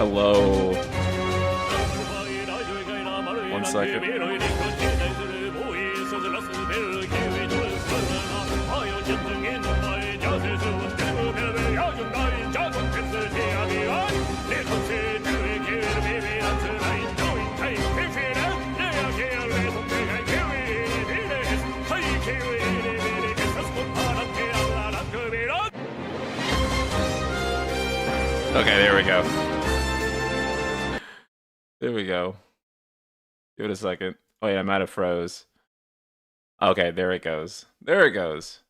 Hello. 1 second. Okay, there we go. There we go. Give it a second. Oh yeah, I'm out of froze. Okay, there it goes. There it goes.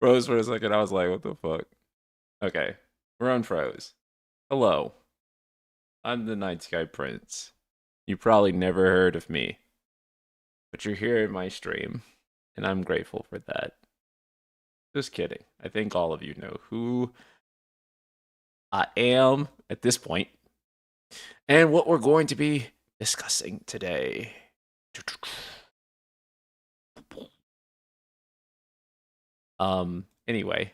Froze for a second. I was like, what the fuck? Okay, we're unfroze. Hello. I'm the Night Sky Prince. You probably never heard of me, but you're here in my stream, and I'm grateful for that. Just kidding. I think all of you know who I am at this point, and what we're going to be discussing today. Anyway.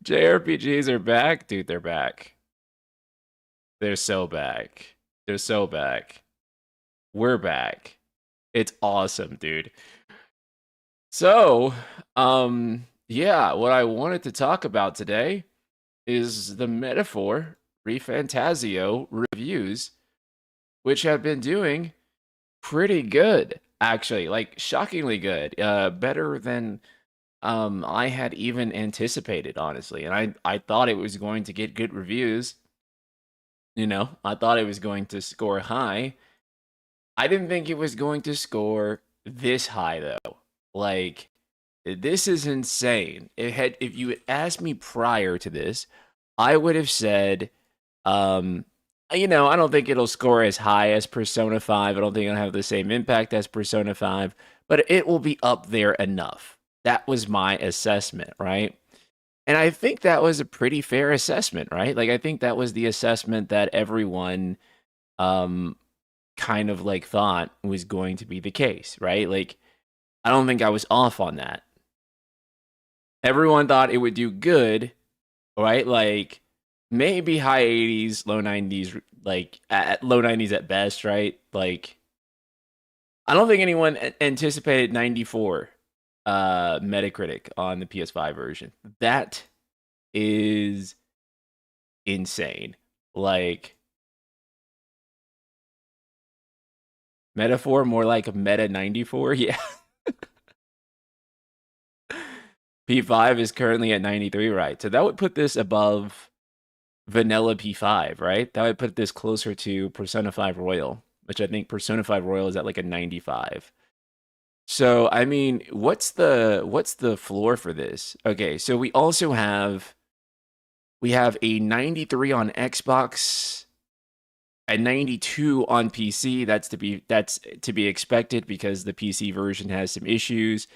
JRPGs are back. Dude, they're back. They're so back. They're so back. We're back. It's awesome, dude. So, yeah, what I wanted to talk about today is the Metaphor ReFantazio reviews, which have been doing pretty good, actually, like shockingly good, better than I had even anticipated, honestly. And I thought it was going to get good reviews. You know, I thought it was going to score high. I didn't think it was going to score this high, though. Like, this is insane. If you had asked me prior to this, I would have said, you know, I don't think it'll score as high as Persona 5. I don't think it'll have the same impact as Persona 5, but it will be up there enough. That was my assessment, right? And I think that was a pretty fair assessment, right? Like, I think that was the assessment that everyone kind of like thought was going to be the case, right? Like, I don't think I was off on that. Everyone thought it would do good, right? Like, maybe high 80s, low 90s, like at low 90s at best, right? Like, I don't think anyone anticipated 94 Metacritic on the PS5 version. That is insane. Like, Metaphor more like a Meta 94, yeah. P5 is currently at 93, right? So that would put this above vanilla P5, right? That would put this closer to Persona 5 Royal, which I think Persona 5 Royal is at like a 95. So, I mean, what's the floor for this? Okay, so we also have a 93 on Xbox, a 92 on PC. That's to be expected because the PC version has some issues,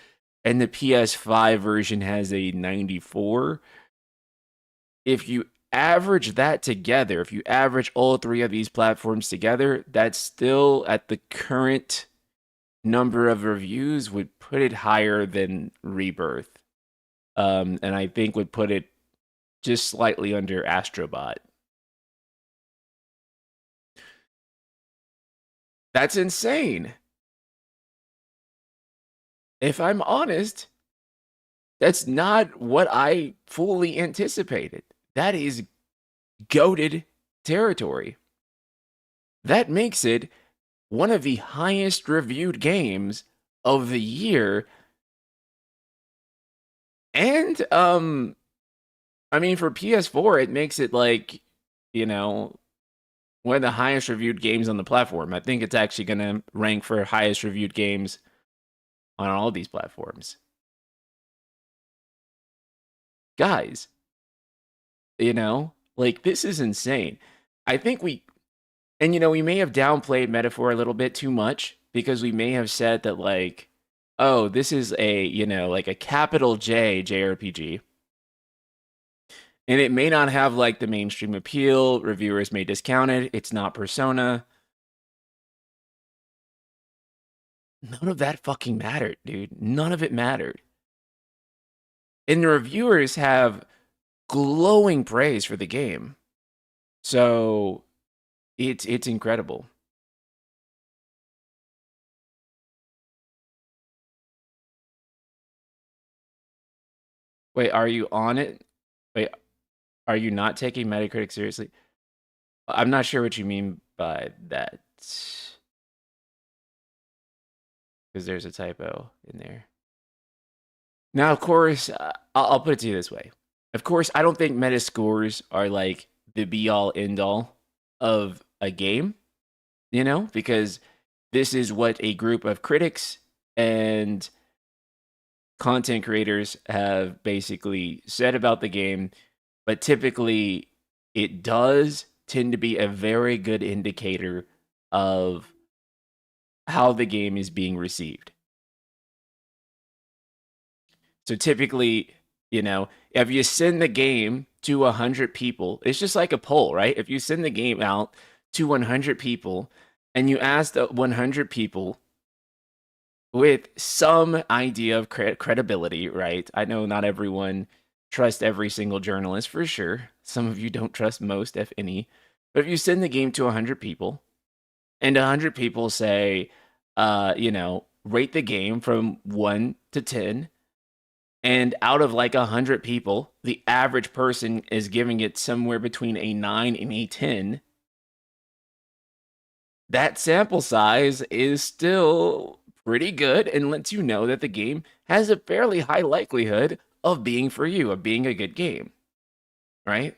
and the PS5 version has a 94. If you average that together, if you average all three of these platforms together, that's still at the current number of reviews would put it higher than Rebirth. And I think would put it just slightly under Astrobot. That's insane. If I'm honest, that's not what I fully anticipated. That is goated territory. That makes it one of the highest reviewed games of the year. And, I mean, for PS4, it makes it like, you know, one of the highest reviewed games on the platform. I think it's actually going to rank for highest reviewed games on all these platforms. Guys, you know, like, this is insane. I think and, you know, we may have downplayed Metaphor a little bit too much because we may have said that, like, oh, this is a, you know, like a capital J JRPG. And it may not have, like, the mainstream appeal. Reviewers may discount it. It's not Persona. None of that fucking mattered, dude. None of it mattered. And the reviewers have glowing praise for the game. So it's incredible. Wait, are you on it? Wait, are you not taking Metacritic seriously? I'm not sure what you mean by that. Because there's a typo in there. Now, of course, I'll put it to you this way. Of course, I don't think meta scores are like the be all end all of a game, because this is what a group of critics and content creators have basically said about the game. But typically, it does tend to be a very good indicator of how the game is being received. So typically, if you send the game to 100 people, it's just like a poll, right? If you send the game out to 100 people and you ask the 100 people with some idea of credibility, right? I know not everyone trusts every single journalist for sure. Some of you don't trust most, if any. But if you send the game to 100 people and 100 people say, rate the game from 1 to 10, and out of like 100 people, the average person is giving it somewhere between a 9 and a 10. That sample size is still pretty good and lets you know that the game has a fairly high likelihood of being for you, of being a good game, right?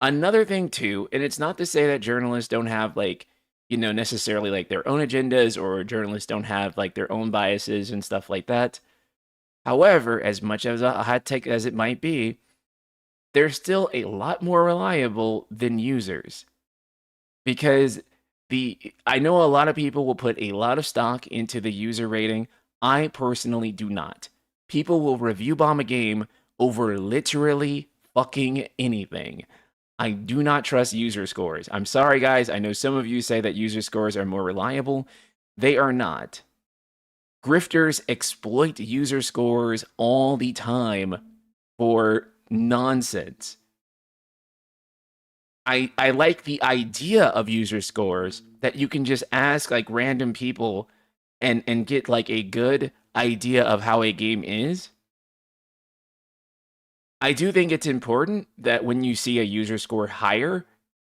Another thing too, and it's not to say that journalists don't have like, necessarily like their own agendas, or journalists don't have like their own biases and stuff like that. However, as much as a hot take as it might be, they're still a lot more reliable than users, because I know a lot of people will put a lot of stock into the user rating. I personally do not. People will review bomb a game over literally fucking anything. I do not trust user scores. I'm sorry, guys. I know some of you say that user scores are more reliable. They are not. Grifters exploit user scores all the time for nonsense. I like the idea of user scores, that you can just ask like random people and get like a good idea of how a game is. I do think it's important that when you see a user score higher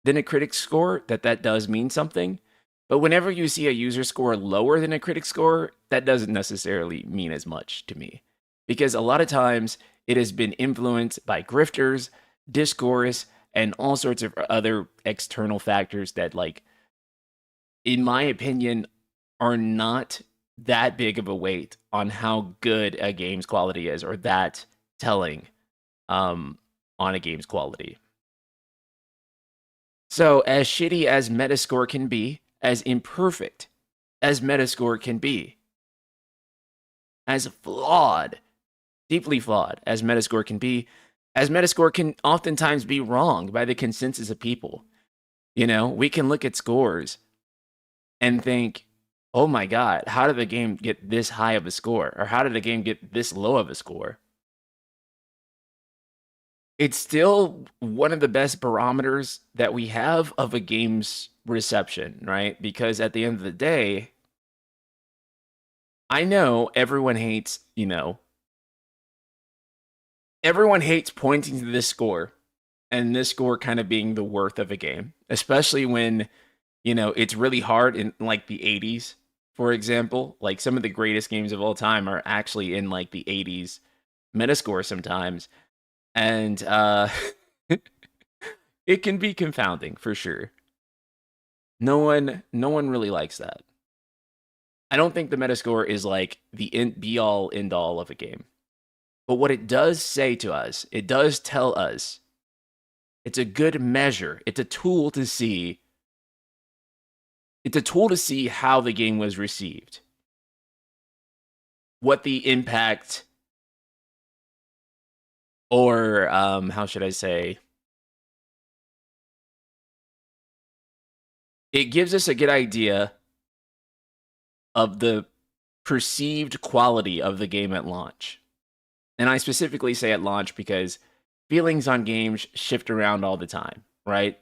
than a critic score, that does mean something. But whenever you see a user score lower than a critic score, that doesn't necessarily mean as much to me. Because a lot of times it has been influenced by grifters, discourse, and all sorts of other external factors that, like, in my opinion, are not that big of a weight on how good a game's quality is, or that telling on a game's quality. So, as shitty as Metascore can be, as imperfect as Metascore can be, as flawed, deeply flawed as Metascore can be, as Metascore can oftentimes be wronged by the consensus of people. We can look at scores and think, oh my God, how did the game get this high of a score? Or how did the game get this low of a score? It's still one of the best barometers that we have of a game's reception, right? Because at the end of the day, I know everyone hates, everyone hates pointing to this score, and this score kind of being the worth of a game, especially when, it's really hard in like the 80s, for example. Like some of the greatest games of all time are actually in like the 80s Metascore sometimes. And it can be confounding for sure. No one really likes that. I don't think the Metascore is like the be all end all of a game. But what it does say to us, it does tell us, it's a good measure. It's a tool to see. It's a tool to see how the game was received, what the impact, or how should I say? It gives us a good idea of the perceived quality of the game at launch. And I specifically say at launch because feelings on games shift around all the time, right?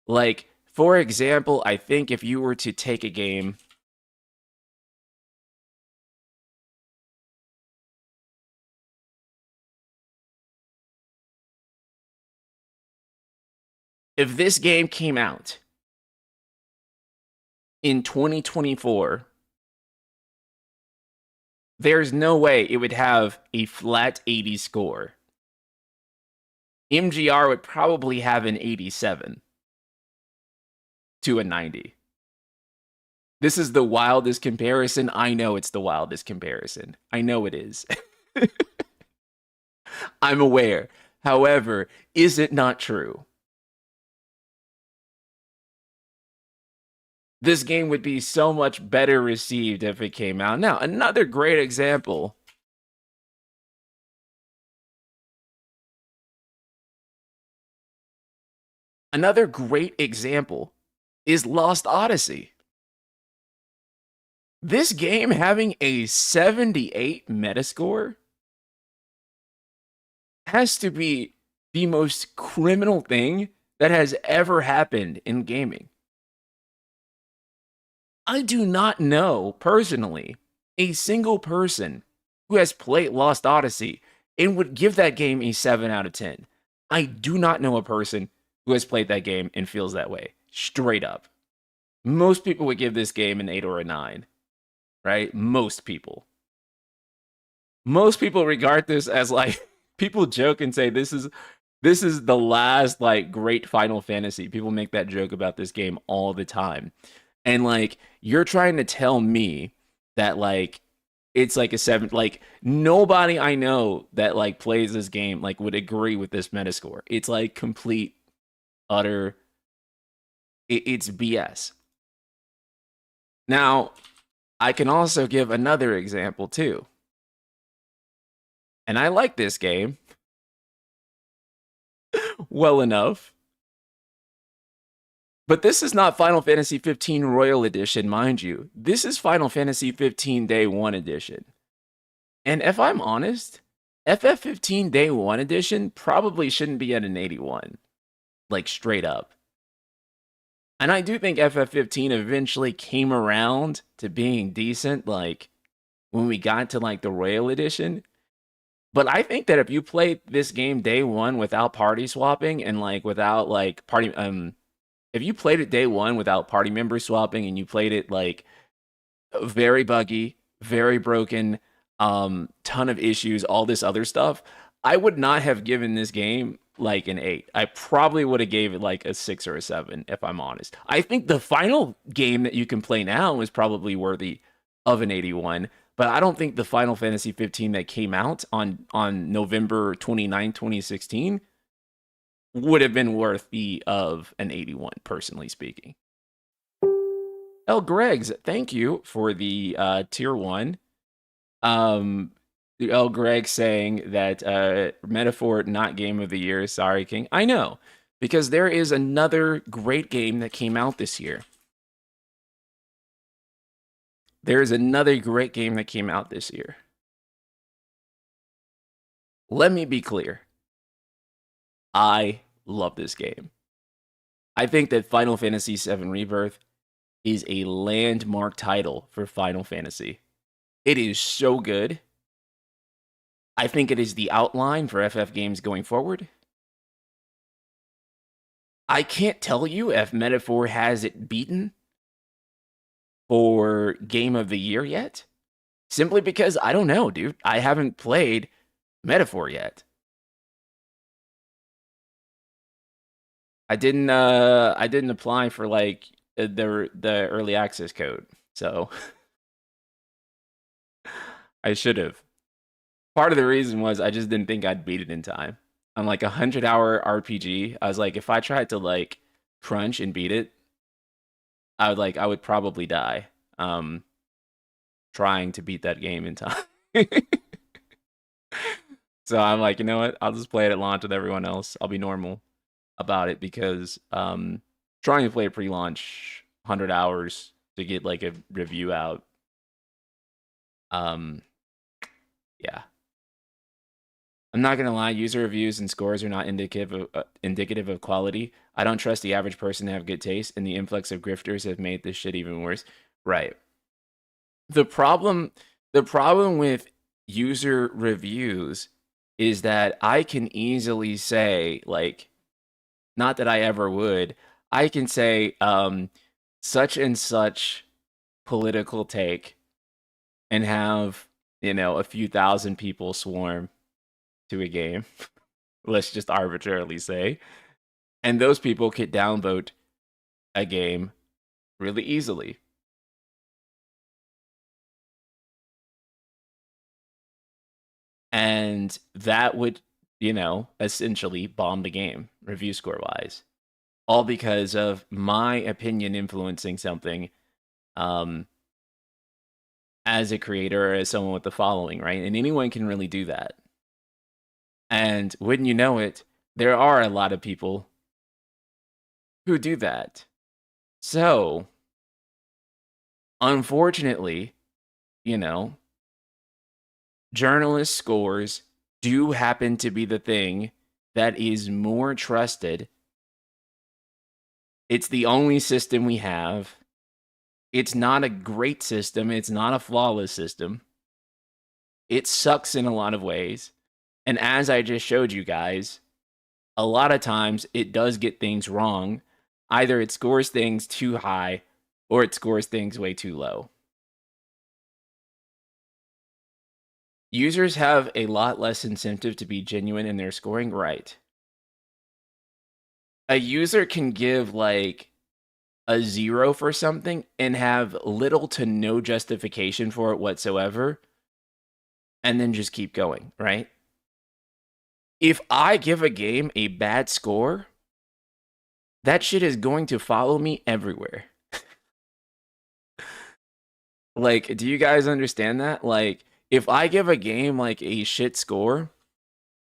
Like, for example, I think if you were to take a game. If this game came out in 2024, there's no way it would have a flat 80 score. MGR would probably have an 87 to a 90. This is the wildest comparison. I know it's the wildest comparison. I know it is. I'm aware. However, is it not true? This game would be so much better received if it came out. Now, another great example. Another great example is Lost Odyssey. This game having a 78 Metascore has to be the most criminal thing that has ever happened in gaming. I do not know, personally, a single person who has played Lost Odyssey and would give that game a 7 out of 10. I do not know a person who has played that game and feels that way. Straight up. Most people would give this game an 8 or a 9. Right? Most people. Most people regard this as like, people joke and say this is the last like great Final Fantasy. People make that joke about this game all the time. And like, you're trying to tell me that like it's like a 7, like nobody I know that like plays this game like would agree with this Metascore. It's like complete utter it's BS. Now, I can also give another example too. And I like this game well enough. But this is not Final Fantasy 15 Royal Edition, mind you. This is Final Fantasy 15 Day 1 Edition. And if I'm honest, FF15 Day 1 Edition probably shouldn't be at an 81. Like, straight up. And I do think FF15 eventually came around to being decent, like, when we got to, like, the Royal Edition. But I think that if you played this game day one without party swapping and, like, without, like, if you played it day one without party member swapping and you played it, like, very buggy, very broken, ton of issues, all this other stuff, I would not have given this game like an 8. I probably would have gave it like a 6 or a 7 if I'm honest. I think the final game that you can play now is probably worthy of an 81, but I don't think the Final Fantasy 15 that came out on November 29, 2016 would have been worthy of an 81, personally speaking. L. Greggs, thank you for the tier 1. L. Greg saying that Metaphor not game of the year. Sorry, King. I know, because there is another great game that came out this year. There is another great game that came out this year. Let me be clear. I love this game. I think that Final Fantasy VII Rebirth is a landmark title for Final Fantasy. It is so good. I think it is the outline for FF games going forward. I can't tell you if Metaphor has it beaten for Game of the Year yet. Simply because I don't know, dude. I haven't played Metaphor yet. I didn't apply for like the early access code. So I should have. Part of the reason was I just didn't think I'd beat it in time. On like 100-hour RPG, I was like, if I tried to like crunch and beat it, I would probably die. Trying to beat that game in time. So I'm like, you know what? I'll just play it at launch with everyone else. I'll be normal about it because trying to play a pre-launch 100 hours to get like a review out Um, yeah. I'm not gonna lie, user reviews and scores are not indicative of quality. I don't trust the average person to have good taste, and the influx of grifters have made this shit even worse. Right. The problem, the problem with user reviews is that I can easily say, like, not that I ever would, I can say, such and such political take and have, a few thousand people swarm to a game. Let's just arbitrarily say. And those people could downvote a game really easily. And that would, essentially bomb the game, review score wise. All because of my opinion influencing something um, as a creator or as someone with the following, right? And anyone can really do that. And wouldn't you know it, there are a lot of people who do that. So, unfortunately, you know, journalist scores do happen to be the thing that is more trusted. It's the only system we have. It's not a great system, it's not a flawless system. It sucks in a lot of ways. And as I just showed you guys, a lot of times it does get things wrong. Either it scores things too high or it scores things way too low. Users have a lot less incentive to be genuine in their scoring, right? A user can give like a 0 for something and have little to no justification for it whatsoever, and then just keep going, right? If I give a game a bad score, that shit is going to follow me everywhere. Like, do you guys understand that? Like, if I give a game like a shit score,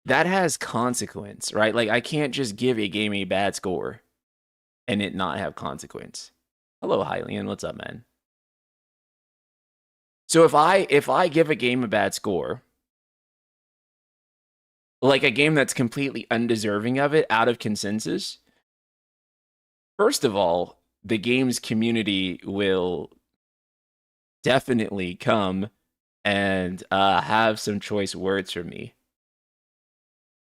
that has consequence, right? Like, I can't just give a game a bad score and it not have consequence. Hello, Hylian. What's up, man? So if I give a game a bad score, like a game that's completely undeserving of it out of consensus, first of all, the game's community will definitely come and have some choice words from me.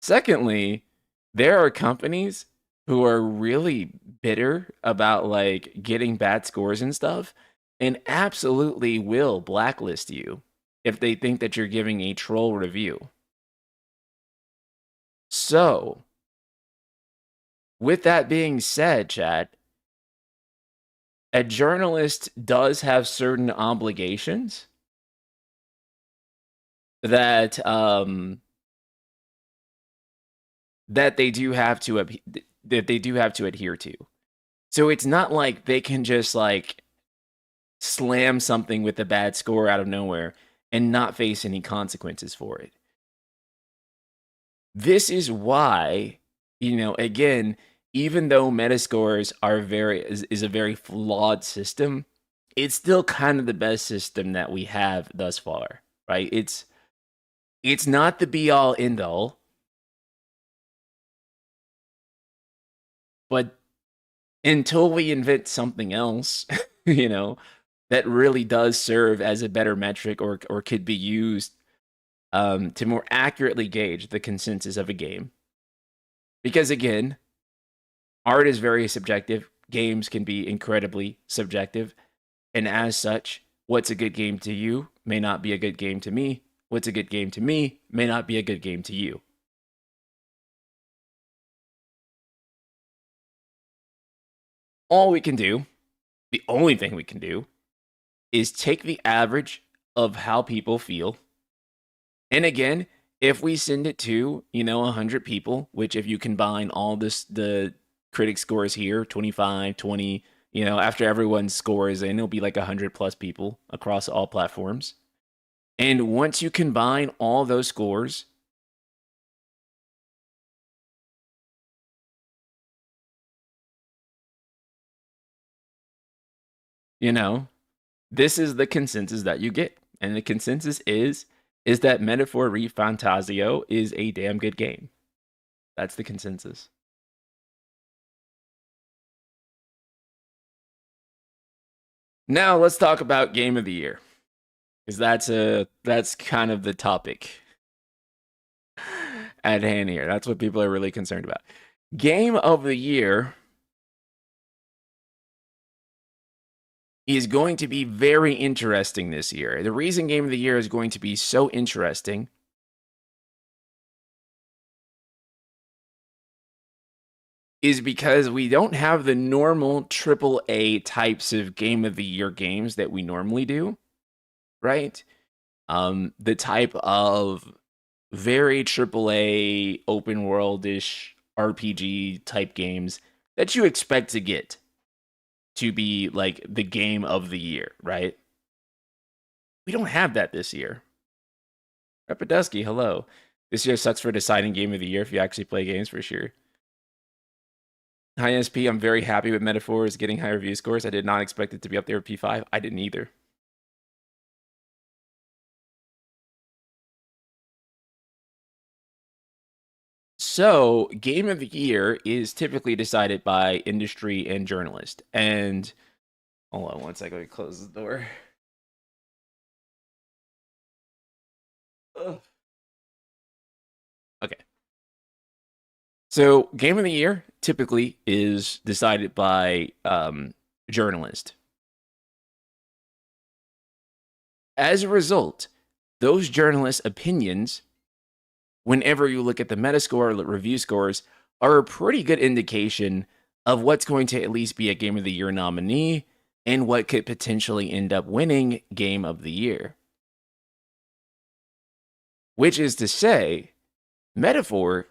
Secondly, there are companies who are really bitter about like getting bad scores and stuff and absolutely will blacklist you if they think that you're giving a troll review. So, with that being said, chat, a journalist does have certain obligations that that they do have to adhere to. So it's not like they can just like slam something with a bad score out of nowhere and not face any consequences for it. This is why, again, even though Metascores is a very flawed system, it's still kind of the best system that we have thus far, right? It's not the be all end all, but until we invent something else, that really does serve as a better metric or could be used to more accurately gauge the consensus of a game. Because again, art is very subjective. Games can be incredibly subjective. And as such, what's a good game to you may not be a good game to me. What's a good game to me may not be a good game to you. All we can do, the only thing we can do, is take the average of how people feel. And again, if we send it to, 100 people, which if you combine all the critic scores here, 25, 20, after everyone scores in, it'll be like 100 plus people across all platforms. And once you combine all those scores, this is the consensus that you get. And the consensus is that Metaphor ReFantazio is a damn good game. That's the consensus. Now let's talk about Game of the Year, because that's kind of the topic at hand here. That's what people are really concerned about. Game of the Year is going to be very interesting this year. The reason Game of the Year is going to be so interesting is because we don't have the normal AAA types of Game of the Year games that we normally do, right? The type of very AAA open world-ish RPG type games that you expect to get to be like the game of the year, right? We don't have that this year. Rapadusky, hello. This year sucks for deciding game of the year if you actually play games, for sure. Hi SP, I'm very happy with Metaphors getting high review scores. I did not expect it to be up there with P5. I didn't either. So, game of the year is typically decided by industry and journalist. And hold on one second, let me close the door. Ugh. Okay. So, game of the year typically is decided by journalist. As a result, those journalists' opinions, whenever you look at the Metascore or review scores, are a pretty good indication of what's going to at least be a Game of the Year nominee and what could potentially end up winning Game of the Year. Which is to say, Metaphor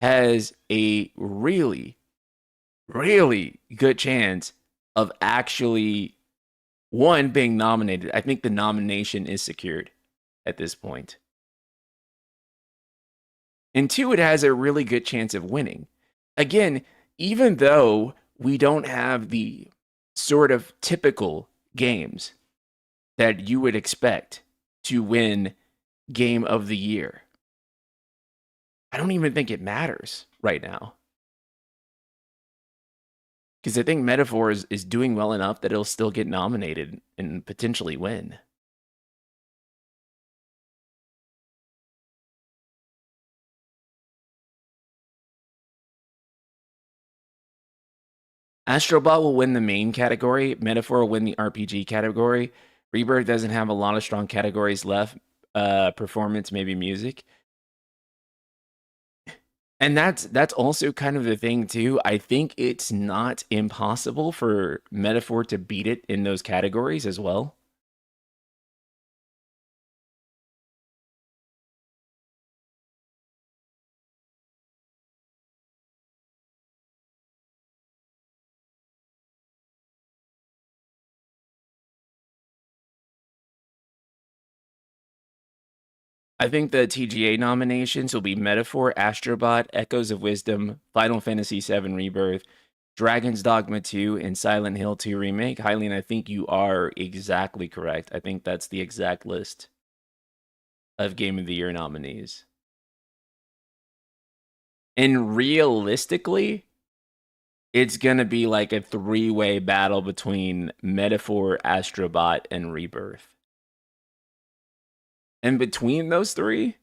has a really, really good chance of actually, one, being nominated. I think the nomination is secured at this point. And two, it has a really good chance of winning. Again, even though we don't have the sort of typical games that you would expect to win Game of the Year, I don't even think it matters right now. Because I think Metaphor is doing well enough that it'll still get nominated and potentially win. Astrobot will win the main category. Metaphor will win the RPG category. Rebirth doesn't have a lot of strong categories left. Performance, maybe music. And that's also kind of the thing too. I think it's not impossible for Metaphor to beat it in those categories as well. I think the TGA nominations will be Metaphor, Astrobot, Echoes of Wisdom, Final Fantasy VII Rebirth, Dragon's Dogma 2, and Silent Hill 2 Remake. Hylian, I think you are exactly correct. I think that's the exact list of Game of the Year nominees. And realistically, it's going to be like a three-way battle between Metaphor, Astrobot, and Rebirth. And between those three,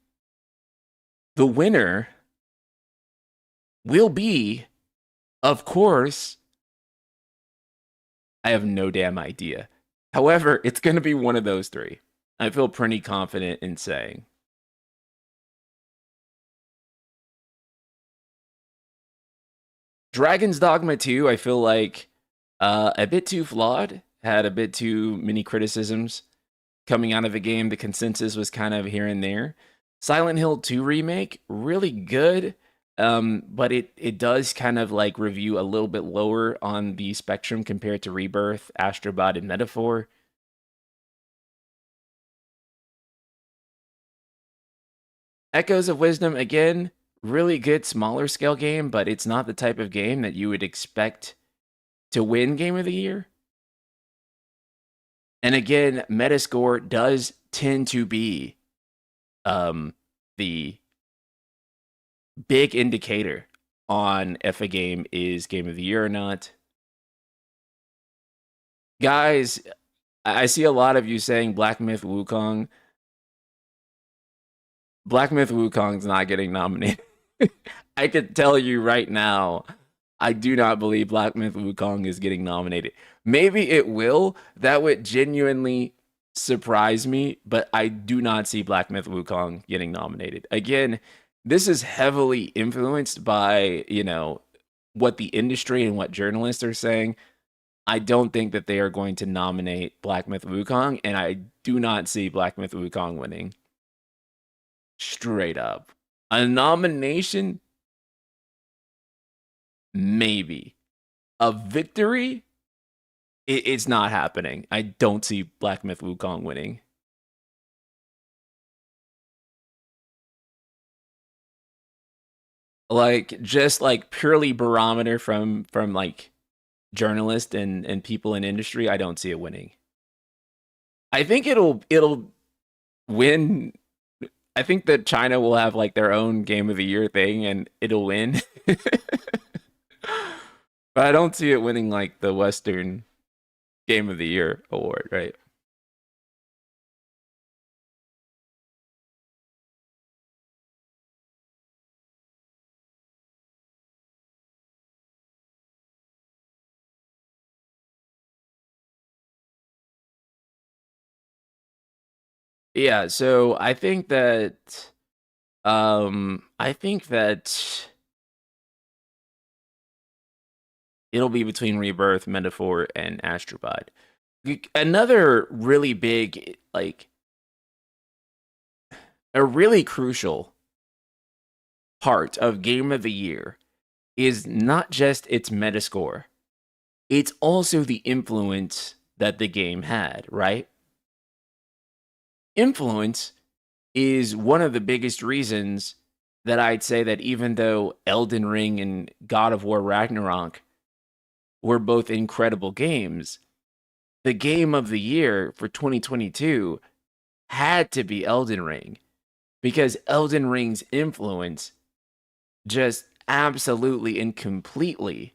the winner will be, of course, I have no damn idea. However, it's going to be one of those three. I feel pretty confident in saying. Dragon's Dogma 2, I feel like a bit too flawed, had a bit too many criticisms coming out of the game. The consensus was kind of here and there. Silent Hill 2 Remake, really good, but it does kind of like review a little bit lower on the spectrum compared to Rebirth, Astrobot, and Metaphor. Echoes of Wisdom, again, really good smaller scale game, but it's not the type of game that you would expect to win Game of the Year. And again, Metascore does tend to be the big indicator on if a game is game of the year or not. Guys, I see a lot of you saying Black Myth Wukong. Black Myth Wukong's not getting nominated. I could tell you right now, I do not believe Black Myth Wukong is getting nominated. Maybe it will. That would genuinely surprise me, but I do not see Black Myth Wukong getting nominated. Again, this is heavily influenced by, what the industry and what journalists are saying. I don't think that they are going to nominate Black Myth Wukong, and I do not see Black Myth Wukong winning. Straight up. A nomination? Maybe. A victory? It's not happening. I don't see Black Myth Wukong winning. Like, just like purely barometer from like journalists and people in industry, I don't see it winning. I think it'll win. I think that China will have like their own game of the year thing and it'll win. But I don't see it winning like the Western Game of the Year award, right? Yeah, so I think that it'll be between Rebirth, Metaphor, and Astrobot. Another really big, like a really crucial part of Game of the Year is not just its metascore, it's also the influence that the game had, right? Influence is one of the biggest reasons that I'd say that even though Elden Ring and God of War Ragnarok were both incredible games, the game of the year for 2022 had to be Elden Ring because Elden Ring's influence just absolutely and completely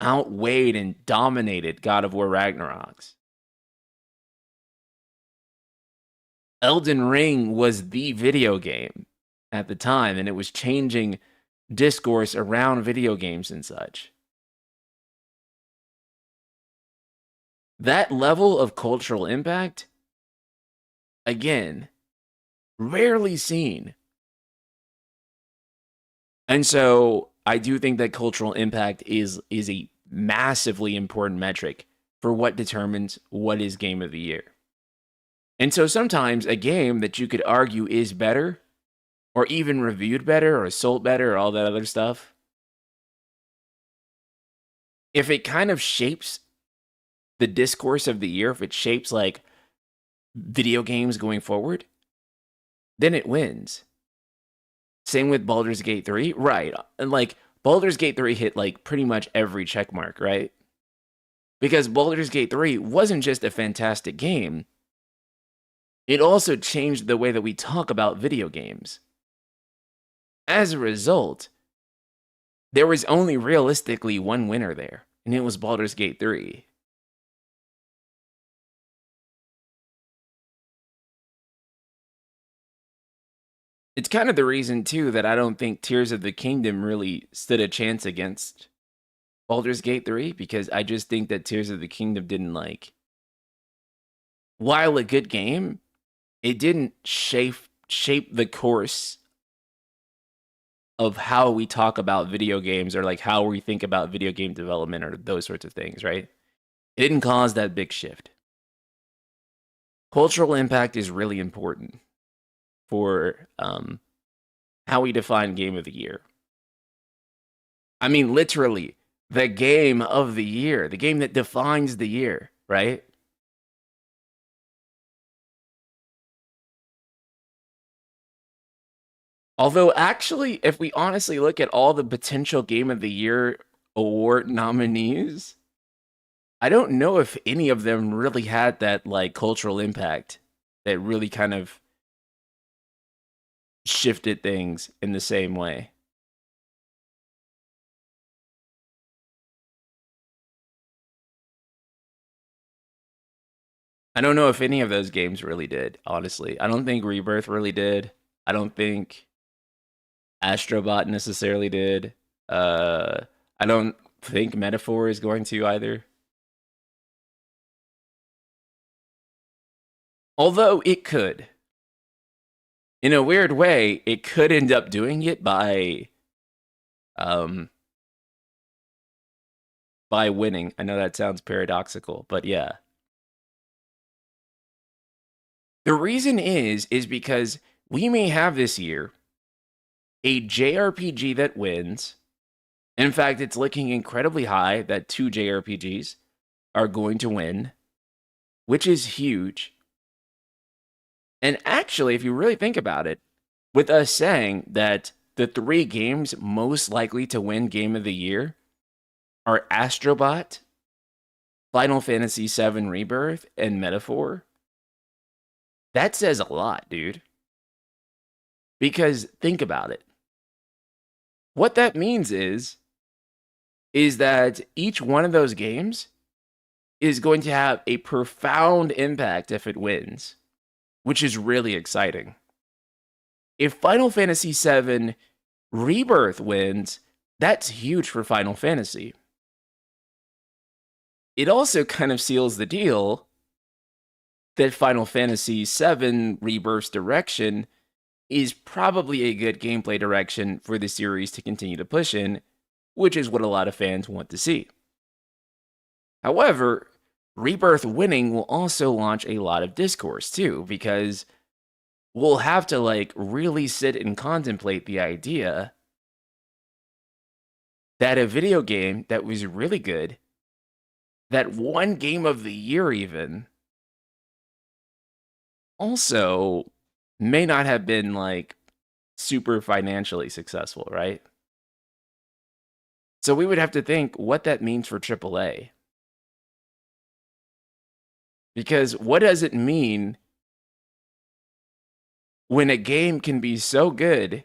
outweighed and dominated God of War Ragnarok's. Elden Ring was the video game at the time, and it was changing discourse around video games and such. That level of cultural impact, again, rarely seen. And so I do think that cultural impact is a massively important metric for what determines what is game of the year. And so sometimes a game that you could argue is better, or even reviewed better, or sold better, or all that other stuff, if it kind of shapes the discourse of the year, if it shapes like video games going forward, then it wins. Same with Baldur's Gate 3, right? And like Baldur's Gate 3 hit like pretty much every check mark, right? Because Baldur's Gate 3 wasn't just a fantastic game, it also changed the way that we talk about video games. As a result, there was only realistically one winner there, and it was Baldur's Gate 3. It's kind of the reason, too, that I don't think Tears of the Kingdom really stood a chance against Baldur's Gate 3, because I just think that Tears of the Kingdom didn't like. While a good game, it didn't shape the course of how we talk about video games or like how we think about video game development or those sorts of things, right? It didn't cause that big shift. Cultural impact is really important for how we define game of the year. I mean, literally, the game of the year, the game that defines the year, right? Although, actually, if we honestly look at all the potential game of the year award nominees, I don't know if any of them really had that like cultural impact that really kind of shifted things in the same way. I don't know if any of those games really did, honestly. I don't think Rebirth really did. I don't think Astrobot necessarily did. Uh, I don't think Metaphor is going to either. Although it could. In a weird way, it could end up doing it um by winning. I know that sounds paradoxical, but yeah. The reason is because we may have this year a JRPG that wins. In fact, it's looking incredibly high that two JRPGs are going to win, which is huge. And actually, if you really think about it, with us saying that the three games most likely to win Game of the Year are Astrobot, Final Fantasy VII Rebirth, and Metaphor, that says a lot, dude. Because think about it. What that means is that each one of those games is going to have a profound impact if it wins, which is really exciting. If Final Fantasy VII Rebirth wins, that's huge for Final Fantasy. It also kind of seals the deal that Final Fantasy VII Rebirth's direction is probably a good gameplay direction for the series to continue to push in, which is what a lot of fans want to see. However, Rebirth winning will also launch a lot of discourse too, because we'll have to like really sit and contemplate the idea that a video game that was really good, that won Game of the Year even, also may not have been like super financially successful, right? So we would have to think what that means for AAA. Because what does it mean when a game can be so good,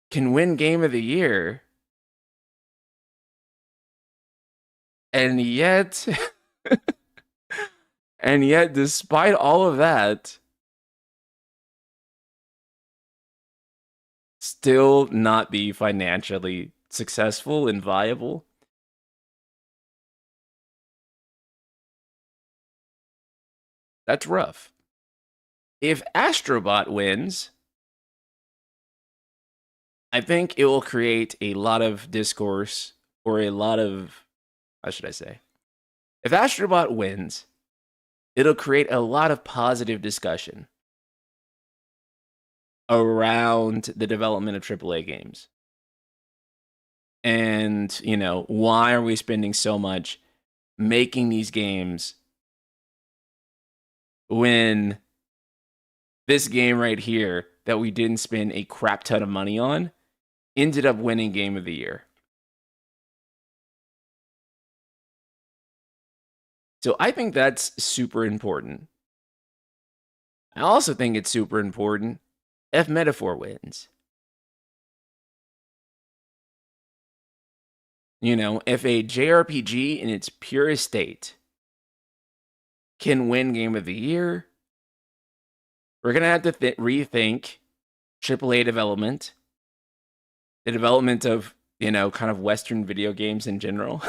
can win Game of the Year, and yet and yet despite all of that, still not be financially successful and viable? That's rough. If Astrobot wins, I think it will create a lot of discourse, or a lot of, how should I say? If Astrobot wins, it'll create a lot of positive discussion around the development of AAA games. And, you know, why are we spending so much making these games when this game right here that we didn't spend a crap ton of money on ended up winning Game of the Year? So I think that's super important. I also think it's super important if Metaphor wins. You know, if a JRPG in its purest state can win Game of the Year, we're going to have to rethink AAA development, the development of, you know, kind of Western video games in general,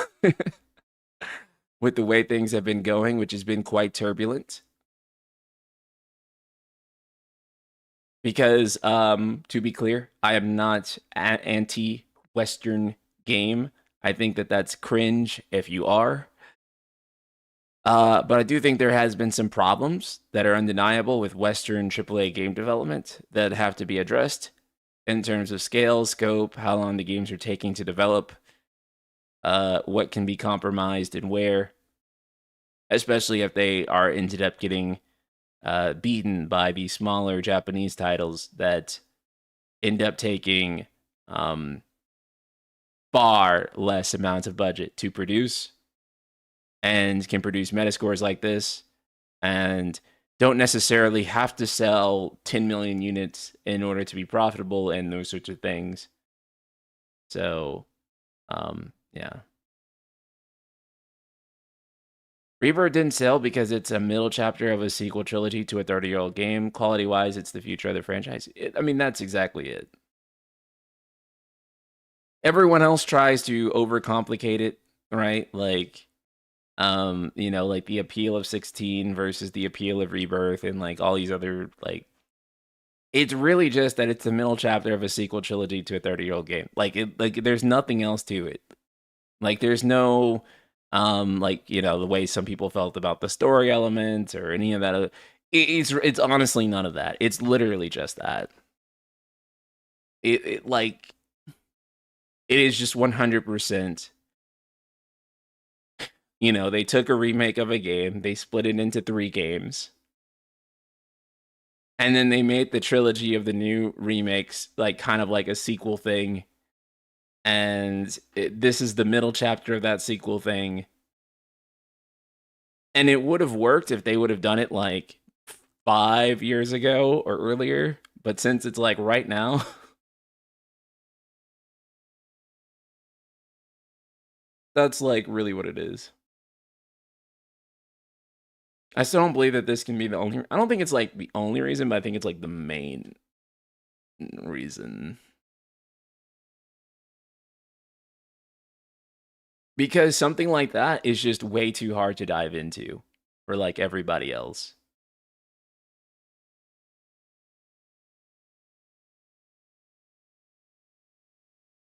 with the way things have been going, which has been quite turbulent. Because, to be clear, I am not anti-Western game. I think that that's cringe if you are. But I do think there has been some problems that are undeniable with Western AAA game development that have to be addressed in terms of scale, scope, how long the games are taking to develop, what can be compromised and where, especially if they are ended up getting beaten by the smaller Japanese titles that end up taking far less amounts of budget to produce and can produce metascores like this and don't necessarily have to sell 10 million units in order to be profitable and those sorts of things. So, yeah. Rebirth didn't sell because it's a middle chapter of a sequel trilogy to a 30-year-old game. Quality-wise, it's the future of the franchise. I mean, that's exactly it. Everyone else tries to overcomplicate it, right? Like, like the appeal of 16 versus the appeal of Rebirth and like all these other like it's really just that it's the middle chapter of a sequel trilogy to a 30-year-old game. Like there's nothing else to it. Like there's no the way some people felt about the story element or any of that. It's honestly none of that. It's literally just that. It is just 100%. They took a remake of a game, they split it into 3 games. And then they made the trilogy of the new remakes like kind of like a sequel thing. And this is the middle chapter of that sequel thing. And it would have worked if they would have done it like 5 years ago or earlier. But since it's like right now, that's like really what it is. I still don't believe that this can be the only. I don't think it's like the only reason, but I think it's like the main reason. Because something like that is just way too hard to dive into for like everybody else.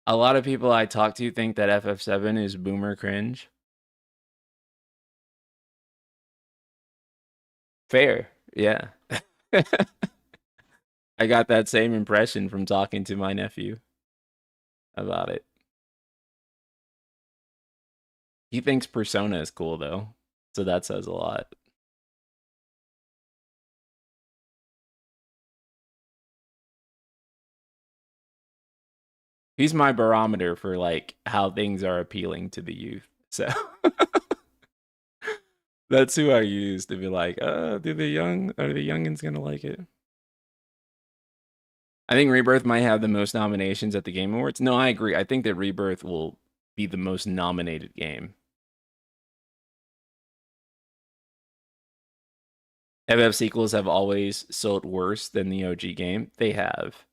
A lot of people I talk to think that FF7 is boomer cringe. Fair, yeah. I got that same impression from talking to my nephew about it. He thinks Persona is cool though, so that says a lot. He's my barometer for like how things are appealing to the youth. So that's who I use to be like, are the youngins gonna like it? I think Rebirth might have the most nominations at the Game Awards. No, I agree. I think that Rebirth will be the most nominated game. FF sequels have always sold worse than the OG game. They have.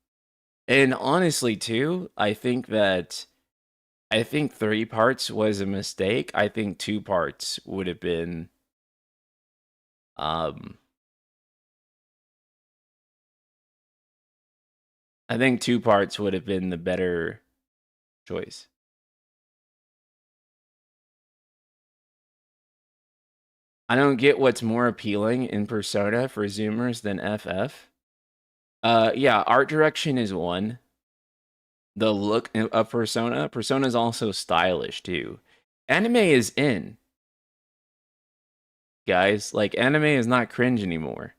And honestly, too, I think 3 parts was a mistake. I think 2 parts would have been I think 2 parts would have been the better choice. I don't get what's more appealing in Persona for Zoomers than FF. Yeah, art direction is one. The look of Persona is also stylish too. Anime is in, guys. Like anime is not cringe anymore.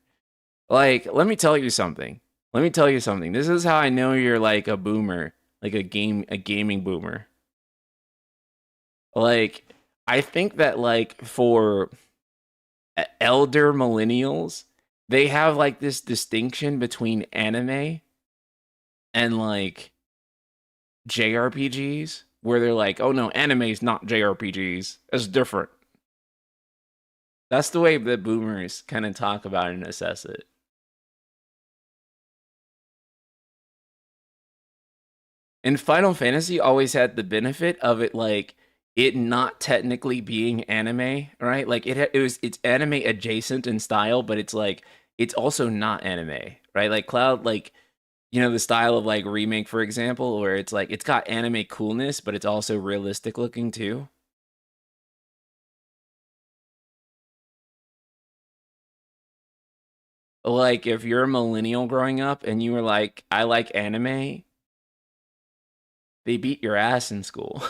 Like, let me tell you something. This is how I know you're like a boomer, like a gaming boomer. Like, I think that like for elder millennials, they have like this distinction between anime and like JRPGs where they're like, oh no, anime is not JRPGs. It's different. That's the way that boomers kind of talk about it and assess it. And Final Fantasy always had the benefit of it like it not technically being anime, right? Like it's anime adjacent in style, but it's like it's also not anime, right? Like Cloud like the style of like remake for example where it's like it's got anime coolness but it's also realistic looking too. Like if you're a millennial growing up and you were like I like anime, they beat your ass in school.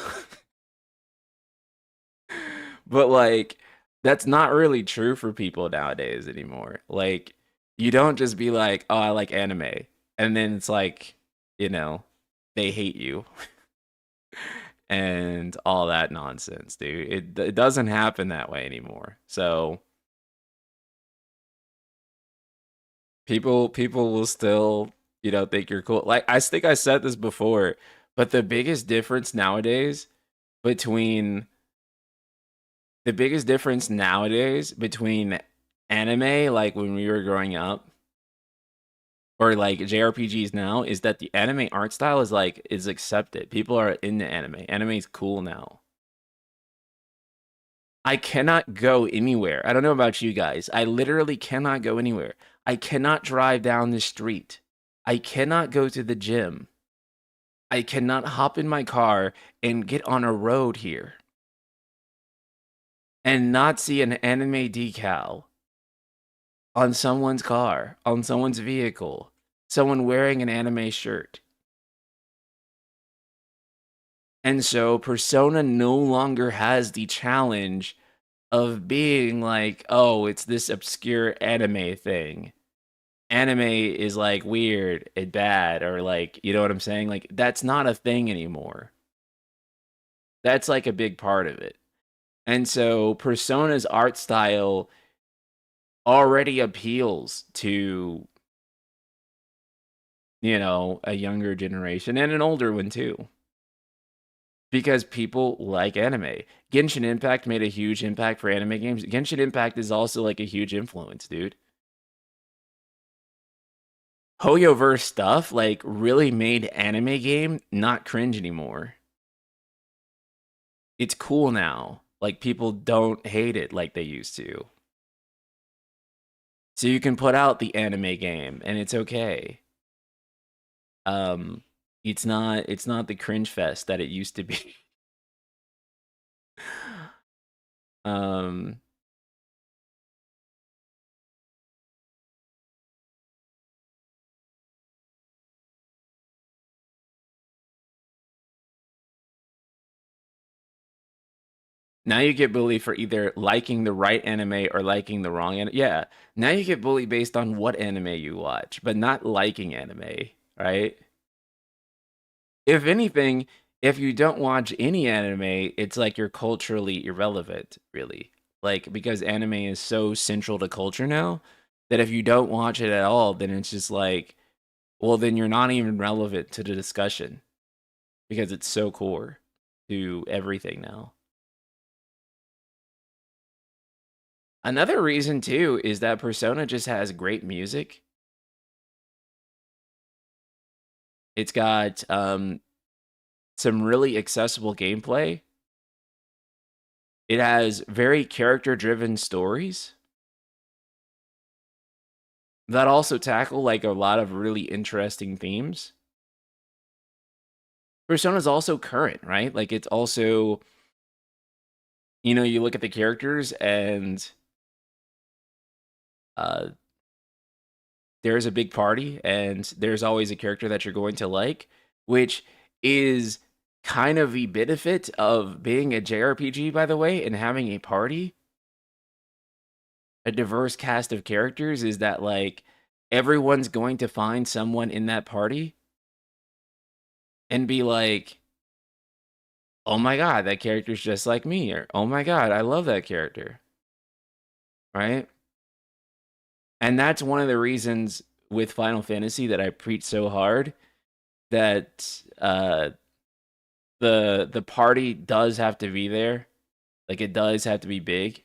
But like that's not really true for people nowadays anymore. Like you don't just be like, "Oh, I like anime." And then it's like, you know, they hate you. and all that nonsense, dude. It doesn't happen that way anymore. So people will still, think you're cool. Like I think I said this before, but between the biggest difference nowadays between anime, like when we were growing up, or like JRPGs now, is that the anime art style is accepted. People are into anime. Anime is cool now. I cannot go anywhere. I don't know about you guys. I literally cannot go anywhere. I cannot drive down the street. I cannot go to the gym. I cannot hop in my car and get on a road here and not see an anime decal on someone's car, on someone's vehicle, someone wearing an anime shirt. And so Persona no longer has the challenge of being like, oh, it's this obscure anime thing. Anime is like weird and bad, or like, you know what I'm saying? Like, that's not a thing anymore. That's like a big part of it. And so Persona's art style already appeals to, a younger generation and an older one too. Because people like anime. Genshin Impact made a huge impact for anime games. Genshin Impact is also like a huge influence, dude. Hoyoverse stuff like really made anime game not cringe anymore. It's cool now. Like people don't hate it like they used to. So you can put out the anime game and it's okay. Um it's not the cringe fest that it used to be. um Now you get bullied for either liking the right anime or liking the wrong anime. Yeah. Now you get bullied based on what anime you watch, but not liking anime, right? If anything, if you don't watch any anime, it's like you're culturally irrelevant, really. Like, because anime is so central to culture now that if you don't watch it at all, then it's just like, well, then you're not even relevant to the discussion because it's so core to everything now. Another reason too is that Persona just has great music. It's got some really accessible gameplay. It has very character-driven stories that also tackle like a lot of really interesting themes. Persona's also current, right? Like it's also, you look at the characters and uh there's a big party and there's always a character that you're going to like, which is kind of the benefit of being a JRPG, by the way, and having a party, a diverse cast of characters, is that like everyone's going to find someone in that party and be like, oh my god, that character's just like me, or oh my god, I love that character, right? And that's one of the reasons with Final Fantasy that I preach so hard that the party does have to be there. Like it does have to be big.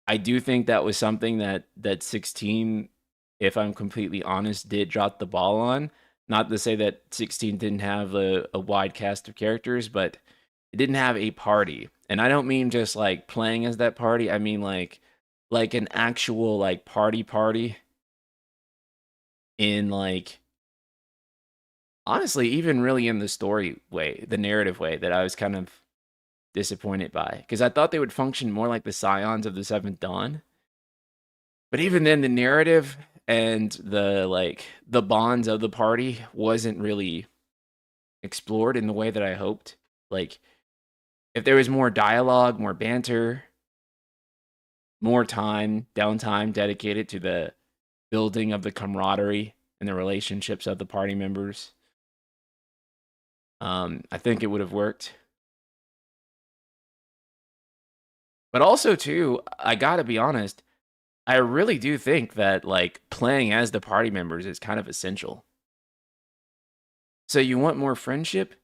I do think that was something that 16, if I'm completely honest, did drop the ball on. Not to say that 16 didn't have a wide cast of characters, but it didn't have a party. And I don't mean just like playing as that party. I mean like an actual like party in like honestly even really in the story way, the narrative way that I was kind of disappointed by because I thought they would function more like the Scions of the Seventh Dawn. But even then, the narrative and the bonds of the party wasn't really explored in the way that I hoped. Like, if there was more dialogue, more banter, more downtime dedicated to the building of the camaraderie and the relationships of the party members, I think it would have worked. But also too, I gotta be honest, I really do think that like playing as the party members is kind of essential. So you want more friendship?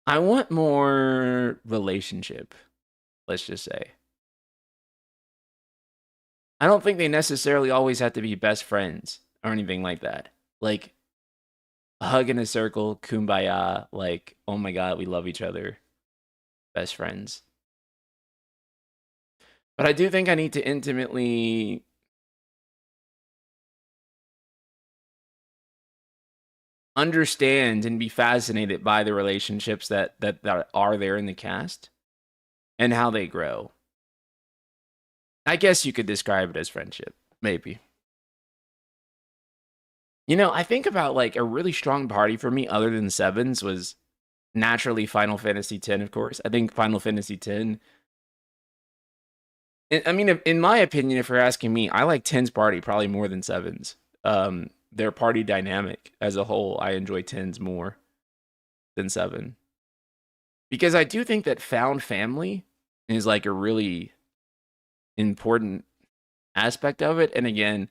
I want more relationship, let's just say. I don't think they necessarily always have to be best friends or anything like that. Like a hug in a circle, kumbaya, like, oh my god, we love each other, best friends. But I do think I need to intimately understand and be fascinated by the relationships that are there in the cast and how they grow. I guess you could describe it as friendship, maybe. You know, I think about like a really strong party for me other than sevens was naturally Final Fantasy X, of course. I think Final Fantasy X. I mean, in my opinion, if you're asking me, I like 10's party probably more than sevens. Their party dynamic as a whole, I enjoy 10's more than seven because I do think that found family is like a really important aspect of it. And again,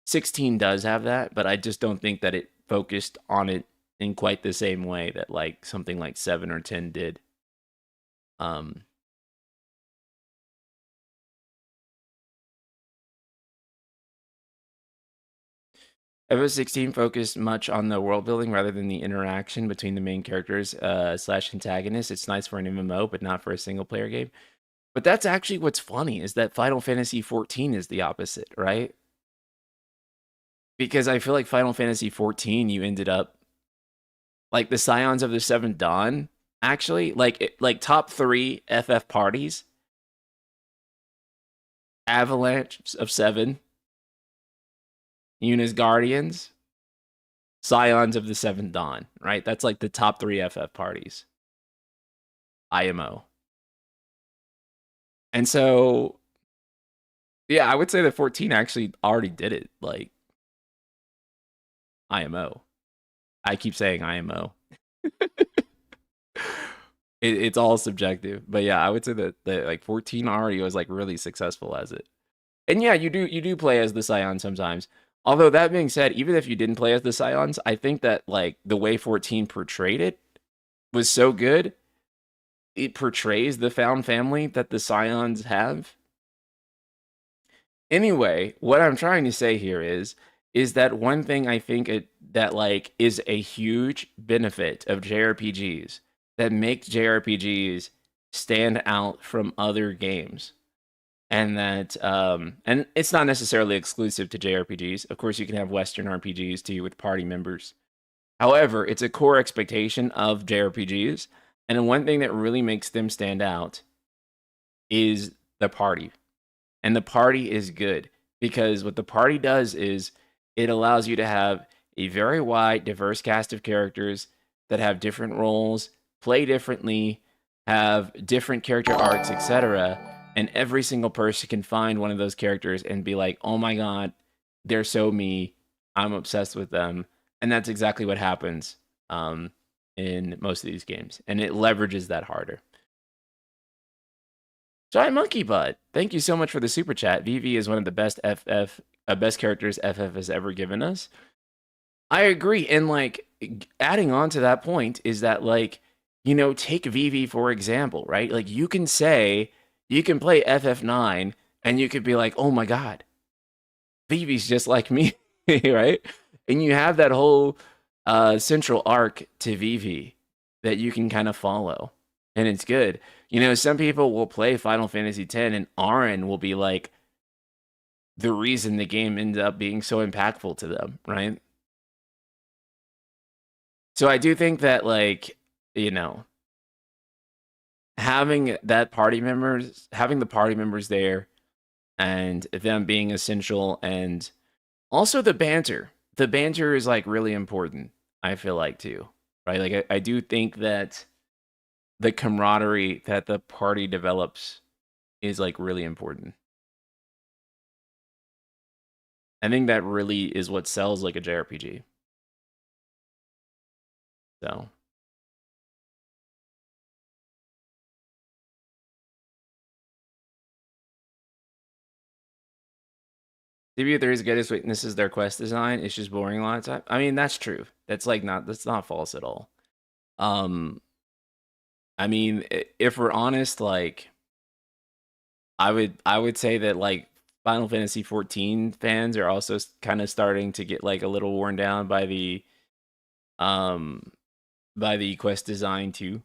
16 does have that, but I just don't think that it focused on it in quite the same way that like something like 7 or 10 did. Um FF 16 focused much on the world building rather than the interaction between the main characters slash antagonists. It's nice for an MMO, but not for a single player game. But that's actually what's funny is that Final Fantasy 14 is the opposite, right? Because I feel like Final Fantasy 14, you ended up like the Scions of the Seventh Dawn. Actually, like top 3 FF parties: Avalanche of 7, Yuna's Guardians, Scions of the Seventh Dawn. Right? That's like the top 3 FF parties. IMO. And so, yeah, I would say that 14 actually already did it. Like IMO. I keep saying IMO. It's all subjective, but yeah, I would say that like 14 already was like really successful as it. And yeah, you do play as the Scion sometimes. Although that being said, even if you didn't play as the Scions, I think that like the way 14 portrayed it was so good. It portrays the found family that the Scions have. Anyway, what I'm trying to say here is that one thing I think that like is a huge benefit of JRPGs that makes JRPGs stand out from other games. And that and it's not necessarily exclusive to JRPGs. Of course, you can have Western RPGs too with party members. However, it's a core expectation of JRPGs, and one thing that really makes them stand out is the party. And the party is good because what the party does is it allows you to have a very wide, diverse cast of characters that have different roles, play differently, have different character arcs, etc. And every single person can find one of those characters and be like, oh my god, they're so me. I'm obsessed with them. And that's exactly what happens in most of these games. And it leverages that harder. Giant Monkey Butt, thank you so much for the super chat. Vivi is one of the best characters FF has ever given us. I agree, and like adding on to that point is that like take Vivi for example, right? Like you can say you can play FF9 and you could be like, oh my god, Vivi's just like me, right? And you have that whole central arc to Vivi that you can kind of follow, and it's good. Some people will play Final Fantasy X, and Auron will be like the reason the game ended up being so impactful to them, right? So I do think that, like, having the party members there, and them being essential, and also the banter. The banter is like really important. I feel like too, right? Like I do think that the camaraderie that the party develops is like really important. I think that really is what sells like a JRPG. So CPU3's greatest weakness is their quest design. It's just boring a lot of time. I mean, that's true. That's not false at all. Um, I mean, if we're honest, like I would say that like Final Fantasy 14 fans are also kind of starting to get like a little worn down um by the quest design too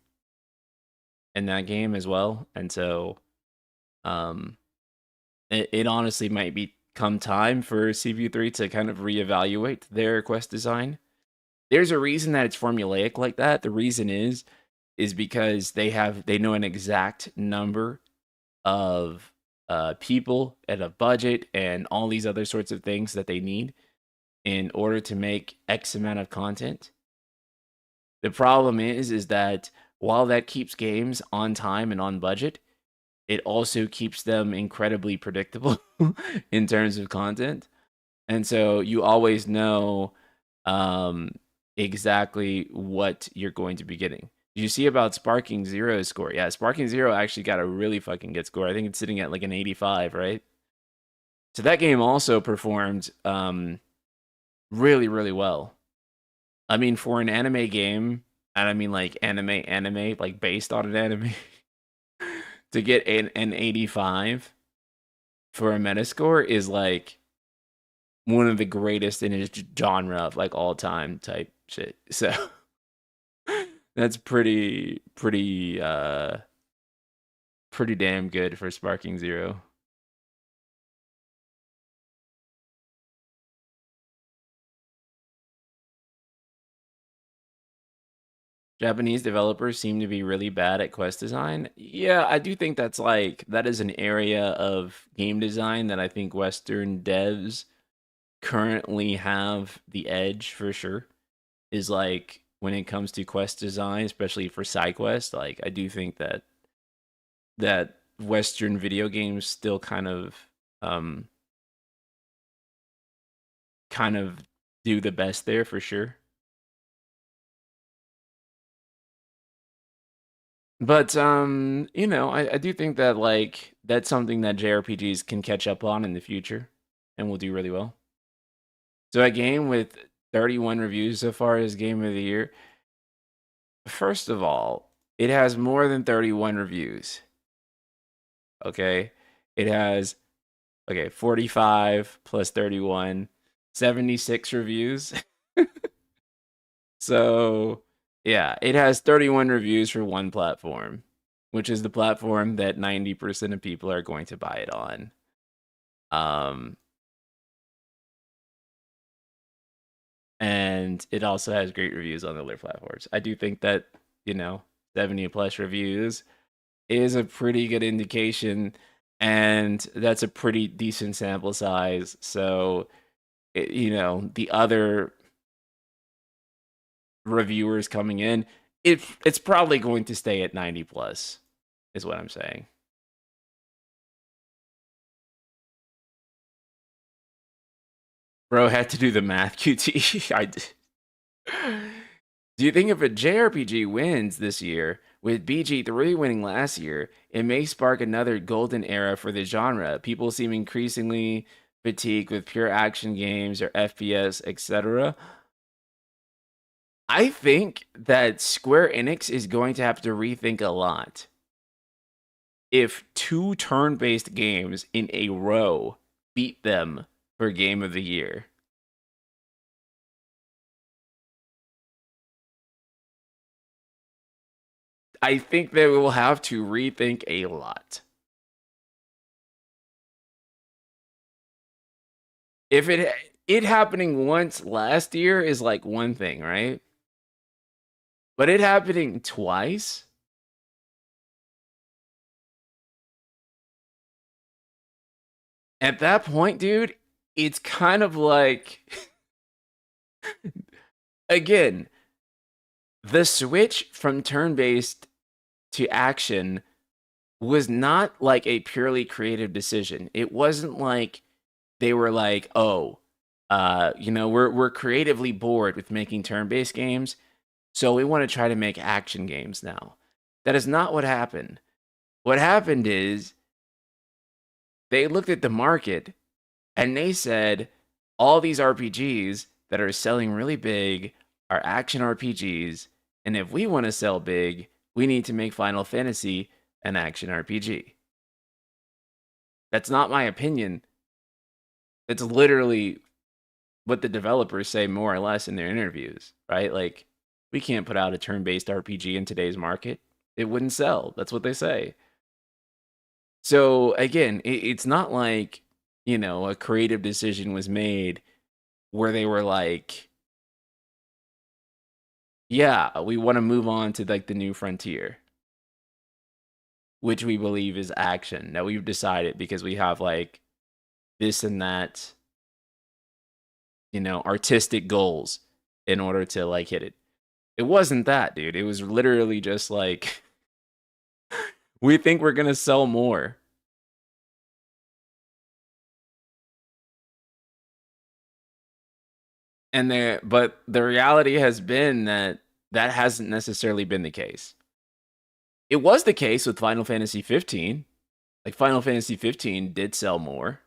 in that game as well. And so um it honestly might become time for CPU3 to kind of reevaluate their quest design. There's a reason that it's formulaic like that. The reason is because they know an exact number of people and a budget and all these other sorts of things that they need in order to make X amount of content. The problem is that while that keeps games on time and on budget, it also keeps them incredibly predictable in terms of content. And so you always know um, exactly what you're going to be getting. Did you see about Sparking Zero's score? Yeah, Sparking Zero actually got a really fucking good score. I think it's sitting at like an 85, right? So that game also performed really, really well. I mean, for an anime game, and I mean like anime, like based on an anime, to get an 85 for a Metascore is like one of the greatest in his genre of like all time type shit. So that's pretty damn good for Sparking Zero. Japanese developers seem to be really bad at quest design. Yeah, I do think that is an area of game design that I think Western devs currently have the edge for sure. Is like when it comes to quest design, especially for side quests, like I do think that Western video games still um kind of do the best there for sure. But I do think that like that's something that JRPGs can catch up on in the future and will do really well. So a game with 31 reviews so far as game of the year. First of all, it has more than 31 reviews. Okay? It has 45 plus 31, 76 reviews. So, yeah, it has 31 reviews for one platform, which is the platform that 90% of people are going to buy it on. Um, and it also has great reviews on other platforms. I do think that, 70 plus reviews is a pretty good indication, and that's a pretty decent sample size. So, the other reviewers coming in, it's probably going to stay at 90 plus, is what I'm saying. Bro had to do the math, QT. Do you think if a JRPG wins this year, with BG3 winning last year, it may spark another golden era for the genre? People seem increasingly fatigued with pure action games or FPS, etc. I think that Square Enix is going to have to rethink a lot if two turn-based games in a row beat them for game of the year. I think they will have to rethink a lot. If it happening once last year is like one thing, right? But it happening twice, at that point, dude, it's kind of like again, the switch from turn-based to action was not like a purely creative decision. It wasn't like they were like, "Oh, we're creatively bored with making turn-based games. So we want to try to make action games now. That is not what happened. What happened is they looked at the market and they said all these RPGs that are selling really big are action RPGs. And if we want to sell big, we need to make Final Fantasy an action RPG. That's not my opinion. It's literally what the developers say more or less in their interviews, right? Like, we can't put out a turn-based RPG in today's market. It wouldn't sell. That's what they say. So again, it's not like, a creative decision was made where they were like, yeah, we want to move on to like the new frontier, which we believe is action. That we've decided because we have like this and that, artistic goals in order to like hit it. It wasn't that, dude. It was literally just like, we think we're going to sell more. But the reality has been that that hasn't necessarily been the case. It was the case with Final Fantasy 15. Like Final Fantasy 15 did sell more,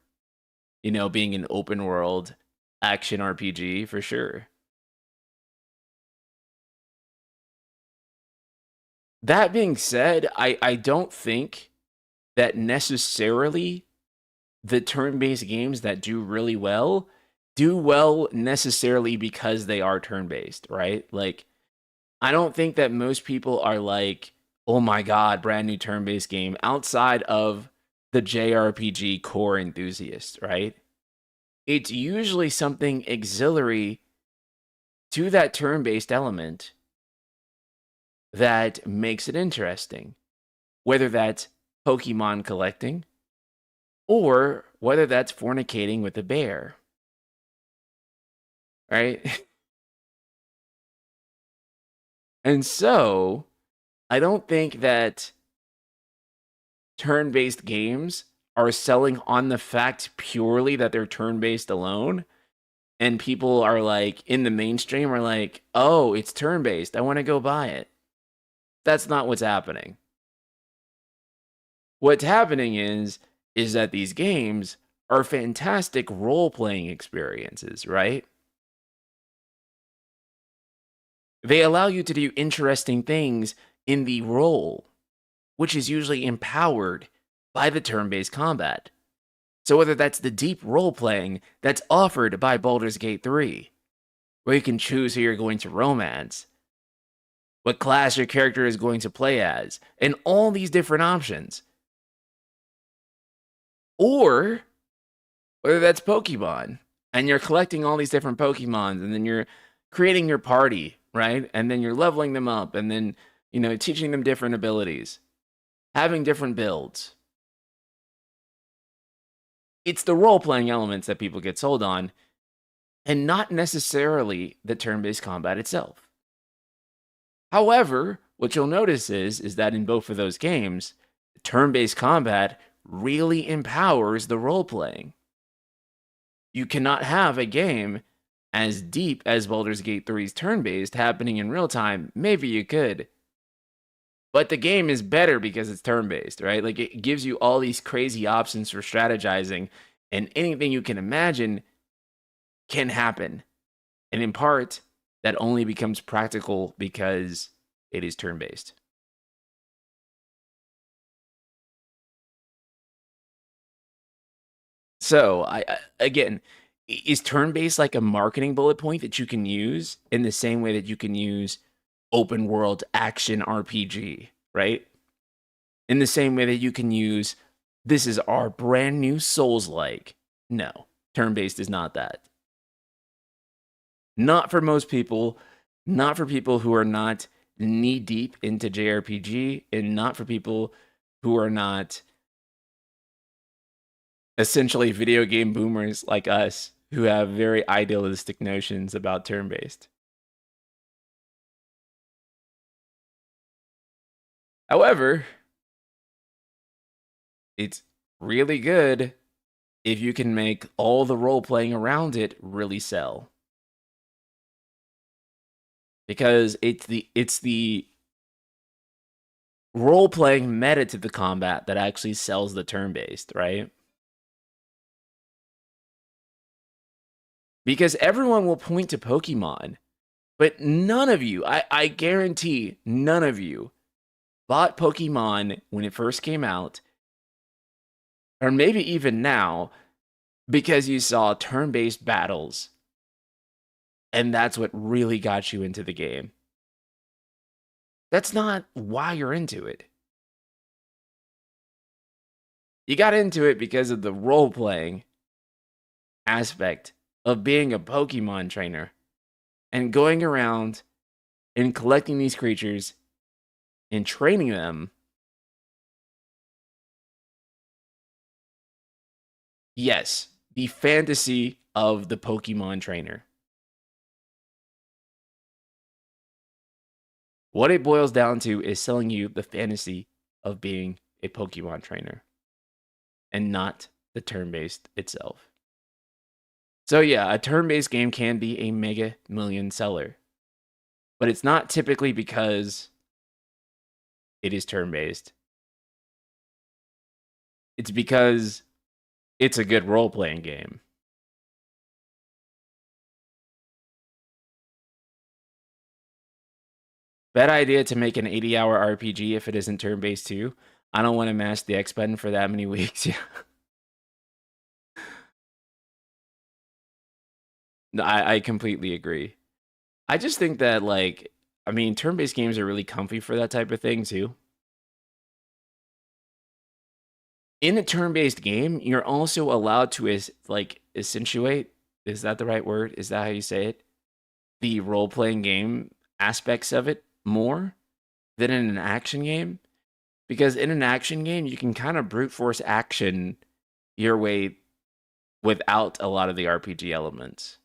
being an open world action RPG for sure. That being said, I don't think that necessarily the turn-based games that do well necessarily because they are turn-based, right? Like, I don't think that most people are like, oh my god, brand new turn-based game outside of the JRPG core enthusiast, right? It's usually something auxiliary to that turn-based element that makes it interesting. Whether that's Pokemon collecting, or whether that's fornicating with a bear. Right? And so, I don't think that turn-based games are selling on the fact purely that they're turn-based alone. And people are like, in the mainstream, are like, oh, it's turn-based. I want to go buy it. That's not what's happening. What's happening is that these games are fantastic role-playing experiences, right? They allow you to do interesting things in the role, which is usually empowered by the turn-based combat. So whether that's the deep role-playing that's offered by Baldur's Gate 3, where you can choose who you're going to romance, what class your character is going to play as, and all these different options. Or whether that's Pokemon, and you're collecting all these different Pokemons, and then you're creating your party, right? And then you're leveling them up, and then, teaching them different abilities, having different builds. It's the role-playing elements that people get sold on, and not necessarily the turn-based combat itself. However, what you'll notice is that in both of those games, turn-based combat really empowers the role-playing. You cannot have a game as deep as Baldur's Gate 3's turn-based happening in real time. Maybe you could. But the game is better because it's turn-based, right? Like, it gives you all these crazy options for strategizing, and anything you can imagine can happen. And in part, that only becomes practical because it is turn-based. So, again, is turn-based like a marketing bullet point that you can use in the same way that you can use open world action RPG, right? In the same way that you can use, this is our brand new Souls-like. No, turn-based is not that. Not for most people, not for people who are not knee deep into JRPG, and not for people who are not essentially video game boomers like us who have very idealistic notions about turn-based. However, it's really good if you can make all the role playing around it really sell. because it's the role playing meta to the combat that actually sells the turn based, right? Because everyone will point to Pokemon, but none of you, I guarantee, none of you bought Pokemon when it first came out, or maybe even now, because you saw turn based battles, and that's what really got you into the game. That's not why you're into it. You got into it because of the role playing aspect of being a Pokemon trainer and going around and collecting these creatures and training them. Yes, the fantasy of the Pokemon trainer. What it boils down to is selling you the fantasy of being a Pokemon trainer and not the turn based itself. So, yeah, a turn based game can be a mega million seller, but it's not typically because it is turn based. It's because it's a good role playing game. Bad idea to make an 80-hour RPG if it isn't turn based too. I don't want to mash the X button for that many weeks. Yeah. No, I completely agree. I just think that, like, I mean, turn based games are really comfy for that type of thing too. In a turn based game, you're also allowed to accentuate. Is that the right word? Is that how you say it? The role playing game aspects of it more than in an action game. Because in an action game, you can kind of brute force action your way without a lot of the RPG elements.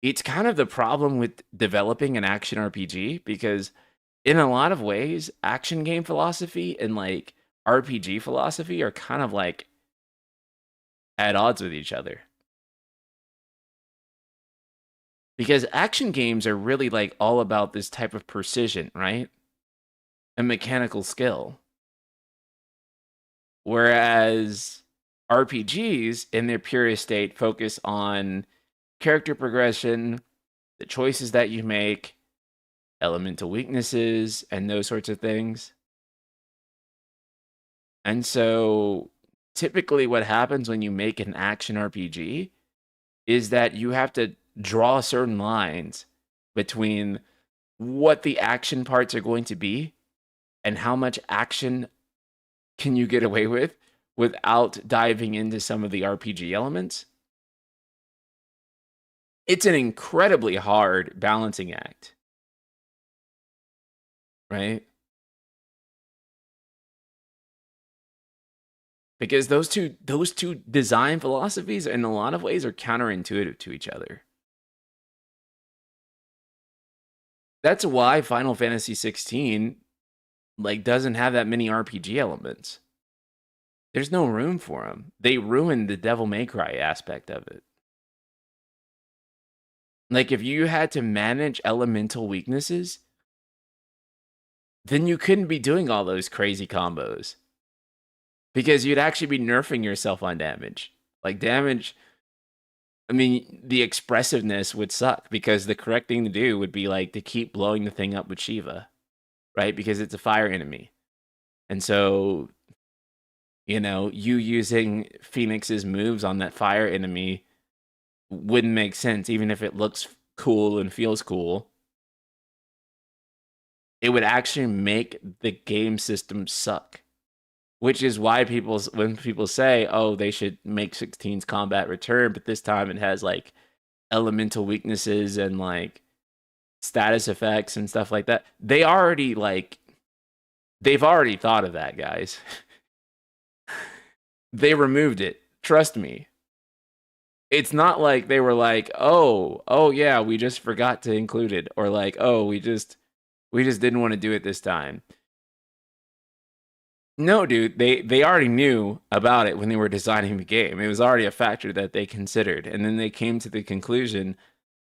It's kind of the problem with developing an action RPG because in a lot of ways, action game philosophy and like RPG philosophy are kind of like at odds with each other. Because action games are really like all about this type of precision, right? And mechanical skill. Whereas RPGs, in their purest state, focus on character progression, the choices that you make, elemental weaknesses, and those sorts of things. And so typically what happens when you make an action RPG is that you have to draw certain lines between what the action parts are going to be and how much action can you get away with without diving into some of the RPG elements. It's an incredibly hard balancing act, right? Because those two design philosophies in a lot of ways are counterintuitive to each other. That's why Final Fantasy 16 like doesn't have that many RPG elements. There's no room for them. They ruined the Devil May Cry aspect of it. Like if you had to manage elemental weaknesses, then you couldn't be doing all those crazy combos. Because you'd actually be nerfing yourself on damage. Like damage, I mean, the expressiveness would suck because the correct thing to do would be like to keep blowing the thing up with Shiva, right? Because it's a fire enemy. And so, you using Phoenix's moves on that fire enemy wouldn't make sense, even if it looks cool and feels cool. It would actually make the game system suck. Which is why when people say, oh, they should make 16's combat return, but this time it has like elemental weaknesses and like status effects and stuff like that. They've already thought of that, guys. They removed it. Trust me. It's not like they were like, oh yeah, we just forgot to include it, or like, oh, we just didn't want to do it this time. No, dude, they already knew about it when they were designing the game. It was already a factor that they considered, and then they came to the conclusion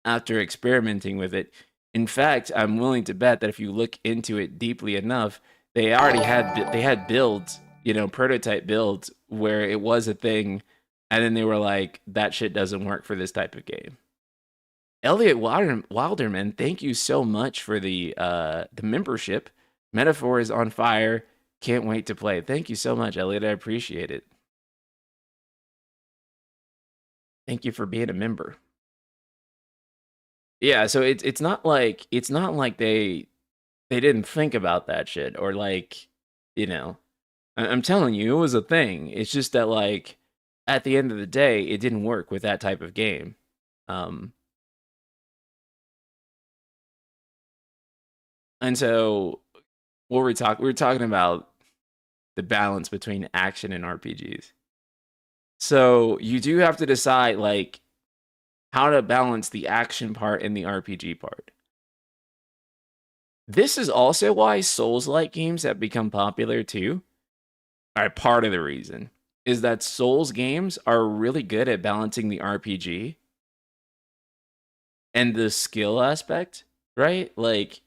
after experimenting with it. In fact, I'm willing to bet that if you look into it deeply enough, they already had builds, prototype builds where it was a thing, and then they were like, that shit doesn't work for this type of game. Elliot Wilderman, thank you so much for the membership. Metaphor is on fire. Can't wait to play. Thank you so much, Elliot. I appreciate it. Thank you for being a member. Yeah, so it's not like they didn't think about that shit or like, you know, I'm telling you, it was a thing. It's just that like at the end of the day, it didn't work with that type of game. Um, and so we were talking about the balance between action and RPGs. So you do have to decide like how to balance the action part and the RPG part. This is also why Souls-like games have become popular too. All right, part of the reason is that Souls games are really good at balancing the RPG and the skill aspect, right? Like,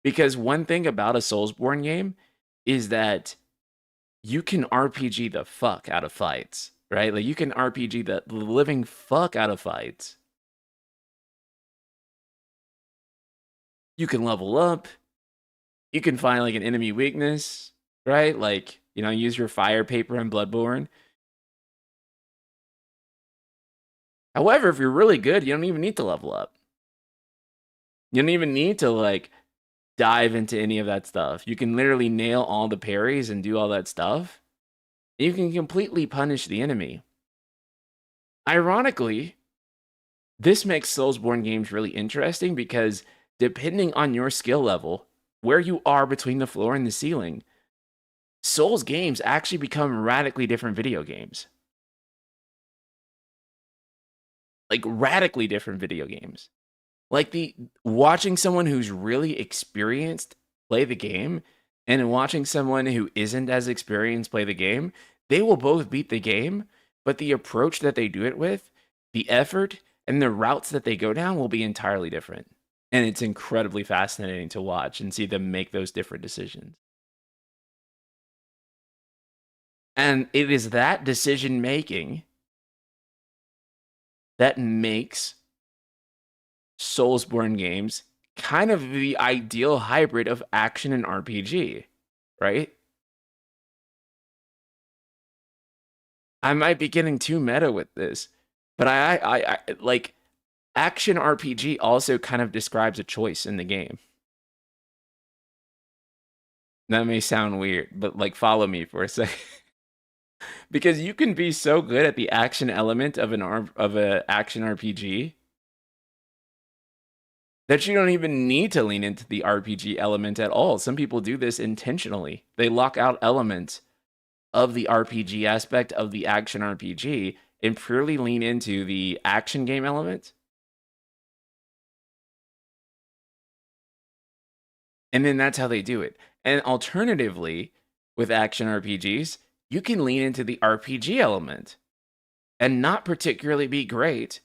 because one thing about a Soulsborne game is that you can RPG the fuck out of fights, right? Like, you can RPG the living fuck out of fights. You can level up. You can find like an enemy weakness, right? Like, use your fire paper in Bloodborne. However, if you're really good, you don't even need to level up. You don't even need to like dive into any of that stuff. You can literally nail all the parries and do all that stuff. You can completely punish the enemy. Ironically, this makes Soulsborne games really interesting because depending on your skill level, where you are between the floor and the ceiling, Souls games actually become radically different video games. Like radically different video games. Like the watching someone who's really experienced play the game and watching someone who isn't as experienced play the game, they will both beat the game, but the approach that they do it with, the effort, and the routes that they go down will be entirely different. And it's incredibly fascinating to watch and see them make those different decisions. And it is that decision making that makes Soulsborne games kind of the ideal hybrid of action and RPG, right? I might be getting too meta with this, but I like action RPG also kind of describes a choice in the game. That may sound weird, but like follow me for a second. Because you can be so good at the action element of a action RPG that you don't even need to lean into the RPG element at all. Some people do this intentionally. They lock out elements of the RPG aspect of the action RPG and purely lean into the action game element. And then that's how they do it. And alternatively, with action RPGs, you can lean into the RPG element and not particularly be great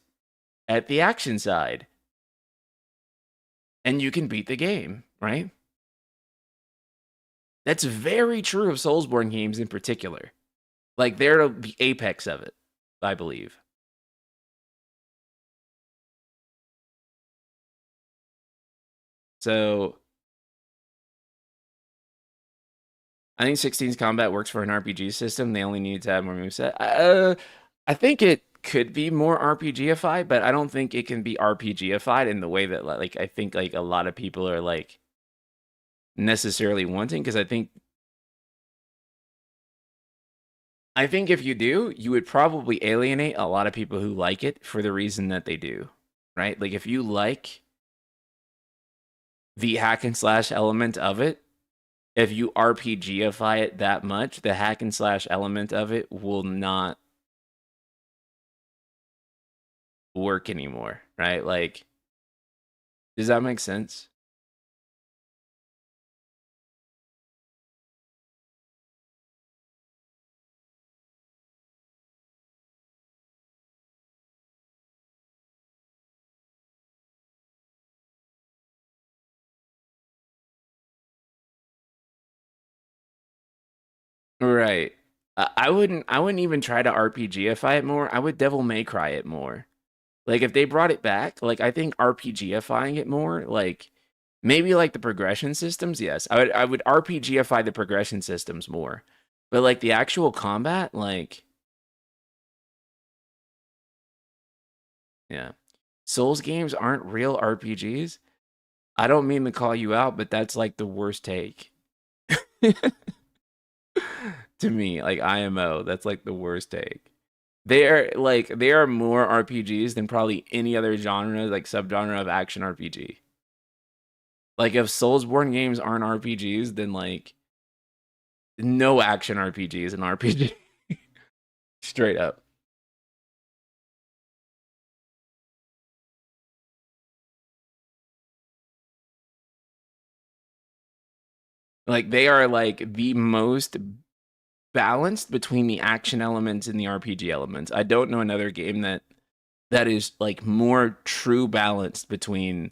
at the action side. And you can beat the game, right? That's very true of Soulsborne games in particular. Like they're the apex of it, I believe. So I think 16's combat works for an RPG system. They only need to add more moveset. I think it could be more RPGified, but I don't think it can be RPGified in the way that like I think like a lot of people are like necessarily wanting, because I think if you do, you would probably alienate a lot of people who like it for the reason that they do, right? Like if you like the hack and slash element of it, if you RPGify it that much, the hack and slash element of it will not work anymore, right? Like, does that make sense? Right. I wouldn't even try to RPGify it more. I would Devil May Cry it more. Like if they brought it back, like I think RPGifying it more, like maybe like the progression systems, yes. I would RPGify the progression systems more. But like the actual combat, like yeah. Souls games aren't real RPGs. I don't mean to call you out, but that's like the worst take. To me, like IMO, that's like the worst take. They are more RPGs than probably any other genre, like subgenre of action RPG. Like if Soulsborne games aren't RPGs, then like no action RPG is an RPG. Straight up. Like they are like the most balanced between the action elements and the RPG elements. I don't know another game that is like more true balanced between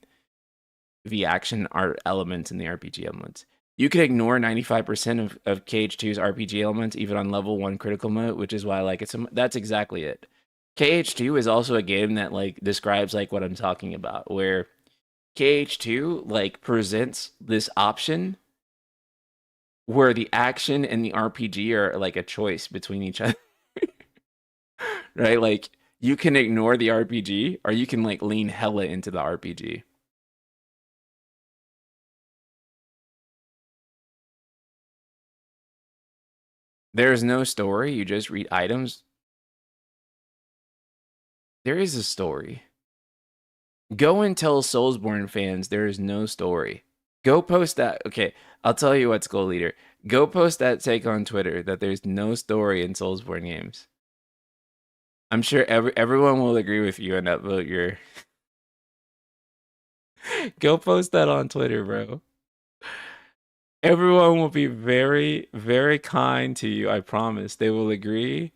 the action art elements and the RPG elements. You can ignore 95% of KH2's RPG elements, even on level 1 critical mode, which is why I like it so much. That's exactly it. KH2 is also a game that like describes like what I'm talking about, where KH2 like presents this option where the action and the RPG are like a choice between each other, right? Like you can ignore the RPG or you can like lean hella into the RPG. There's no story, you just read items. There is a story. Go and tell Soulsborne fans there is no story. Go post that. Okay, I'll tell you what, Skull Leader. Go post that take on Twitter that there's no story in Soulsborne games. I'm sure everyone will agree with you and upvote your. Go post that on Twitter, bro. Everyone will be very, very kind to you. I promise. They will agree,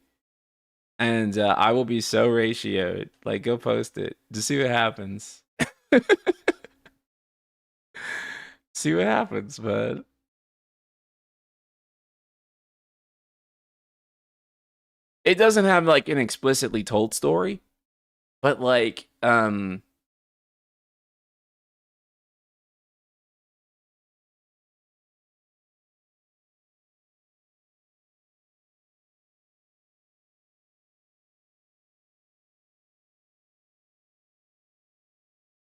and I will be so ratioed. Like, go post it. Just see what happens. See what happens, but it doesn't have like an explicitly told story, but like you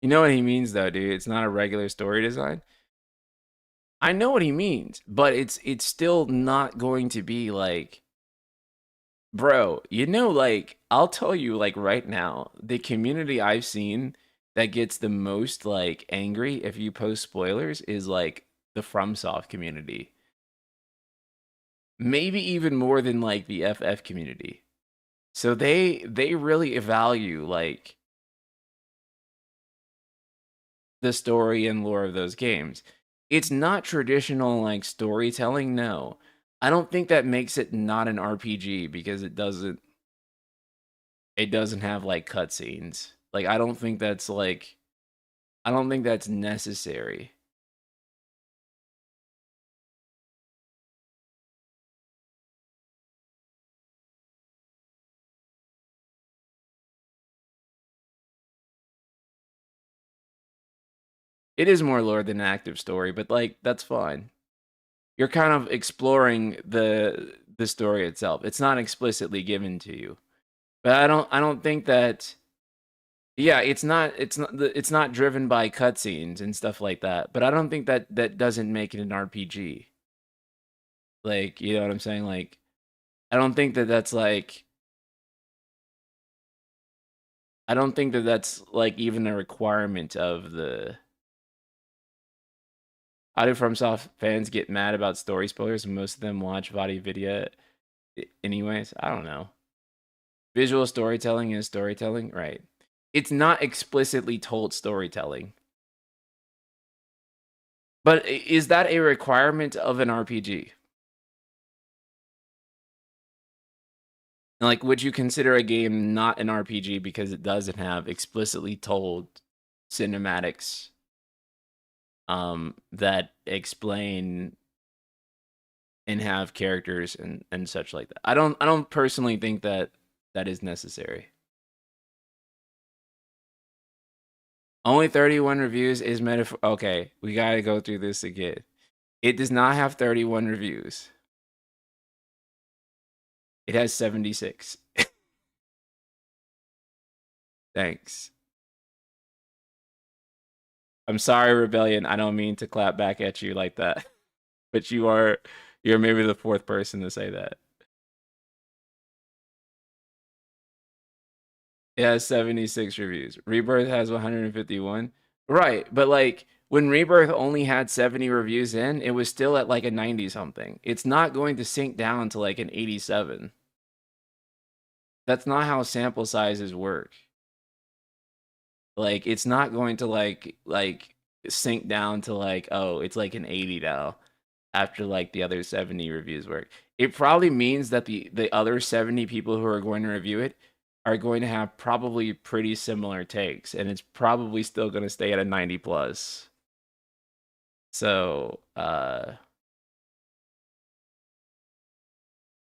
know what he means though, dude. It's not a regular story design. I know what he means, but it's still not going to be like, bro, you know, like I'll tell you like right now, the community I've seen that gets the most like angry if you post spoilers is like the FromSoft community. Maybe even more than like the FF community. So they really value like the story and lore of those games. It's not traditional like storytelling, no. I don't think that makes it not an RPG because it doesn't have like cutscenes. Like I don't think that's necessary. It is more lore than an active story, but like that's fine. You're kind of exploring the story itself. It's not explicitly given to you. But I don't think that yeah, it's not driven by cutscenes and stuff like that. But I don't think that that doesn't make it an RPG. Like, you know what I'm saying? Like I don't think that that's like I don't think that that's like even a requirement of the how do FromSoft fans get mad about story spoilers and most of them watch Vadi video anyways? I don't know. Visual storytelling is storytelling, right? It's not explicitly told storytelling. But is that a requirement of an RPG? Like, would you consider a game not an RPG because it doesn't have explicitly told cinematics that explain and have characters and such like that. I don't personally think that that is necessary. Only 31 reviews is Metaphor. Okay, we gotta go through this again. It does not have 31 reviews. It has 76. Thanks. I'm sorry, Rebellion. I don't mean to clap back at you like that. But you're maybe the fourth person to say that. It has 76 reviews. Rebirth has 151. Right, but like when Rebirth only had 70 reviews in, it was still at like a 90 something. It's not going to sink down to like an 87. That's not how sample sizes work. Like it's not going to like sink down to like, oh, it's like an 80 now after like the other 70 reviews work. It probably means that the other 70 people who are going to review it are going to have probably pretty similar takes, and it's probably still going to stay at a 90 plus. So,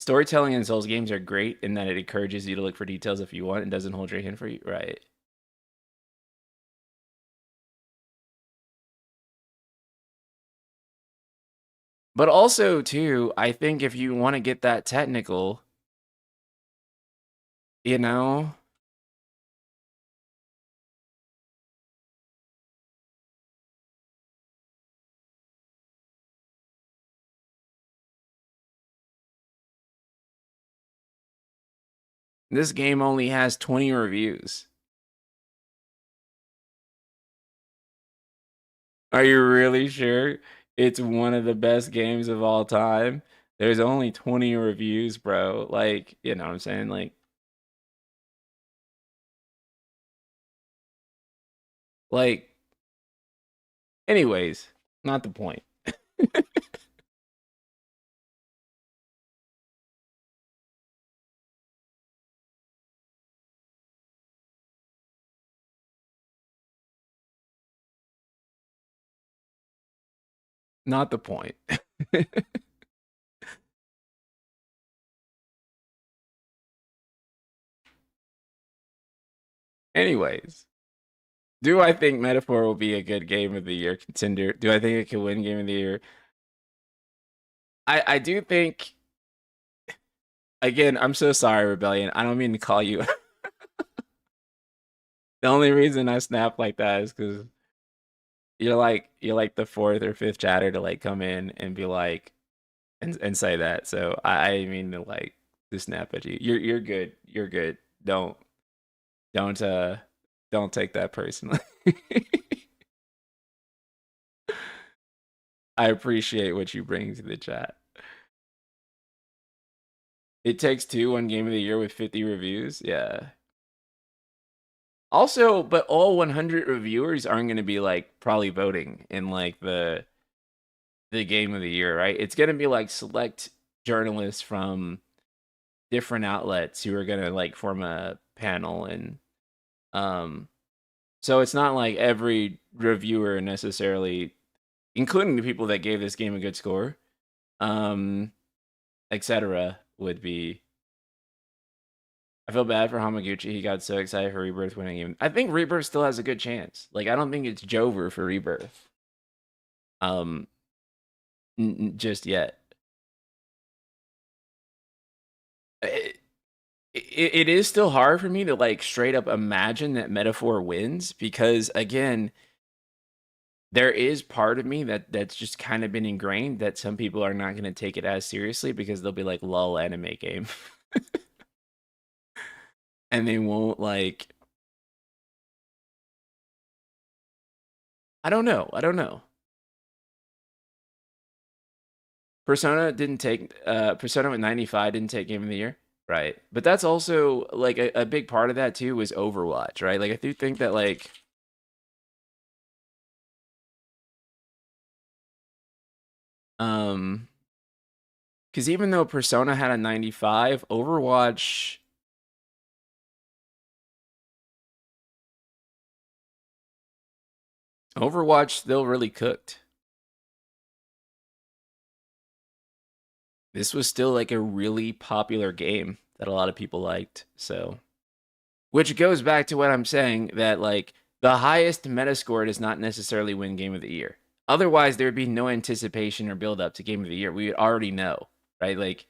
storytelling in Souls games are great in that it encourages you to look for details if you want and doesn't hold your hand for you. Right. But also, too, I think if you want to get that technical, you know, this game only has 20 reviews. Are you really sure it's one of the best games of all time? There's only 20 reviews, bro. Like, you know what I'm saying? Like, anyways, not the point. Not the point. Anyways, do I think Metaphor will be a good game of the year contender? Do I think it can win game of the year? I do think, again, I'm so sorry, Rebellion. I don't mean to call you. The only reason I snap like that is because you're like the fourth or fifth chatter to like come in and be like and say that. So I mean to like to snap at you. You're good. You're good. Don't don't take that personally. I appreciate what you bring to the chat. It Takes Two won Game of the Year with 50 reviews. Yeah. Also, but all 100 reviewers aren't going to be like probably voting in like the Game of the Year, right? It's going to be like select journalists from different outlets who are going to like form a panel, and um so it's not like every reviewer necessarily, including the people that gave this game a good score, um etc., would be. I feel bad for Hamaguchi. He got so excited for Rebirth winning him. I think Rebirth still has a good chance. Like, I don't think it's Jover for Rebirth. Um, just yet. It, it is still hard for me to like straight up imagine that Metaphor wins because again, there is part of me that's just kind of been ingrained that some people are not going to take it as seriously because they'll be like lol anime game and they won't like. I don't know. Persona with 95 didn't take Game of the Year. Right. But that's also like a big part of that too was Overwatch, right? Like I do think that like um because even though Persona had a 95, Overwatch still really cooked. this was still like a really popular game that a lot of people liked. So, which goes back to what I'm saying that like the highest Metascore does not necessarily win Game of the Year. Otherwise, there would be no anticipation or build up to Game of the Year. We would already know, right? Like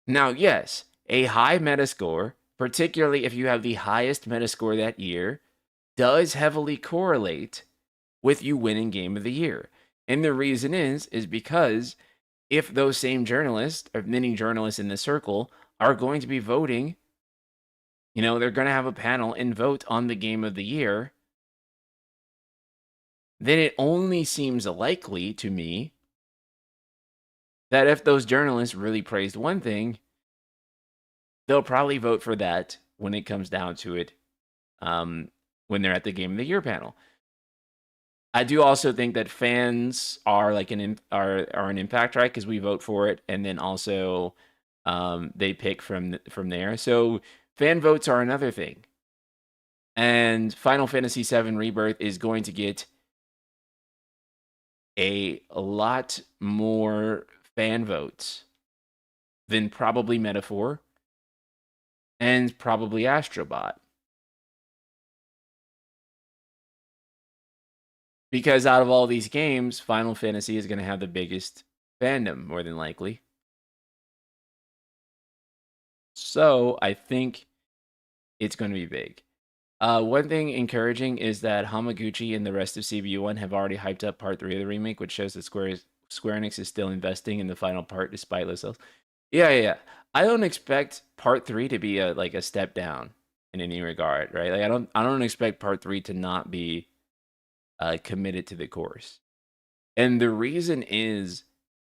now, yes, a high Metascore, particularly if you have the highest Metascore that year, does heavily correlate with you winning Game of the Year. And the reason is because if those same journalists or many journalists in the circle are going to be voting, they're going to have a panel and vote on the Game of the Year, then it only seems likely to me that if those journalists really praised one thing, they'll probably vote for that when it comes down to it, when they're at the Game of the Year panel. I do also think that fans are like are an impact, right? Because we vote for it, and then also they pick from there. So fan votes are another thing, and Final Fantasy VII Rebirth is going to get a lot more fan votes than probably Metaphor and probably Astrobot. Because out of all these games, Final Fantasy is going to have the biggest fandom, more than likely. So I think it's going to be big. One thing encouraging is that Hamaguchi and the rest of CBU1 have already hyped up Part 3 of the remake, which shows that Square Enix is still investing in the final part despite low sales. Yeah. I don't expect Part 3 to be a step down in any regard, right? Like I don't expect Part 3 to not be committed to the course. And the reason is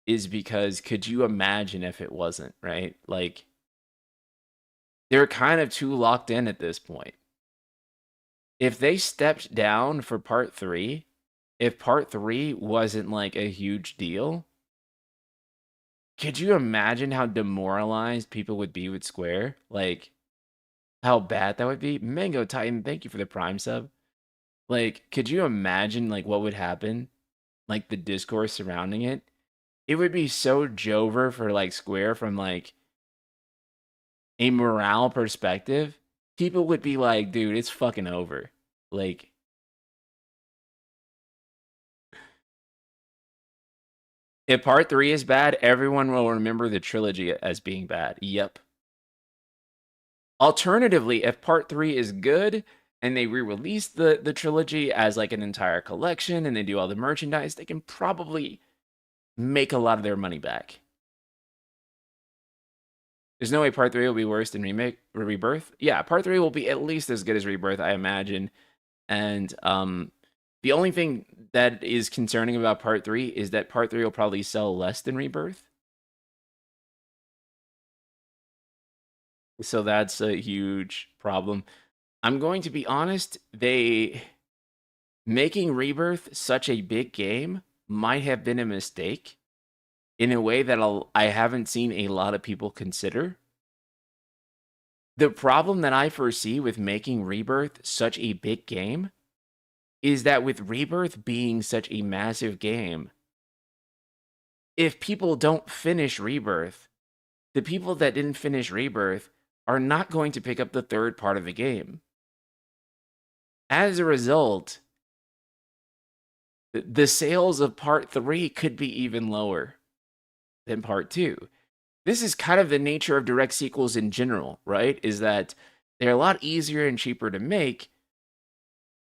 because could you imagine if it wasn't, right? Like they're kind of too locked in at this point. If they stepped down for Part 3, if Part 3 wasn't like a huge deal, could you imagine how demoralized people would be with Square? Like how bad that would be? Mango Titan, thank you for the Prime sub. Like, could you imagine like what would happen? Like the discourse surrounding it? It would be so Jover for like Square from like a morale perspective. People would be like, dude, it's fucking over. Like, if part 3 is bad, everyone will remember the trilogy as being bad. Yep. Alternatively, if part 3 is good and they re-release the trilogy as like an entire collection and they do all the merchandise, they can probably make a lot of their money back. There's no way part 3 will be worse than remake or Rebirth. Yeah, part 3 will be at least as good as Rebirth, I imagine. And the only thing that is concerning about part 3 is that part 3 will probably sell less than Rebirth. So that's a huge problem. I'm going to be honest, making Rebirth such a big game might have been a mistake in a way that I haven't seen a lot of people consider. The problem that I foresee with making Rebirth such a big game is that with Rebirth being such a massive game, if people don't finish Rebirth, the people that didn't finish Rebirth are not going to pick up the third part of the game. As a result, the sales of part 3 could be even lower than part 2. This is kind of the nature of direct sequels in general, right? Is that they're a lot easier and cheaper to make.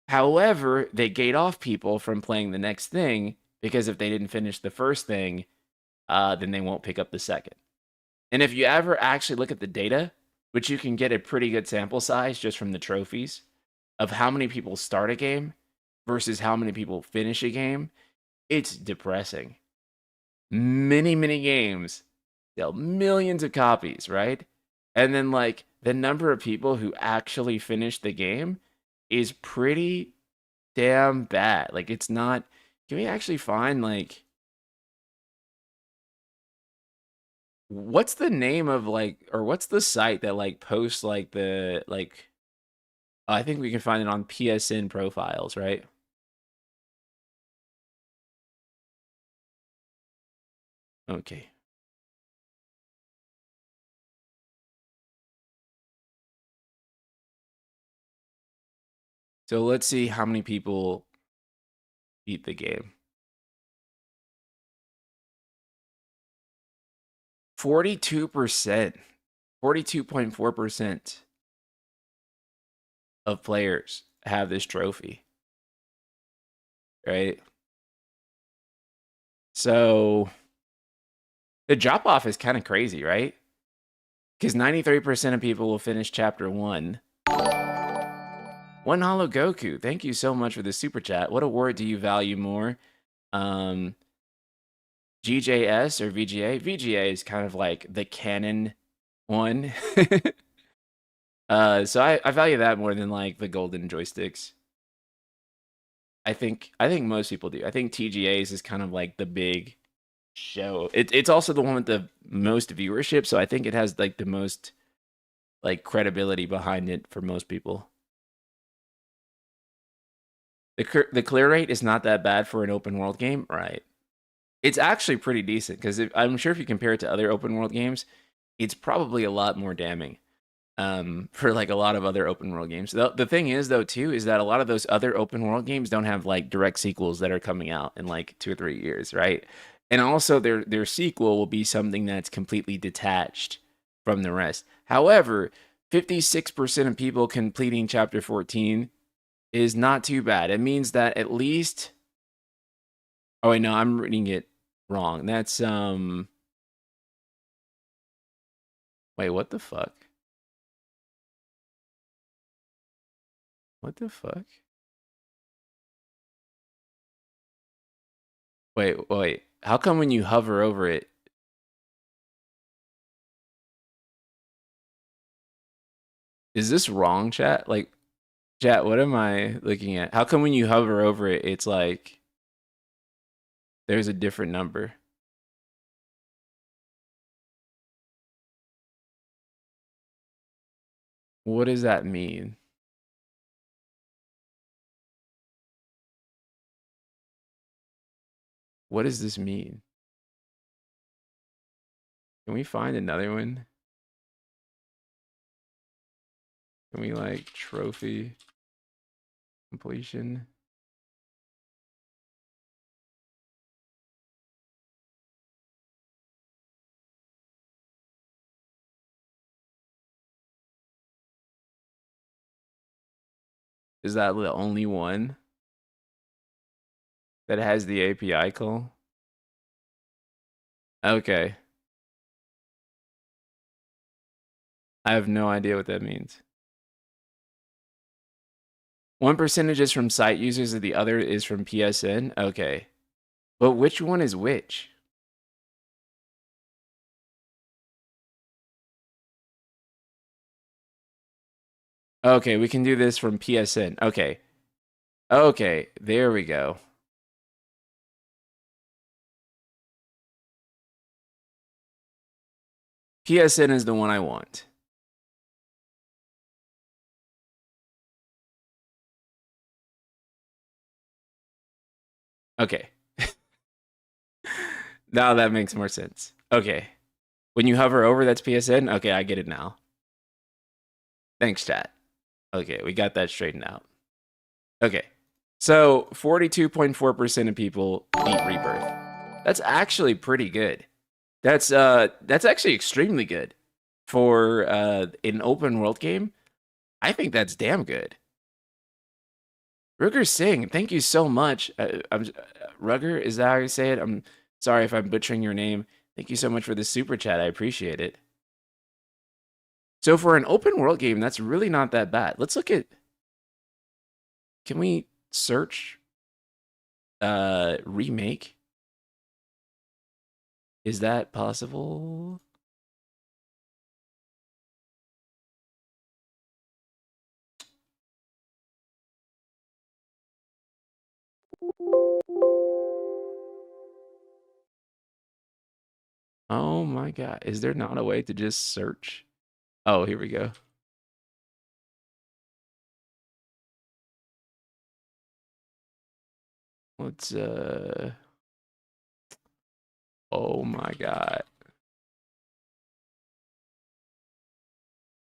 However, they gate off people from playing the next thing because if they didn't finish the first thing, then they won't pick up the second. And if you ever actually look at the data, which you can get a pretty good sample size just from the trophies of how many people start a game versus how many people finish a game, it's depressing. Many games sell millions of copies, right? And then like the number of people who actually finish the game is pretty damn bad. Like it's not. Can we actually find like what's the name of like or what's the site that like posts like the like I think we can find it on PSN profiles, right? Okay. So let's see how many people beat the game. 42%. 42.4% of players have this trophy. Right? So the drop off is kind of crazy, right? Because 93% of people will finish chapter 1. One Hollow Goku, thank you so much for the super chat. What award do you value more? GJS or VGA? VGA is kind of like the canon one. So I value that more than like the golden joysticks. I think most people do. I think TGA's is kind of like the big show. It's also the one with the most viewership, so I think it has like the most like credibility behind it for most people. The clear rate is not that bad for an open world game, right? It's actually pretty decent because I'm sure if you compare it to other open world games, it's probably a lot more damning for like a lot of other open world games. The thing is though too is that a lot of those other open world games don't have like direct sequels that are coming out in like 2 or 3 years, right? And also their sequel will be something that's completely detached from the rest. However, 56% of people completing chapter 14 is not too bad. It means that at least oh wait, no, I'm reading it wrong. That's wait, what the fuck? What the fuck? Wait. How come when you hover over it? Is this wrong, chat? Like, chat, what am I looking at? How come when you hover over it, it's like there's a different number? What does that mean? What does this mean? Can we find another one? Can we like trophy completion? Is that the only one that has the API call? Okay. I have no idea what that means. One percentage is from site users and the other is from PSN? Okay. But which one is which? Okay, we can do this from PSN. Okay. Okay, there we go. PSN is the one I want. Okay. Now that makes more sense. Okay. When you hover over, that's PSN? Okay, I get it now. Thanks, chat. Okay, we got that straightened out. Okay. So 42.4% of people beat Rebirth. That's actually pretty good. That's actually extremely good for an open world game. I think that's damn good. Rugger Singh, thank you so much. Rugger, is that how you say it? I'm sorry if I'm butchering your name. Thank you so much for the super chat. I appreciate it. So for an open world game, that's really not that bad. Let's look at. Can we search remake? Is that possible? Oh my god. Is there not a way to just search? Oh, here we go. Let's oh my god.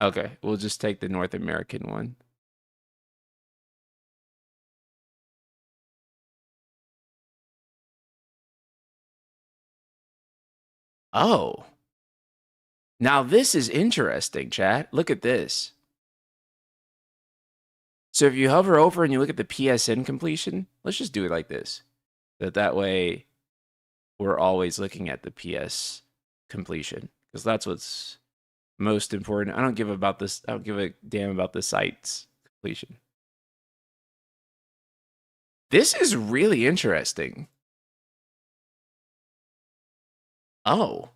Okay, we'll just take the North American one. Oh. Now this is interesting, chat. Look at this. So if you hover over and you look at the PSN completion, let's just do it like this. That way we're always looking at the PS completion because that's what's most important. I don't give a damn about the site's completion. This is really interesting. Oh.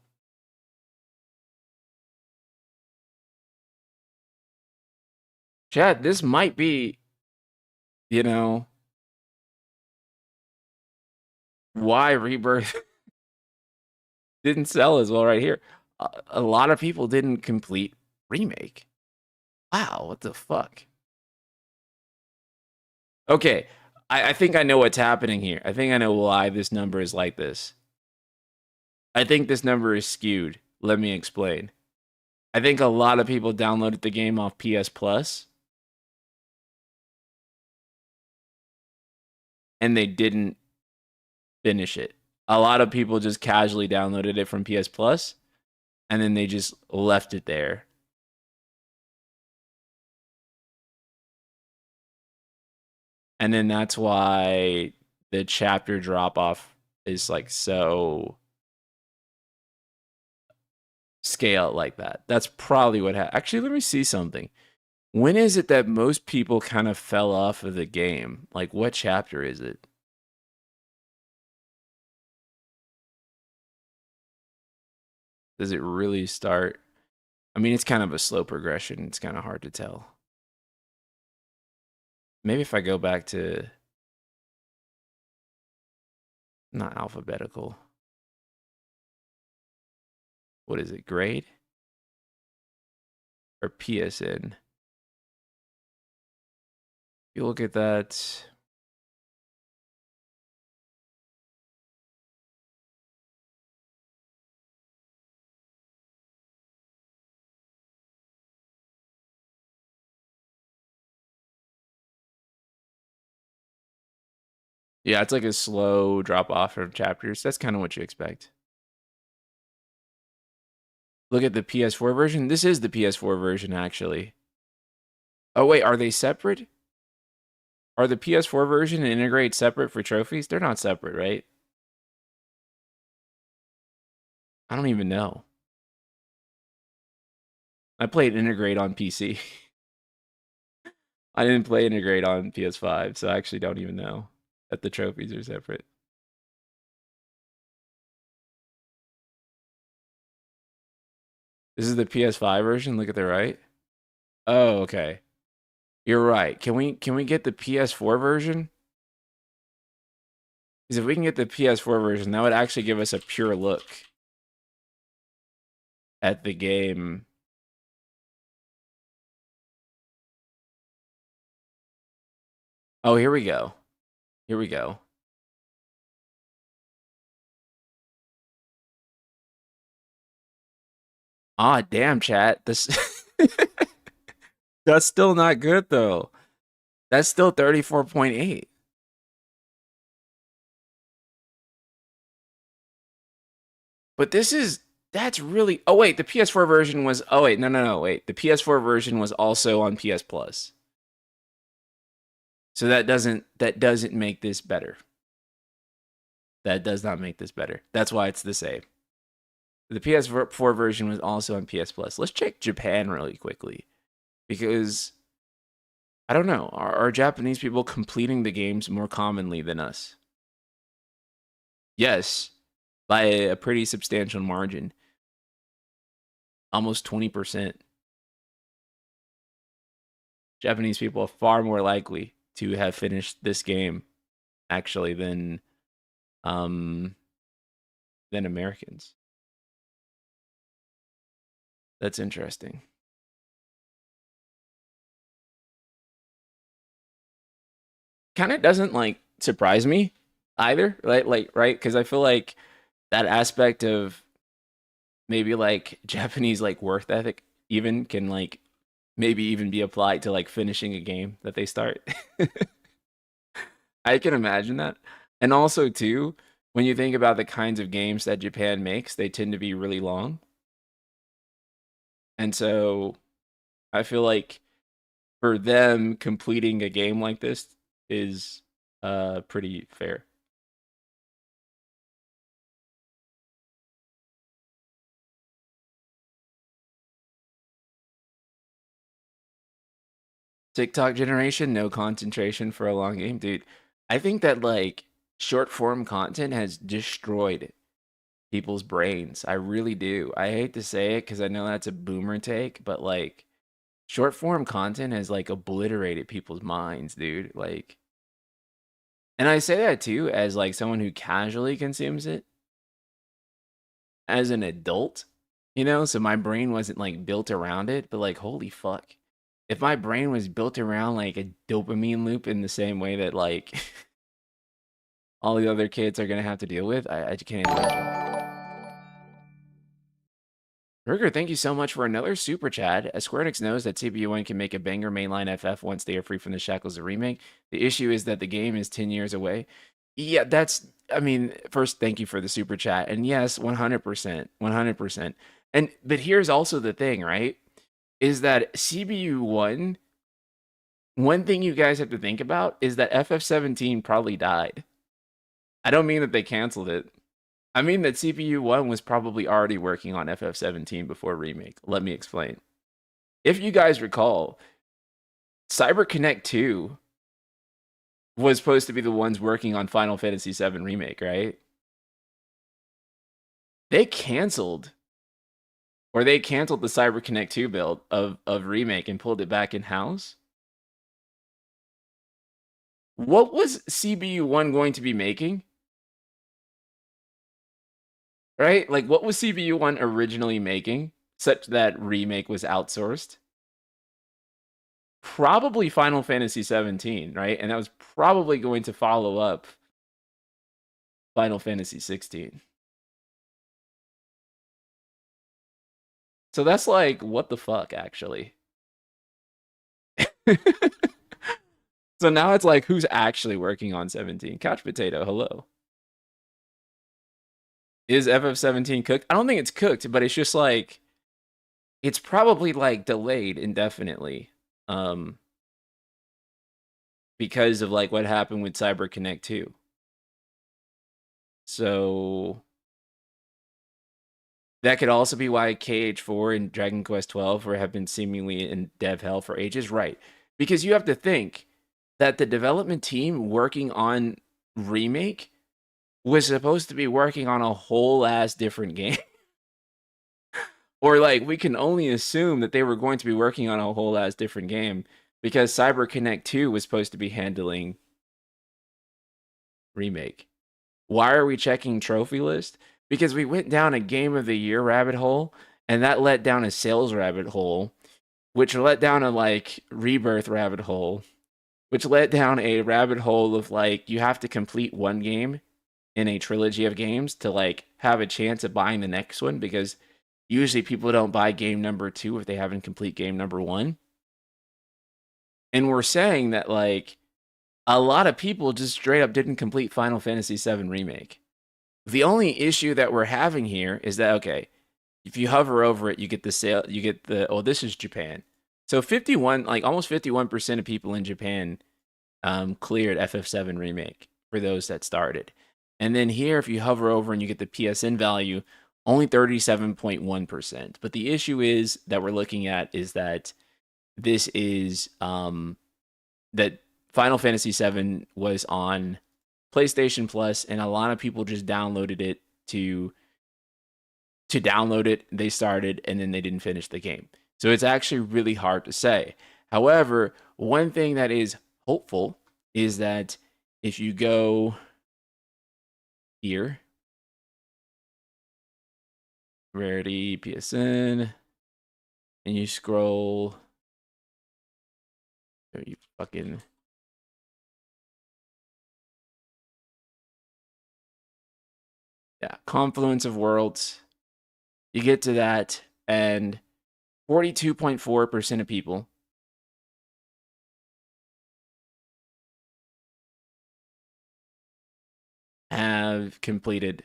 Chad, this might be, you know, why Rebirth didn't sell as well right here. A lot of people didn't complete Remake. Wow, what the fuck? Okay, I think I know what's happening here. I think I know why this number is like this. I think this number is skewed. Let me explain. I think a lot of people downloaded the game off PS Plus and they didn't finish it. A lot of people just casually downloaded it from PS Plus and then they just left it there. And then that's why the chapter drop off is like so scale like that. That's probably what happened. Actually, let me see something. When is it that most people kind of fell off of the game? Like, what chapter is it? Does it really start? I mean, it's kind of a slow progression. It's kind of hard to tell. Maybe if I go back to not alphabetical. What is it? Grade? Or PSN? You look at that. Yeah, it's like a slow drop off of chapters. That's kind of what you expect. Look at the PS4 version. This is the PS4 version, actually. Oh, wait, are they separate? Are the PS4 version and Integrate separate for trophies? They're not separate, right? I don't even know. I played Integrate on PC. I didn't play Integrate on PS5, so I actually don't even know that the trophies are separate. This is the PS5 version. Look at the right. Oh, okay. You're right. Can we get the PS4 version? Because if we can get the PS4 version, that would actually give us a pure look at the game. Oh, here we go. Here we go. Ah, damn, chat. This that's still not good though. That's still 34.8. But that's really. Oh wait, the PS4 version was. Oh wait, no, wait. The PS4 version was also on PS Plus. So that doesn't make this better. That does not make this better. That's why it's the same. The PS4 version was also on PS Plus. Let's check Japan really quickly because I don't know. Are Japanese people completing the games more commonly than us? Yes, by a pretty substantial margin. Almost 20%. Japanese people are far more likely to have finished this game actually than Americans. That's interesting. Kind of doesn't like surprise me either, right? Because I feel like that aspect of maybe like Japanese like work ethic even can like maybe even be applied to like finishing a game that they start. I can imagine that. And also too, when you think about the kinds of games that Japan makes, they tend to be really long. And so I feel like for them, completing a game like this is pretty fair. TikTok generation, no concentration for a long game, dude. I think that like short form content has destroyed people's brains. I really do. I hate to say it because I know that's a boomer take, but like short form content has like obliterated people's minds, dude. Like, and I say that too as like someone who casually consumes it as an adult, you know? So my brain wasn't like built around it, but like, holy fuck. If my brain was built around like a dopamine loop in the same way that like all the other kids are gonna have to deal with, I just can't imagine. Burger, thank you so much for another super chat. As Square Enix knows that CPU1 can make a banger mainline FF once they are free from the shackles of remake. The issue is that the game is 10 years away. Yeah, that's, I mean, first, thank you for the super chat. And yes, 100%, 100%. But here's also the thing, right? Is that CBU1, one thing you guys have to think about is that FF17 probably died. I don't mean that they canceled it. I mean that CPU1 was probably already working on FF17 before remake. Let me explain. If you guys recall, CyberConnect 2 was supposed to be the ones working on Final Fantasy VII Remake, right? They canceled, or they canceled the CyberConnect 2 build of Remake and pulled it back in-house. What was CBU1 going to be making? Right? Like, what was CBU1 originally making such that Remake was outsourced? Probably Final Fantasy 17, right? And that was probably going to follow up Final Fantasy 16. So that's like, what the fuck, actually? So now it's like, who's actually working on 17? Couch Potato, hello. Is FF17 cooked? I don't think it's cooked, but it's just like, it's probably like delayed indefinitely. Because of like what happened with CyberConnect 2. So that could also be why KH4 and Dragon Quest 12 have been seemingly in dev hell for ages, right? Because you have to think that the development team working on Remake was supposed to be working on a whole ass different game. Or like we can only assume that they were going to be working on a whole ass different game because CyberConnect 2 was supposed to be handling Remake. Why are we checking trophy list? Because we went down a game of the year rabbit hole, and that led down a sales rabbit hole, which led down a like rebirth rabbit hole, which led down a rabbit hole of like you have to complete one game in a trilogy of games to like have a chance of buying the next one because usually people don't buy game number 2 if they haven't complete game number 1. And we're saying that like a lot of people just straight up didn't complete Final Fantasy VII Remake. The only issue that we're having here is that okay, if you hover over it, you get the sale, you get the oh, this is Japan. So 51, like almost 51% of people in Japan cleared FF7 remake for those that started. And then here, if you hover over and you get the PSN value, only 37.1%. But the issue is that we're looking at is that this is that Final Fantasy VII was on PlayStation Plus, and a lot of people just downloaded it to download it. They started, and then they didn't finish the game. So it's actually really hard to say. However, one thing that is hopeful is that if you go here, Rarity, PSN, and you scroll, you fucking yeah, Confluence of Worlds. You get to that, and 42.4% of people have have completed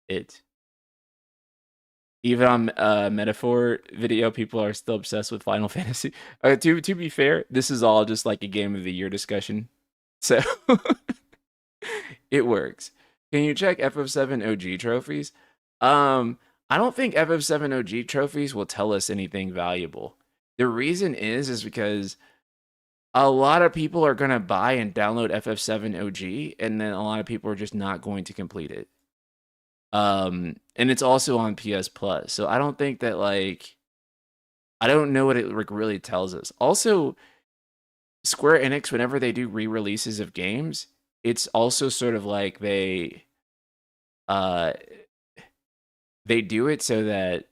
it. Even on Metaphor video, people are still obsessed with Final Fantasy. To be fair, this is all just like a Game of the Year discussion, so it works. Can you check FF7 OG trophies? I don't think FF7 OG trophies will tell us anything valuable. The reason is because a lot of people are gonna buy and download FF7 OG, and then a lot of people are just not going to complete it. And it's also on PS Plus, so I don't think that like I don't know what it really tells us. Also, Square Enix, whenever they do re-releases of games, it's also sort of like uh they do it so that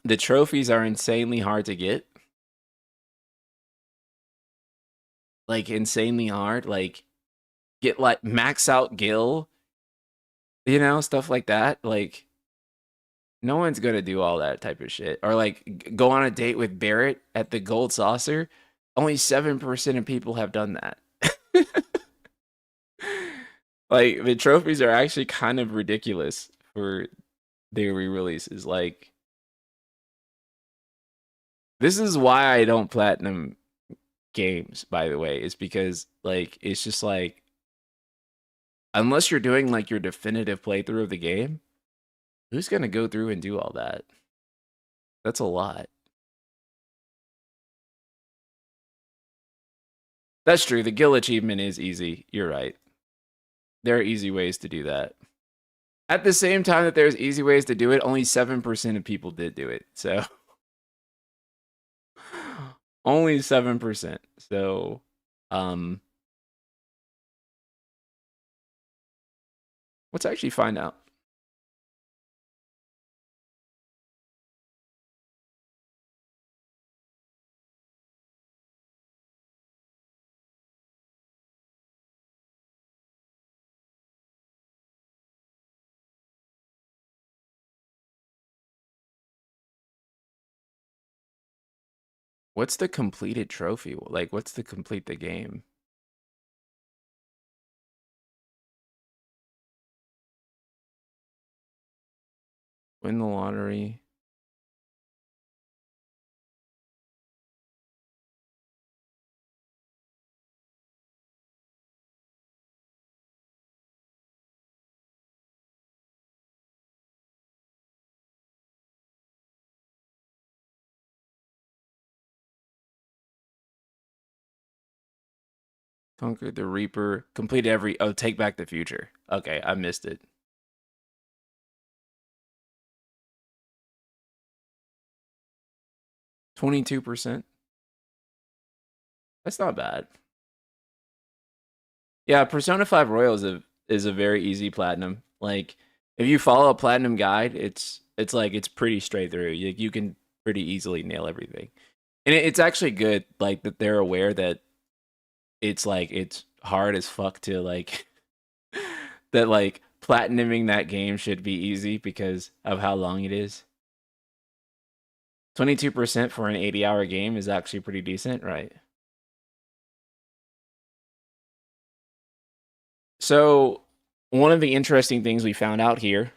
the trophies are insanely hard to get. Like insanely hard, like get like max out Gil, you know, stuff like that. Like no one's gonna do all that type of shit. Or like go on a date with Barrett at the Gold Saucer. Only 7% of people have done that. Like the trophies are actually kind of ridiculous for their re-releases. Like this is why I don't platinum games, by the way, is because like it's just like unless you're doing like your definitive playthrough of the game, who's gonna go through and do all that? That's a lot. That's true. The Gil achievement is easy. You're right. There are easy ways to do that. At the same time that there's easy ways to do it, only 7% of people did do it. So only 7%. So let's actually find out. What's the completed trophy? Like, what's the complete the game? Win the lottery. Conquered the Reaper. Complete every... Oh, Take Back the Future. Okay, I missed it. %. That's not bad. Yeah, Persona 5 Royal is a very easy platinum. Like, if you follow a platinum guide, it's like it's pretty straight through. You can pretty easily nail everything. And it's actually good, like, that they're aware that it's like it's hard as fuck to like that like platinuming that game should be easy because of how long it is. 22% for an 80-hour game is actually pretty decent, right? So, one of the interesting things we found out here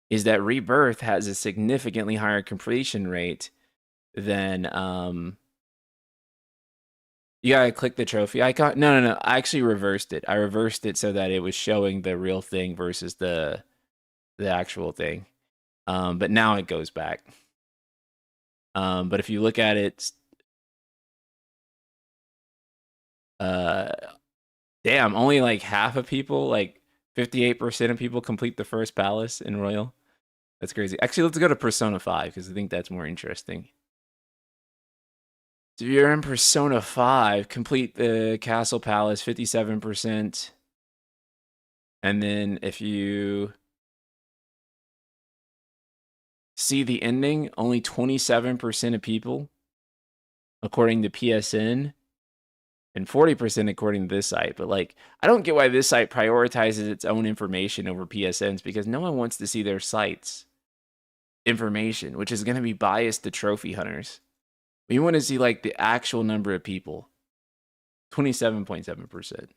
is that Rebirth has a significantly higher completion rate than you gotta click the trophy icon. No. I actually reversed it. I reversed it so that it was showing the real thing versus the actual thing. But now it goes back. But if you look at it, damn, only like half of people, like 58% of people complete the first palace in Royal. That's crazy. Actually, let's go to Persona 5 because I think that's more interesting. So if you're in Persona 5, complete the Castle Palace, 57%. And then if you see the ending, only 27% of people, according to PSN, and 40% according to this site. But like, I don't get why this site prioritizes its own information over PSN's because no one wants to see their site's information, which is going to be biased to trophy hunters. We want to see like the actual number of people. 27.7%.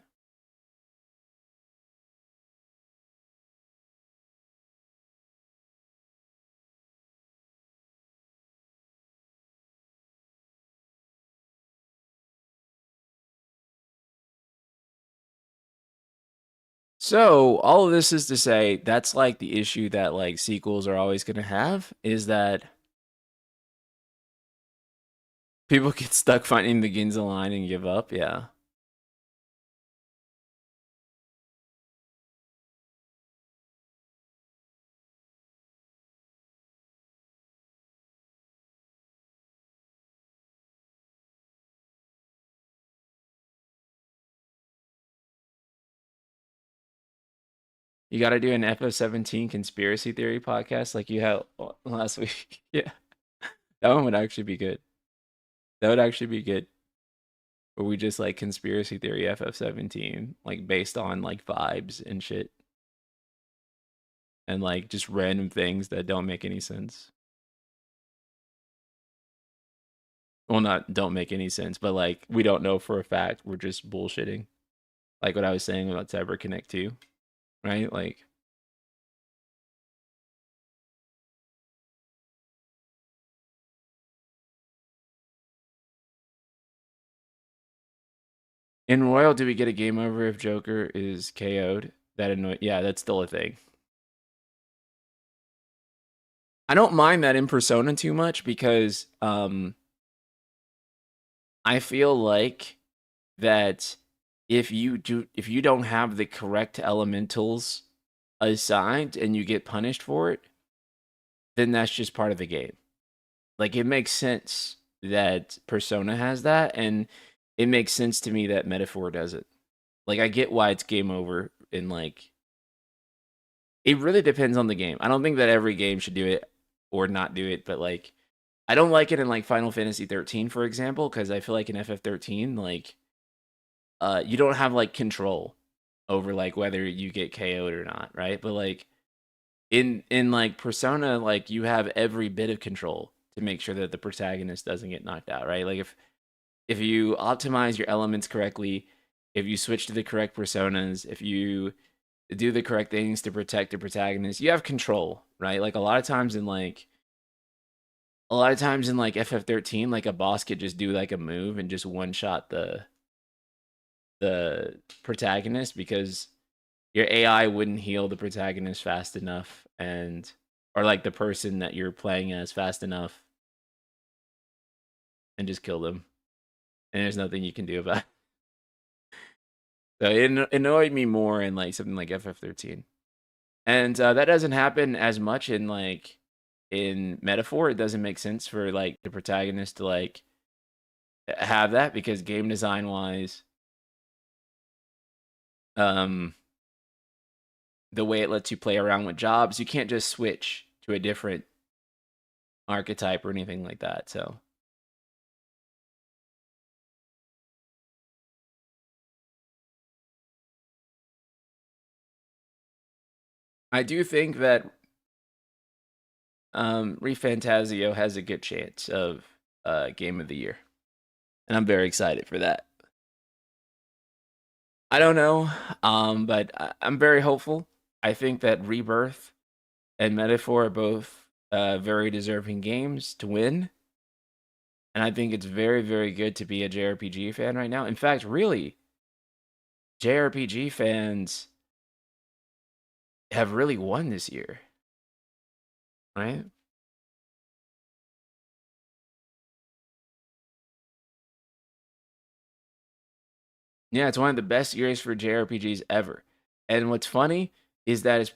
So all of this is to say that's like the issue that like sequels are always going to have is that people get stuck finding the Ginza line and give up. Yeah. You got to do an FF17 conspiracy theory podcast like you had last week. Yeah. That one would actually be good. That would actually be good. Where we just like conspiracy theory FF17, like based on like vibes and shit. And like just random things that don't make any sense. Well, not don't make any sense, but like we don't know for a fact. We're just bullshitting. Like what I was saying about CyberConnect 2, right? Like in Royal, do we get a game over if Joker is KO'd? That annoy. Yeah, that's still a thing. I don't mind that in Persona too much because I feel like that if you don't have the correct elementals assigned and you get punished for it, then that's just part of the game. Like it makes sense that Persona has that, and it makes sense to me that Metaphor does it. Like I get why it's game over, and like it really depends on the game. I don't think that every game should do it or not do it, but like I don't like it in like Final Fantasy 13, for example, because I feel like in FF13, like you don't have like control over like whether you get KO'd or not, right? But like in like Persona, like you have every bit of control to make sure that the protagonist doesn't get knocked out, right? Like if you optimize your elements correctly, if you switch to the correct personas, if you do the correct things to protect the protagonist, you have control, right? Like a lot of times in like FF13, like a boss could just do like a move and just one shot the protagonist because your AI wouldn't heal the protagonist fast enough and or like the person that you're playing as fast enough and just kill them. And there's nothing you can do about it. So it annoyed me more in like something like FF13. And that doesn't happen as much in like in Metaphor. It doesn't make sense for like the protagonist to like have that because game design wise, um, the way it lets you play around with jobs, you can't just switch to a different archetype or anything like that. So I do think that ReFantazio has a good chance of game of the year, and I'm very excited for that. I don't know, but I'm very hopeful. I think that Rebirth and Metaphor are both very deserving games to win, and I think it's very, very good to be a JRPG fan right now. In fact, really, JRPG fans have really won this year, right? Yeah, it's one of the best years for JRPGs ever. And what's funny is that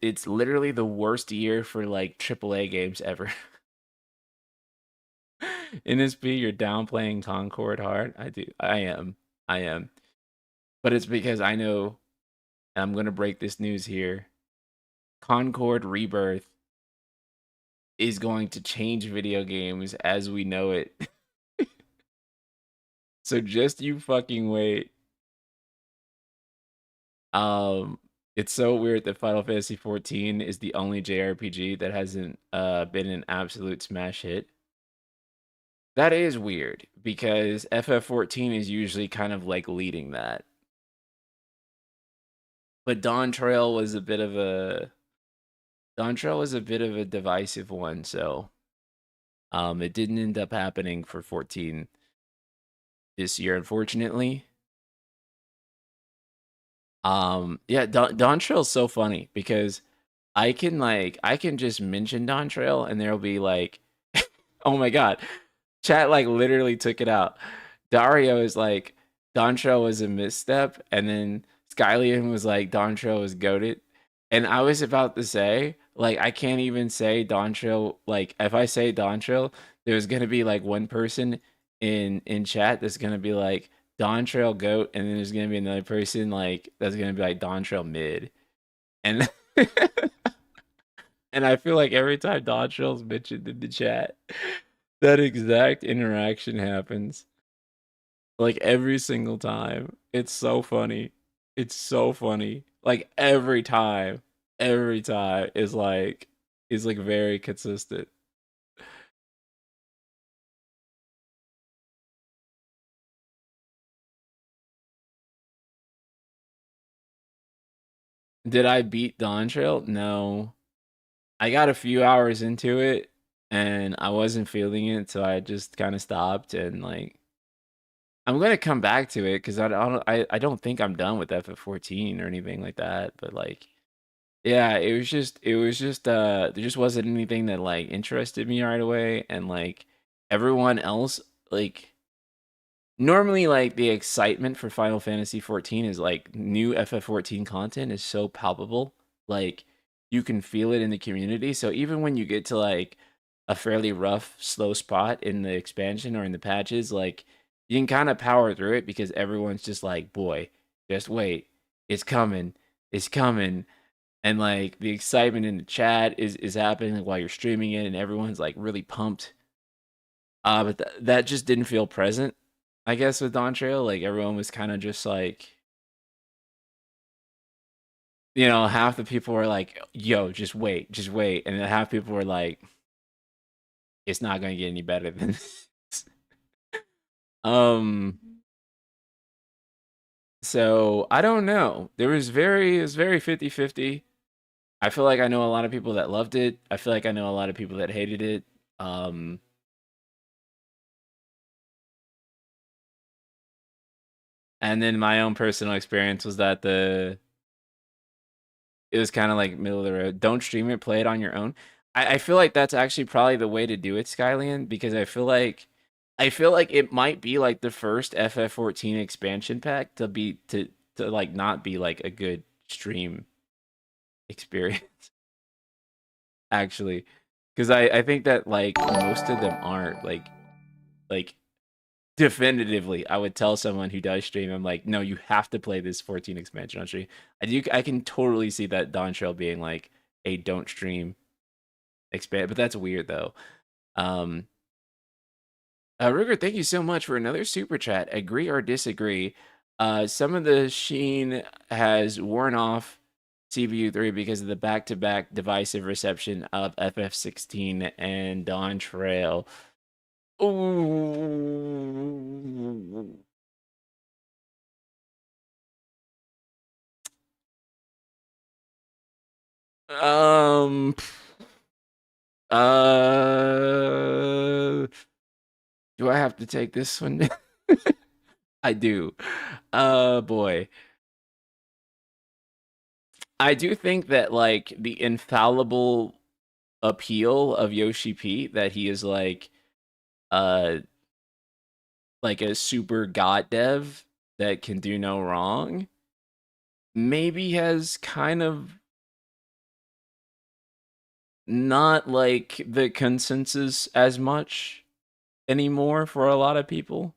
it's literally the worst year for like AAA games ever. NSP, you're downplaying Concord hard. I do. I am. I am. But it's because I know, and I'm gonna break this news here. Concord Rebirth is going to change video games as we know it. So just you fucking wait. Um, it's so weird that Final Fantasy 14 is the only JRPG that hasn't been an absolute smash hit. That is weird because FF14 is usually kind of like leading that. But Dawn Trail was a bit of a divisive one, so it didn't end up happening for 14 this year, unfortunately. Yeah, Dawn Trail's so funny because I can just mention Dawn Trail and there'll be like, oh my god, chat like literally took it out. Dario is like, Dawn Trail was a misstep, and then Skylian was like, Dawn Trail was goated. And I was about to say, like, I can't even say Dawn Trail. Like, if I say Dawn Trail, there's gonna be like one person in chat that's gonna be like Dawn Trail goat, and then there's gonna be another person like that's gonna be like Dawn Trail mid, and and I feel like every time Dawn Trail's mentioned in the chat, that exact interaction happens. Like every single time. It's so funny. It's so funny. Like every time is like very consistent. Did I beat Dawn Trail? No. I got a few hours into it and I wasn't feeling it, so I just kind of stopped and like I'm gonna come back to it because I don't think I'm done with FF14 or anything like that. But like yeah, it was just there just wasn't anything that like interested me right away, and like everyone else like normally like the excitement for Final Fantasy 14 is like new FF14 content is so palpable. Like you can feel it in the community. So even when you get to like a fairly rough, slow spot in the expansion or in the patches, like you can kind of power through it because everyone's just like, boy, just wait. It's coming. It's coming. And like the excitement in the chat is happening like, while you're streaming it and everyone's like really pumped. But that just didn't feel present, I guess, with Dawn Trail. Like everyone was kind of just like, you know, half the people were like, "Yo, just wait," and then half people were like, "It's not gonna get any better than this." Um, so I don't know. It was very 50-50. I feel like I know a lot of people that loved it. I feel like I know a lot of people that hated it. Um, and then my own personal experience was that it was kind of like middle of the road. Don't stream it, play it on your own. I feel like that's actually probably the way to do it, Skylian, because I feel like it might be like the first FF14 expansion pack to like not be like a good stream experience, actually. Because I think that like most of them aren't like definitively I would tell someone who does stream, I'm like, no, you have to play this 14 expansion on stream. I can totally see that Dawn Trail being like a don't stream expand, but that's weird though. Um Ruger, thank you so much for another super chat. Agree or disagree? Some of the sheen has worn off CPU3 because of the back-to-back divisive reception of FF16 and Dawn Trail. Ooh. Um. Uh. Do I have to take this one? I do. Boy. I do think that like the infallible appeal of Yoshi P that he is uh like a super god dev that can do no wrong maybe has kind of not like the consensus as much anymore for a lot of people.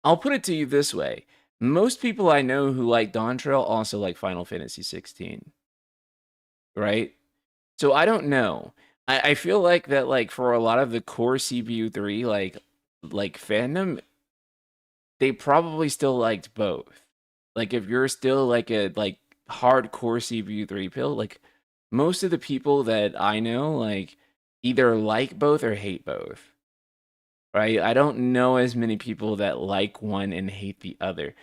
I'll put it to you this way. Most people I know who like Dawn Trail also like Final Fantasy 16, right? So I don't know. I feel like that like for a lot of the core CPU3 like fandom, they probably still liked both. Like if you're still like a like hardcore CPU3 pill, like most of the people that I know like either like both or hate both. Right? I don't know as many people that like one and hate the other.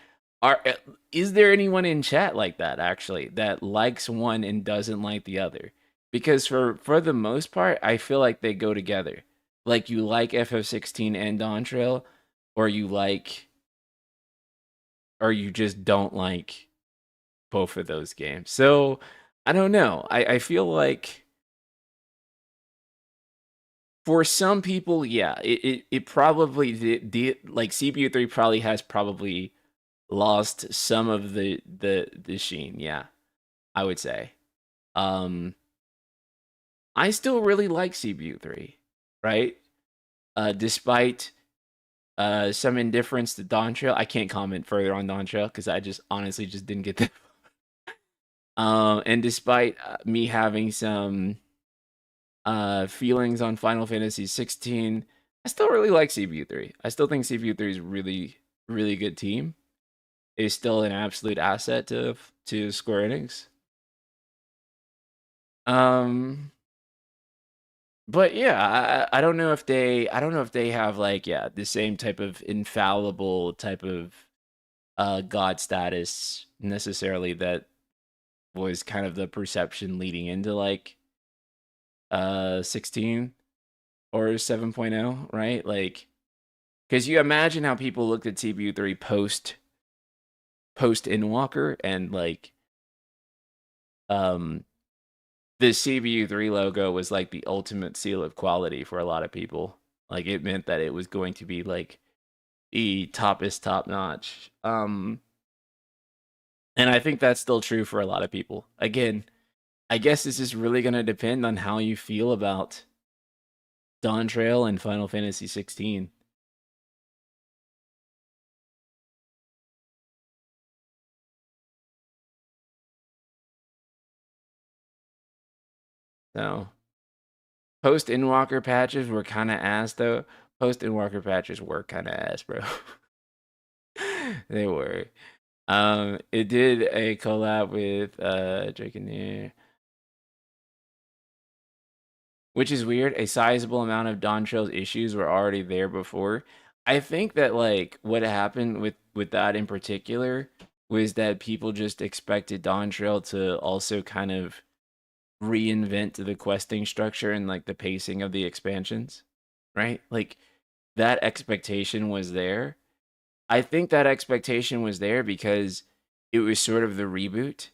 Are is there anyone in chat like that actually that likes one and doesn't like the other? Because for the most part, I feel like they go together. Like you like FF16 and Dawn Trail, or you like or you just don't like both of those games. So I don't know. I feel like for some people, yeah, it probably like CPU 3 probably has probably lost some of the sheen. Yeah, I would say. Um, I still really like CPU 3, right? Despite some indifference to Dawn Trail, I can't comment further on Dawn Trail because I just honestly just didn't get that. And despite me having some feelings on Final Fantasy 16, I still really like CPU 3. I still think CPU 3 is really good team. Is still an absolute asset to Square Enix. Um, but yeah, I don't know if they have like yeah the same type of infallible type of god status necessarily that was kind of the perception leading into like 16 or 7.0, right? Like because you imagine how people looked at CPU 3 post Inwalker and like um the CPU 3 logo was like the ultimate seal of quality for a lot of people. Like it meant that it was going to be like the toppest top notch. And I think that's still true for a lot of people. Again, I guess this is really going to depend on how you feel about Dawn Trail and Final Fantasy 16. So, post Inwalker patches were kind of ass though. Post Inwalker patches were kind of ass, bro. They were. It did a collab with Drake and Near, which is weird. A sizable amount of Dawn Trail's issues were already there before. I think that like what happened with that in particular was that people just expected Dawn Trail to also kind of reinvent the questing structure and like the pacing of the expansions, right? Like that expectation was there. I think that expectation was there because it was sort of the reboot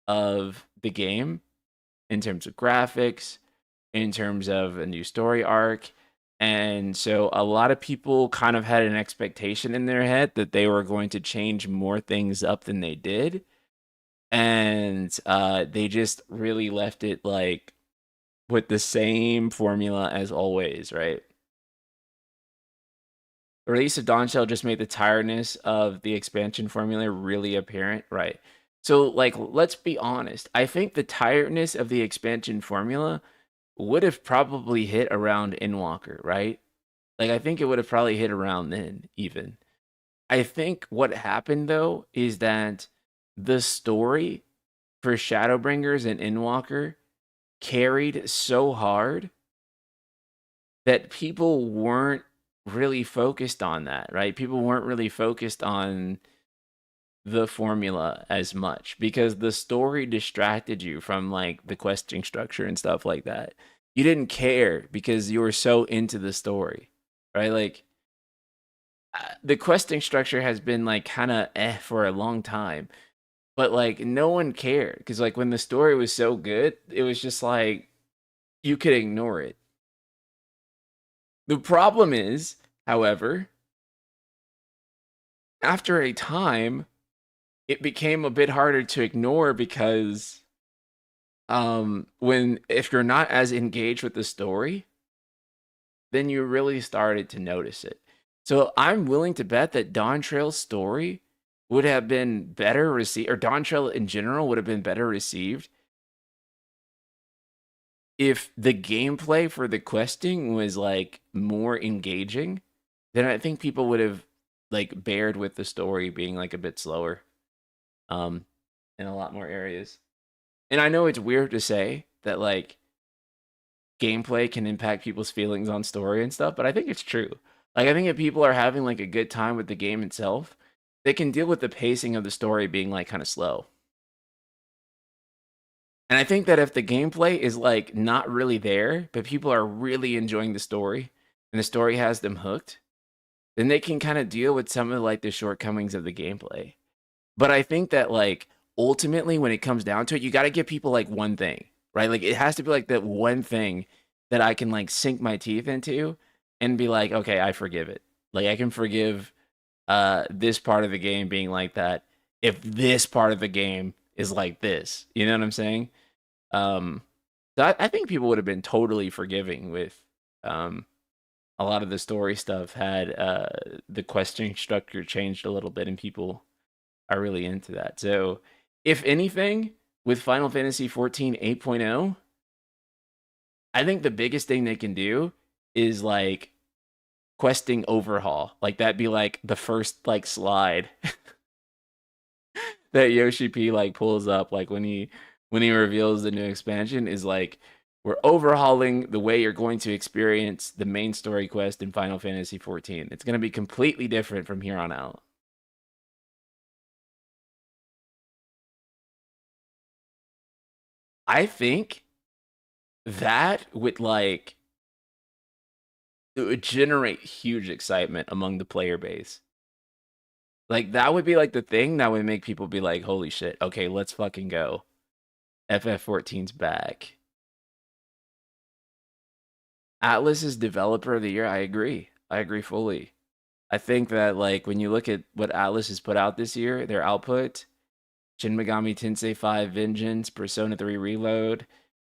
of the game in terms of graphics, in terms of a new story arc. And so a lot of people kind of had an expectation in their head that they were going to change more things up than they did. And they just really left it like with the same formula as always, right? The release of Dawn Shell just made the tiredness of the expansion formula really apparent, right? So, like, let's be honest. I think the tiredness of the expansion formula would have probably hit around Inwalker, right? Like, I think it would have probably hit around then, even. I think what happened, though, is that the story for Shadowbringers and Inwalker carried so hard that people weren't really focused on that, right? People weren't really focused on the formula as much because the story distracted you from like the questing structure and stuff like that. You didn't care because you were so into the story, right? Like the questing structure has been like kind of for a long time, but like no one cared because like when the story was so good, it was just like you could ignore it. The problem is, however, after a time, it became a bit harder to ignore because when if you're not as engaged with the story, then you really started to notice it. So I'm willing to bet that Dawn Trail's story would have been better received, or Dawn Trail in general would have been better received if the gameplay for the questing was like more engaging. Then I think people would have like bared with the story being like a bit slower. Um, in a lot more areas. And I know it's weird to say that like gameplay can impact people's feelings on story and stuff, but I think it's true. Like I think if people are having like a good time with the game itself, they can deal with the pacing of the story being like kind of slow. And I think that if the gameplay is like not really there, but people are really enjoying the story and the story has them hooked, then they can kind of deal with some of like the shortcomings of the gameplay. But I think that like ultimately when it comes down to it, you got to give people like one thing, right? Like it has to be like that one thing that I can like sink my teeth into and be like, okay, I forgive it. Like I can forgive this part of the game being like that if this part of the game is like this. You know what I'm saying? Um so I think people would have been totally forgiving with um a lot of the story stuff had the questioning structure changed a little bit and people are really into that. So, if anything, with Final Fantasy 14 8.0, I think the biggest thing they can do is like questing overhaul. Like that be like the first like slide that Yoshi P like pulls up like when he reveals the new expansion is like we're overhauling the way you're going to experience the main story quest in Final Fantasy 14. It's going to be completely different from here on out. I think that would like it would generate huge excitement among the player base. Like that would be like the thing that would make people be like, "Holy shit! Okay, let's fucking go. FF14's back." Atlas is developer of the year. I agree. I agree fully. I think that like when you look at what Atlas has put out this year, their output, Shin Megami Tensei 5 Vengeance, Persona 3 Reload,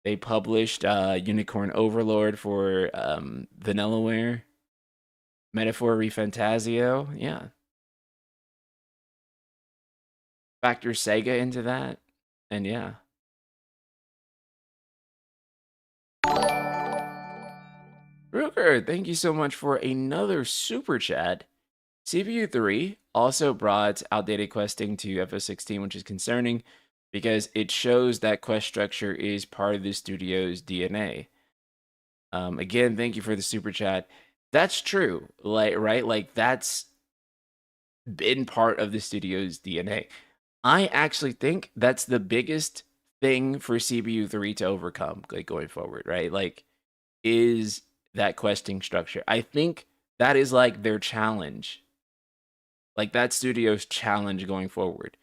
they published Unicorn Overlord for Vanillaware, Metaphor ReFantazio. Yeah, factor Sega into that, and yeah. Ruger, thank you so much for another super chat. CPU 3 also brought outdated questing to FF16, which is concerning because it shows that quest structure is part of the studio's DNA. Again, thank you for the super chat. That's true, like right, like that's been part of the studio's DNA. I actually think that's the biggest thing for CPU 3 to overcome, like going forward, right? Like, is that questing structure. I think that is like their challenge. Like that studio's challenge going forward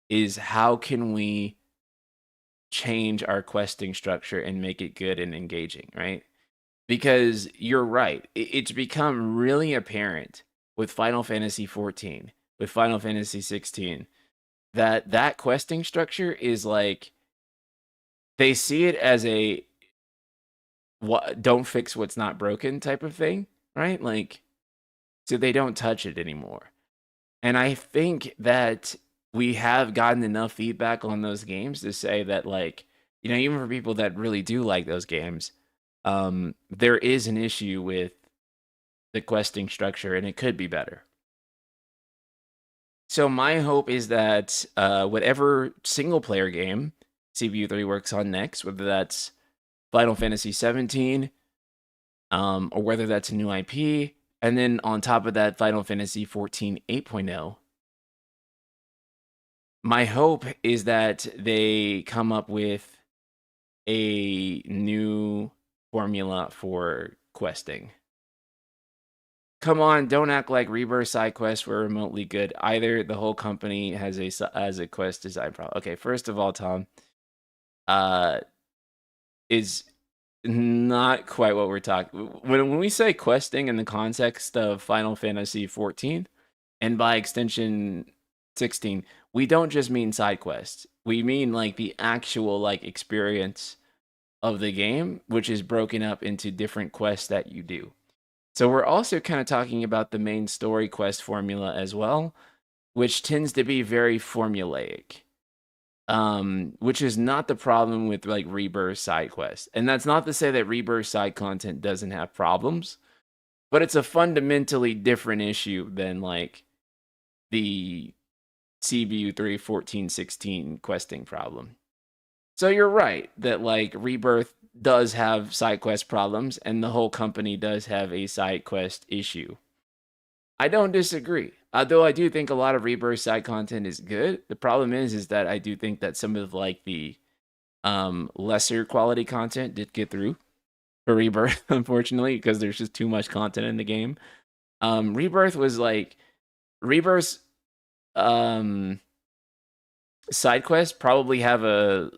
is how can we change our questing structure and make it good and engaging, right? Because you're right. It's become really apparent with Final Fantasy 14, with Final Fantasy 16 that that questing structure is like they see it as a what don't fix what's not broken type of thing, right? Like so they don't touch it anymore. And I think that we have gotten enough feedback on those games to say that like, you know, even for people that really do like those games, there is an issue with the questing structure and it could be better. So my hope is that whatever single player game CPU3 works on next, whether that's Final Fantasy 17, or whether that's a new IP, and then on top of that, Final Fantasy 14 8.0. My hope is that they come up with a new formula for questing. Come on, don't act like Rebirth side quests were remotely good either. The whole company has a quest design problem. Okay, first of all, Tom, uh, is not quite what we're talking. When we say questing in the context of Final Fantasy 14, and by extension 16, we don't just mean side quests. We mean like the actual like experience of the game, which is broken up into different quests that you do. So we're also kind of talking about the main story quest formula as well, which tends to be very formulaic. Which is not the problem with like Rebirth side quests. And that's not to say that Rebirth side content doesn't have problems, but it's a fundamentally different issue than like the CBU 3 14 16 questing problem. So you're right that like Rebirth does have side quest problems and the whole company does have a side quest issue. I don't disagree. Although I do think a lot of Rebirth side content is good. The problem is that I do think that some of like the lesser quality content did get through for Rebirth, unfortunately, because there's just too much content in the game. Rebirth was like Rebirth's um side quests probably have a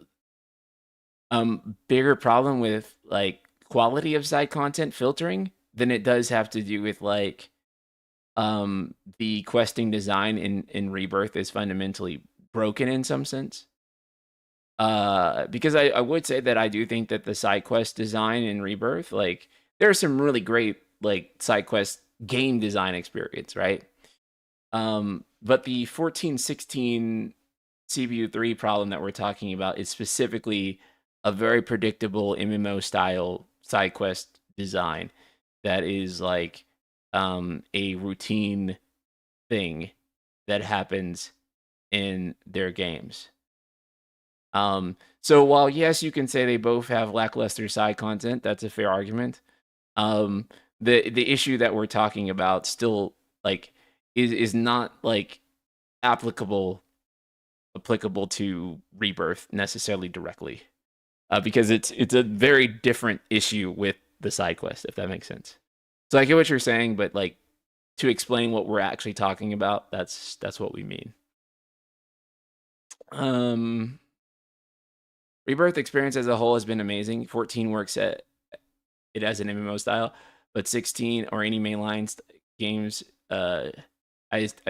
bigger problem with like quality of side content filtering than it does have to do with like the questing design in Rebirth is fundamentally broken in some sense. Because I would say that I do think that the side quest design in Rebirth, like there are some really great like side quest game design experience, right? But the 1416 CPU3 problem that we're talking about is specifically a very predictable MMO style side quest design that is like a routine thing that happens in their games. So while yes, you can say they both have lackluster side content, that's a fair argument. Um, the issue that we're talking about still like is not like applicable to Rebirth necessarily directly, because it's a very different issue with the side quest, if that makes sense. So I get what you're saying, but like to explain what we're actually talking about, that's what we mean. Um, Rebirth experience as a whole has been amazing. 14 works at it as an MMO style, but 16 or any mainline games, I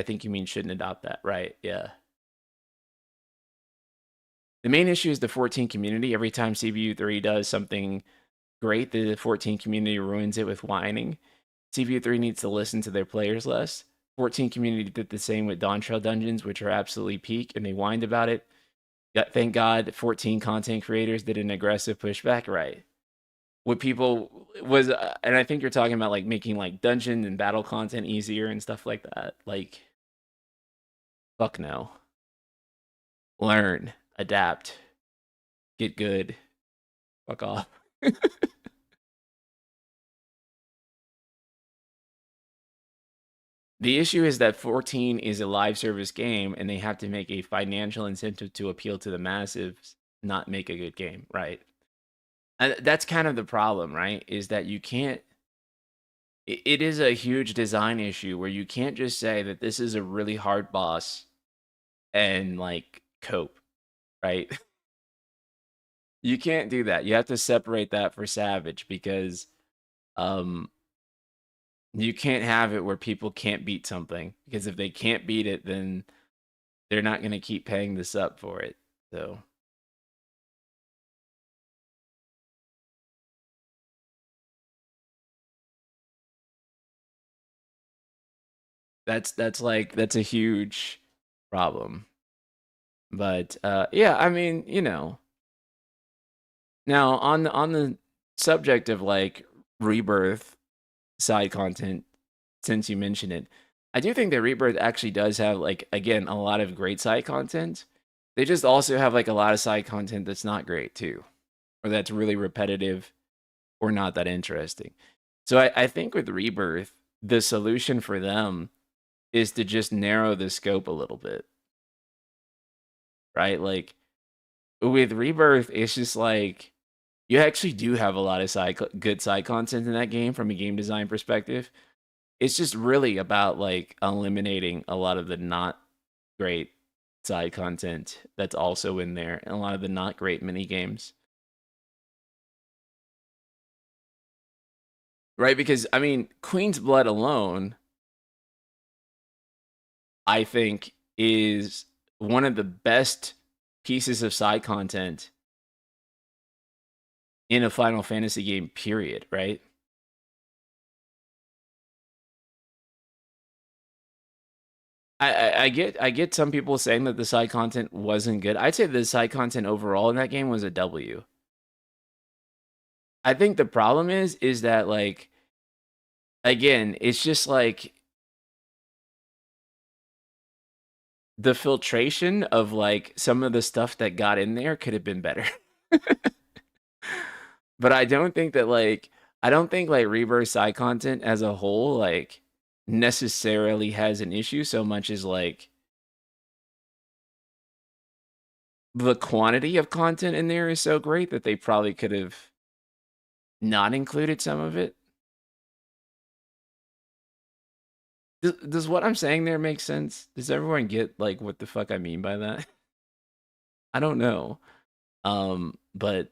think you mean shouldn't adopt that, right? Yeah. The main issue is the 14 community. Every time CBU3 does something great, the 14 community ruins it with whining. CBU3 needs to listen to their players less. 14 community did the same with Dawn Trail Dungeons, which are absolutely peak, and they whined about it. Thank God 14 content creators did an aggressive pushback, right? What people was, and I think you're talking about like making like dungeon and battle content easier and stuff like that. Like, fuck no. Learn, adapt, get good, fuck off. The issue is that 14 is a live service game and they have to make a financial incentive to appeal to the masses, not make a good game, right? And that's kind of the problem, right? Is that you can't, it is a huge design issue where you can't just say that this is a really hard boss and like cope, right? You can't do that. You have to separate that for Savage because um you can't have it where people can't beat something because if they can't beat it then they're not going to keep paying this up for it. So that's a huge problem. But yeah, I mean, now on the subject of like Rebirth side content, since you mentioned it, I do think that Rebirth actually does have like again a lot of great side content. They just also have like a lot of side content that's not great too, or that's really repetitive or not that interesting. So I think with Rebirth, the solution for them is to just narrow the scope a little bit, right? Like with Rebirth, it's just like you actually do have a lot of good side content in that game from a game design perspective. It's just really about like eliminating a lot of the not great side content that's also in there and a lot of the not great mini games. Right? Because I mean, Queen's Blood alone, I think, is one of the best pieces of side content in a Final Fantasy game, period, right? I get some people saying that the side content wasn't good. I'd say the side content overall in that game was a W. I think the problem is that like again, it's just like the filtration of like some of the stuff that got in there could have been better. But I don't think like Rebirth side content as a whole like necessarily has an issue so much as like the quantity of content in there is so great that they probably could have not included some of it. Does what I'm saying there make sense? Does everyone get like what the fuck I mean by that? I don't know. But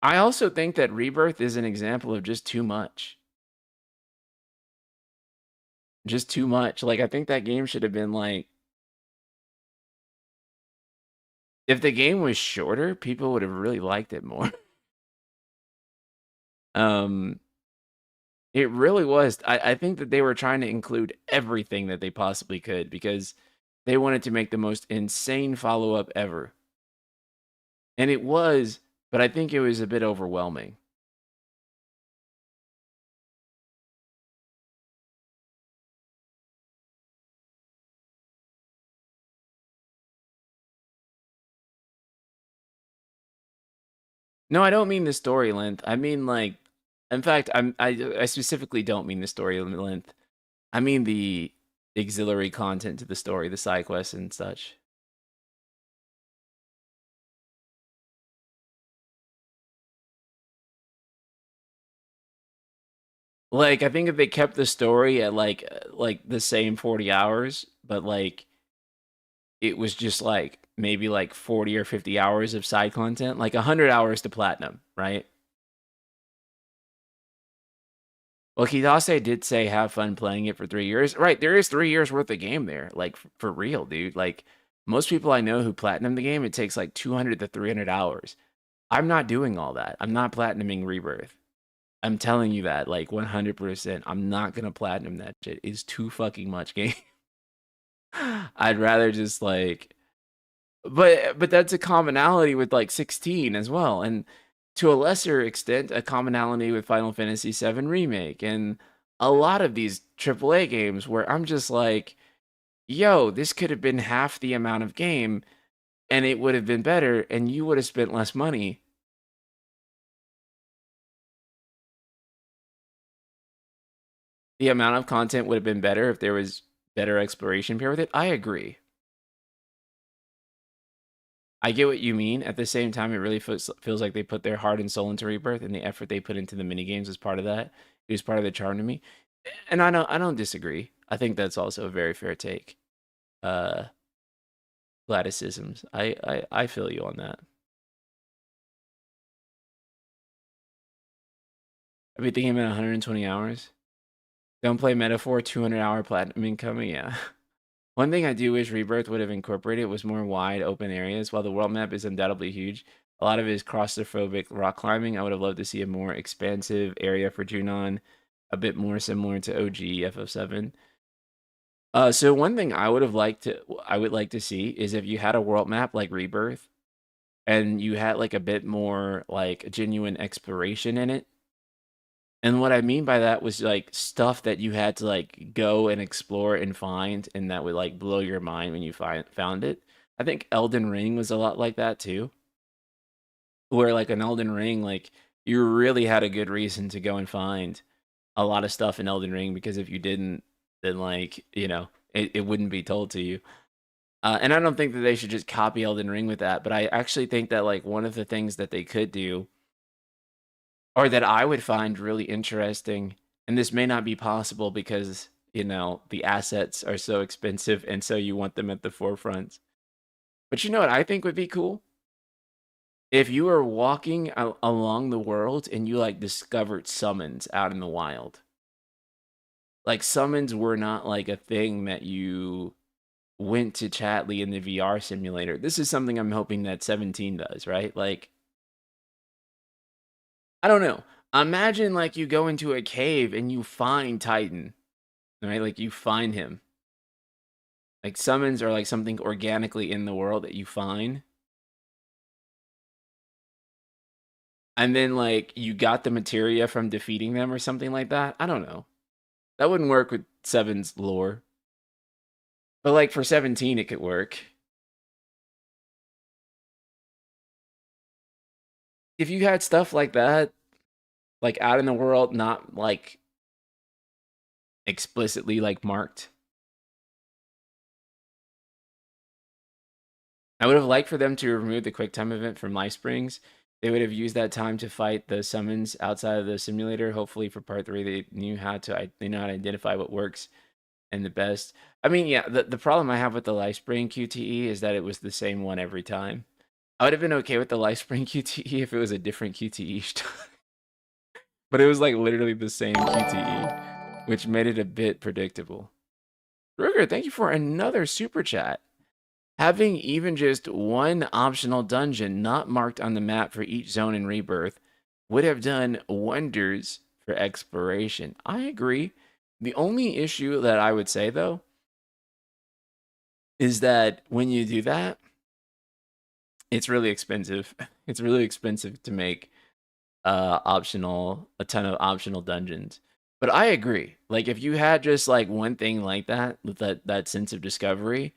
I also think that Rebirth is an example of just too much. Just too much. Like I think that game should have been like if the game was shorter, people would have really liked it more. Um it really was. I think that they were trying to include everything that they possibly could because they wanted to make the most insane follow-up ever. And it was, but I think it was a bit overwhelming. No, I don't mean the story length. I mean like in fact, I specifically don't mean the story length. I mean the auxiliary content to the story, the side quests and such. Like I think if they kept the story at like the same 40 hours, but like it was just like maybe like 40 or 50 hours of side content, like 100 hours to platinum, right? Well, Kitase did say have fun playing it for 3 years. Right, there is 3 years worth of game there, like for real, dude. Like most people I know who platinum the game, it takes like 200 to 300 hours. I'm not doing all that. I'm not platinuming Rebirth. I'm telling you that, like 100%. I'm not gonna platinum that shit. It's too fucking much game. I'd rather just like but that's a commonality with like 16 as well, and to a lesser extent, a commonality with Final Fantasy VII Remake and a lot of these AAA games where I'm just like, yo, this could have been half the amount of game and it would have been better and you would have spent less money. The amount of content would have been better if there was better exploration period with it. I agree. I get what you mean. At the same time, it really feels like they put their heart and soul into Rebirth, and the effort they put into the mini games was part of that. It was part of the charm to me, and I don't disagree. I think that's also a very fair take. Uh, Gladysisms. I feel you on that. I've been thinking about 120 hours. Don't play Metaphor 200-hour platinum incoming. Yeah. One thing I do wish Rebirth would have incorporated was more wide open areas. While the world map is undoubtedly huge, a lot of it is claustrophobic rock climbing. I would have loved to see a more expansive area for Junon, a bit more similar to OG FF7. So one thing I would like to see is if you had a world map like Rebirth and you had like a bit more like genuine exploration in it. And what I mean by that was like stuff that you had to like go and explore and find, and that would like blow your mind when you found it. I think Elden Ring was a lot like that too, where like an Elden Ring, like you really had a good reason to go and find a lot of stuff in Elden Ring because if you didn't, then like it wouldn't be told to you. And I don't think that they should just copy Elden Ring with that, but I actually think that like one of the things that they could do or that I would find really interesting, and this may not be possible because, the assets are so expensive and so you want them at the forefront. But you know what I think would be cool? If you were walking along the world and you like discovered summons out in the wild. Like summons were not like a thing that you went to Chatley in the VR simulator. This is something I'm hoping that 17 does, right? Like I don't know. Imagine like you go into a cave and you find Titan, right? Like you find him. Like summons are like something organically in the world that you find. And then like you got the materia from defeating them or something like that. I don't know. That wouldn't work with Seven's lore. But like for 17 it could work. If you had stuff like that, like out in the world, not like explicitly like marked. I would have liked for them to remove the quick time event from Life Springs. They would have used that time to fight the summons outside of the simulator. Hopefully for part 3, they know how to identify what works and the best. I mean, yeah, the problem I have with the Lifespring QTE is that it was the same one every time. I would have been okay with the Lifespring QTE if it was a different QTE each time. But it was like literally the same QTE, which made it a bit predictable. Ruger, thank you for another super chat. Having even just one optional dungeon not marked on the map for each zone in Rebirth would have done wonders for exploration. I agree. The only issue that I would say, though, is that when you do that, it's really expensive. It's really expensive to make a ton of optional dungeons. But I agree. Like if you had just like one thing like that with that sense of discovery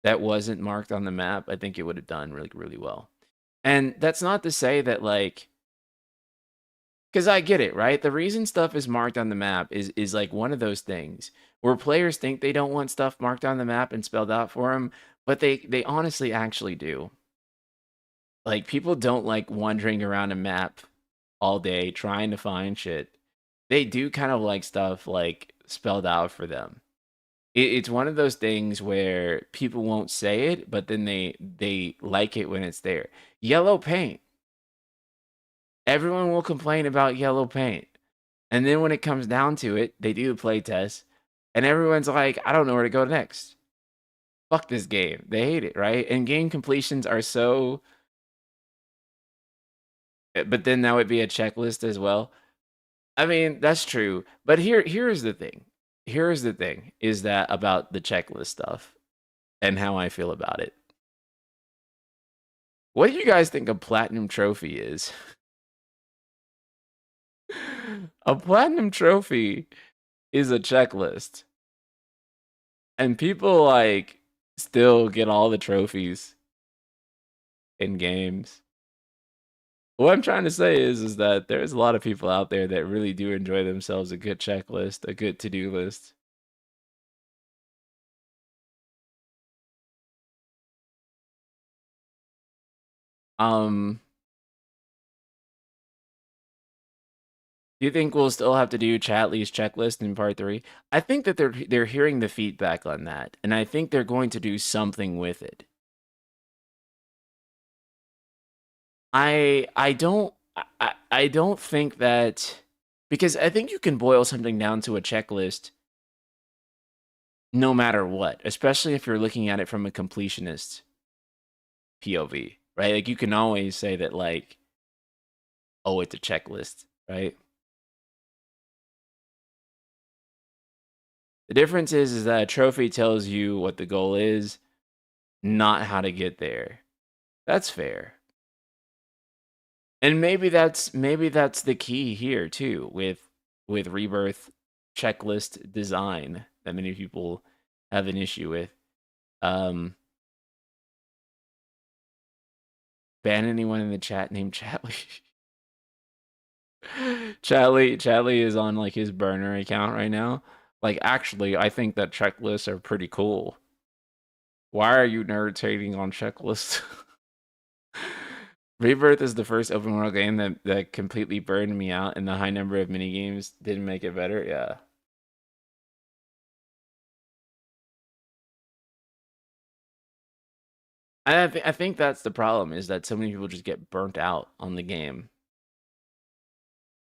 that wasn't marked on the map, I think it would have done really really well. And that's not to say that like cuz I get it, right? The reason stuff is marked on the map is like one of those things where players think they don't want stuff marked on the map and spelled out for them, but they honestly actually do. Like people don't like wandering around a map all day trying to find shit. They do kind of like stuff like spelled out for them. It's one of those things where people won't say it, but then they like it when it's there. Yellow paint. Everyone will complain about yellow paint. And then when it comes down to it, they do the play test, and everyone's like, I don't know where to go next. Fuck this game. They hate it, right? And game completions are so. But then that would be a checklist as well. I mean, that's true. But here's the thing. Here's the thing is that about the checklist stuff and how I feel about it. What do you guys think a platinum trophy is? A platinum trophy is a checklist. And people like still get all the trophies in games. What I'm trying to say is that there's a lot of people out there that really do enjoy themselves a good checklist, a good to-do list. Um, do you think we'll still have to do Chatley's checklist in part 3? I think that they're hearing the feedback on that, and I think they're going to do something with it. I don't think that because I think you can boil something down to a checklist no matter what, especially if you're looking at it from a completionist POV, right? Like you can always say that like, oh, it's a checklist, right? The difference is that a trophy tells you what the goal is, not how to get there. That's fair. And maybe that's the key here too with Rebirth checklist design that many people have an issue with. Ban anyone in the chat named Chatley. Chatley is on like his burner account right now. Like actually, I think that checklists are pretty cool. Why are you nerds hating on checklists? Rebirth is the first open world game that completely burned me out, and the high number of mini games didn't make it better. Yeah. I think that's the problem is that so many people just get burnt out on the game.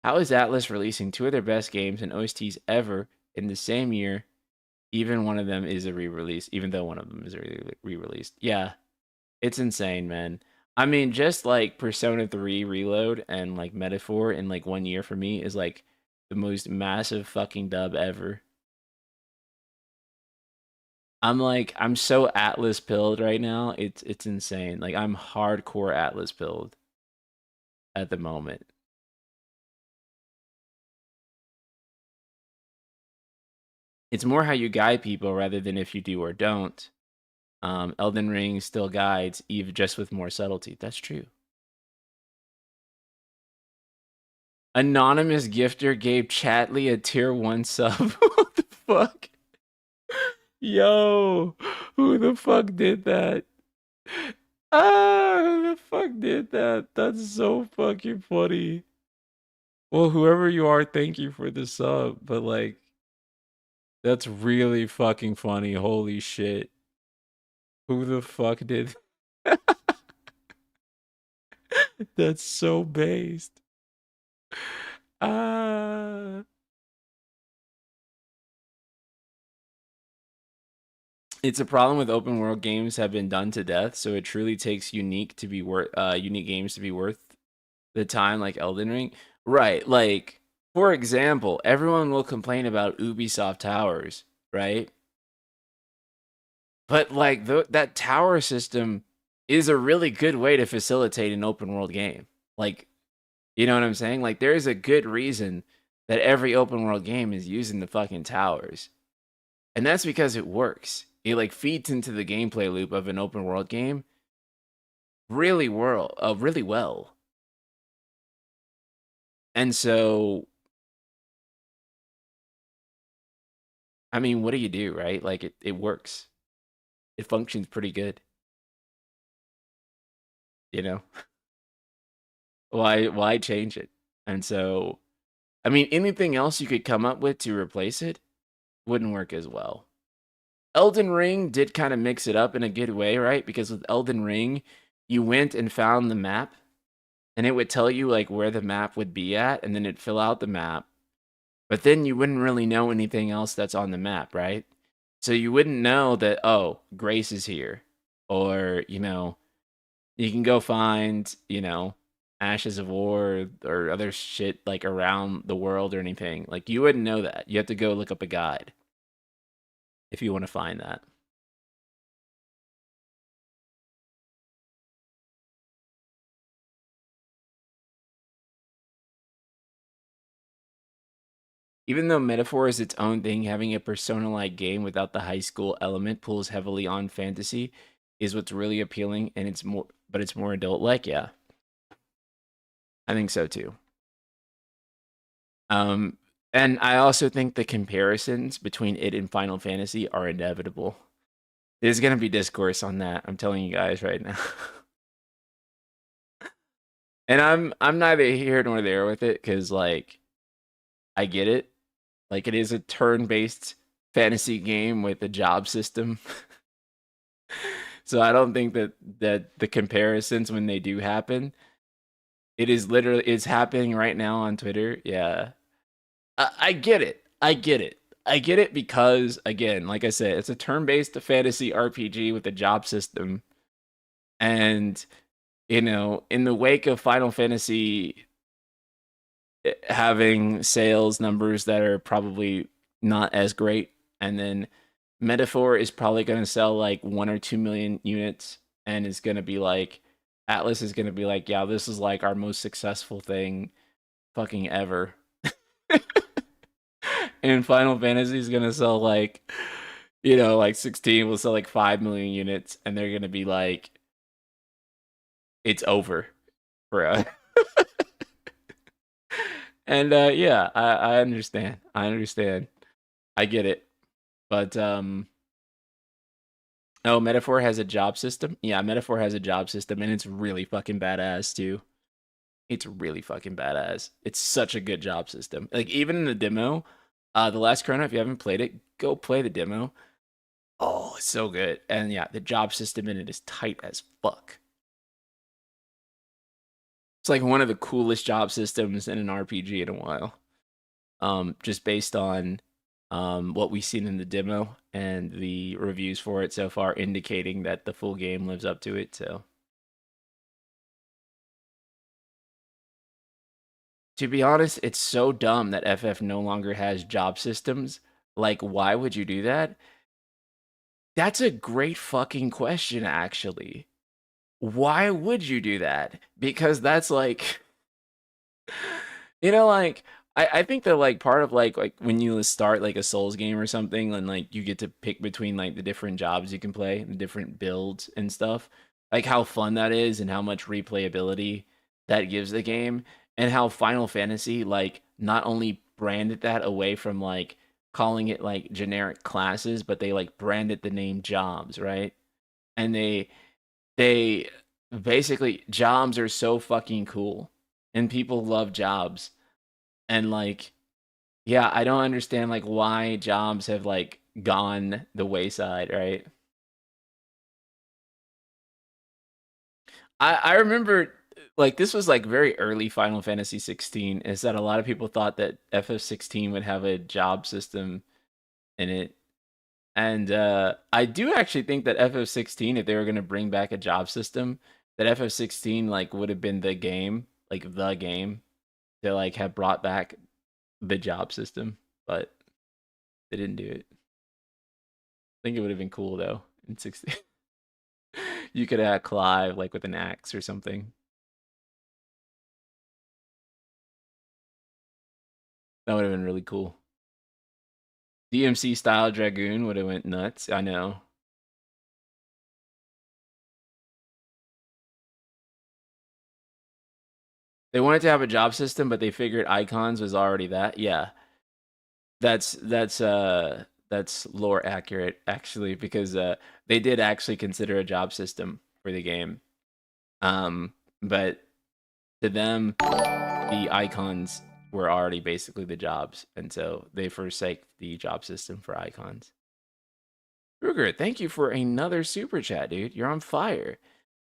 How is Atlas releasing two of their best games and OSTs ever in the same year? Even one of them is a re-release, even though one of them is a re-released. Yeah, it's insane, man. I mean, just like Persona 3 Reload and like Metaphor in like 1 year for me is like the most massive fucking dub ever. I'm so Atlas pilled right now. It's insane. Like I'm hardcore Atlas pilled at the moment. It's more how you guide people rather than if you do or don't. Elden Ring still guides, even just with more subtlety. That's true. Anonymous gifter gave Chatley a tier 1 sub. What the fuck? Yo, who the fuck did that? Ah, who the fuck did that? That's so fucking funny. Well, whoever you are, thank you for the sub, but like, that's really fucking funny. Holy shit. Who the fuck did? That's so based. Ah. It's a problem with open world games have been done to death, so it truly takes unique games to be worth the time, like Elden Ring. Right, like for example, everyone will complain about Ubisoft Towers, right? But like that tower system is a really good way to facilitate an open world game. Like, you know what I'm saying? Like there is a good reason that every open world game is using the fucking towers. And that's because it works. It like feeds into the gameplay loop of an open world game really well. And so, I mean, what do you do, right? Like it works. It functions pretty good, you know? Why change it? And so, I mean, anything else you could come up with to replace it wouldn't work as well. Elden Ring did kind of mix it up in a good way, right? Because with Elden Ring, you went and found the map and it would tell you like where the map would be at and then it'd fill out the map. But then you wouldn't really know anything else that's on the map, right? So you wouldn't know that, oh, Grace is here. Or, you can go find, Ashes of War or other shit like around the world or anything. Like you wouldn't know that. You have to go look up a guide if you want to find that. Even though Metaphor is its own thing, having a persona-like game without the high school element pulls heavily on fantasy is what's really appealing, and it's more adult-like. Yeah, I think so too. Um, and I also think the comparisons between it and Final Fantasy are inevitable. There's gonna be discourse on that. I'm telling you guys right now. And I'm neither here nor there with it because like I get it. Like it is a turn-based fantasy game with a job system. So I don't think that the comparisons when they do happen, it's happening right now on Twitter. Yeah. I get it. I get it. I get it because again, like I said, it's a turn-based fantasy RPG with a job system. And in the wake of Final Fantasy having sales numbers that are probably not as great, and then Metaphor is probably going to sell like 1 or 2 million units, and is going to be like Atlas is going to be like, yeah, this is like our most successful thing fucking ever. And Final Fantasy is going to sell like, like 16 will sell like 5 million units, and they're going to be like, it's over, bro. And yeah, I understand. I understand. I get it. But oh, Metaphor has a job system. Yeah, Metaphor has a job system, and it's really fucking badass too. It's really fucking badass. It's such a good job system. Like even in the demo, the last Chrono, if you haven't played it, go play the demo. Oh, it's so good. And yeah, the job system in it is tight as fuck. It's like one of the coolest job systems in an RPG in a while. Just based on what we've seen in the demo and the reviews for it so far, indicating that the full game lives up to it. So, to be honest, it's so dumb that FF no longer has job systems. Like, why would you do that? That's a great fucking question, actually. Why would you do that? Because that's like, like I think that like part of like when you start like a Souls game or something and like you get to pick between like the different jobs you can play, the different builds and stuff, like how fun that is and how much replayability that gives the game, and how Final Fantasy like not only branded that away from like calling it like generic classes, but they like branded the name jobs, right? And they basically jobs are so fucking cool and people love jobs. And like, yeah, I don't understand like why jobs have like gone the wayside, right? I remember like this was like very early Final Fantasy 16 is that a lot of people thought that FF16 would have a job system in it. And I do actually think that FF16, if they were going to bring back a job system, that FF16 like would have been the game, like the game to like have brought back the job system, but they didn't do it. I think it would have been cool though in 16. You could have Clive like with an axe or something. That would have been really cool. DMC style Dragoon would have went nuts. I know. They wanted to have a job system, but they figured icons was already that. Yeah. That's lore accurate actually because they did actually consider a job system for the game. But to them the icons were already basically the jobs, and so they forsake the job system for icons. Ruger, thank you for another super chat, dude. You're on fire.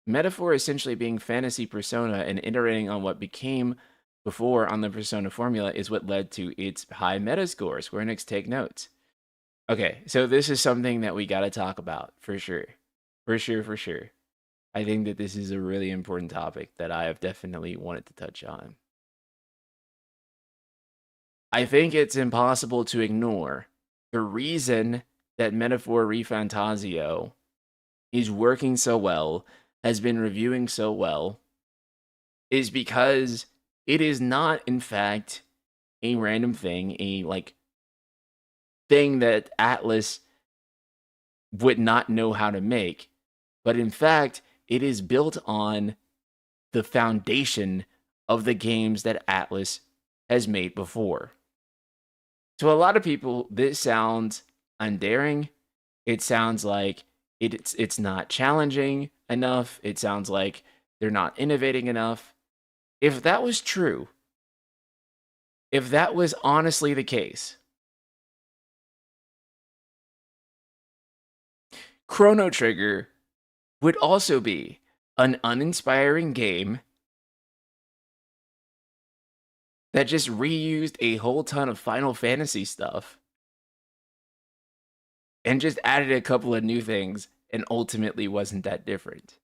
Metaphor essentially being fantasy persona and iterating on what became before on the persona formula is what led to its high meta score. Square Enix, take notes. Okay, so this is something that we got to talk about for sure. For sure, for sure. I think that this is a really important topic that I have definitely wanted to touch on. I think it's impossible to ignore the reason that Metaphor ReFantazio is working so well, has been reviewing so well, is because it is not, in fact, a random thing, a like thing that Atlas would not know how to make, but in fact, it is built on the foundation of the games that Atlas has made before. To a lot of people, this sounds undaring. It sounds like it's not challenging enough. It sounds like they're not innovating enough. If that was true, if that was honestly the case, Chrono Trigger would also be an uninspiring game that just reused a whole ton of Final Fantasy stuff and just added a couple of new things and ultimately wasn't that different.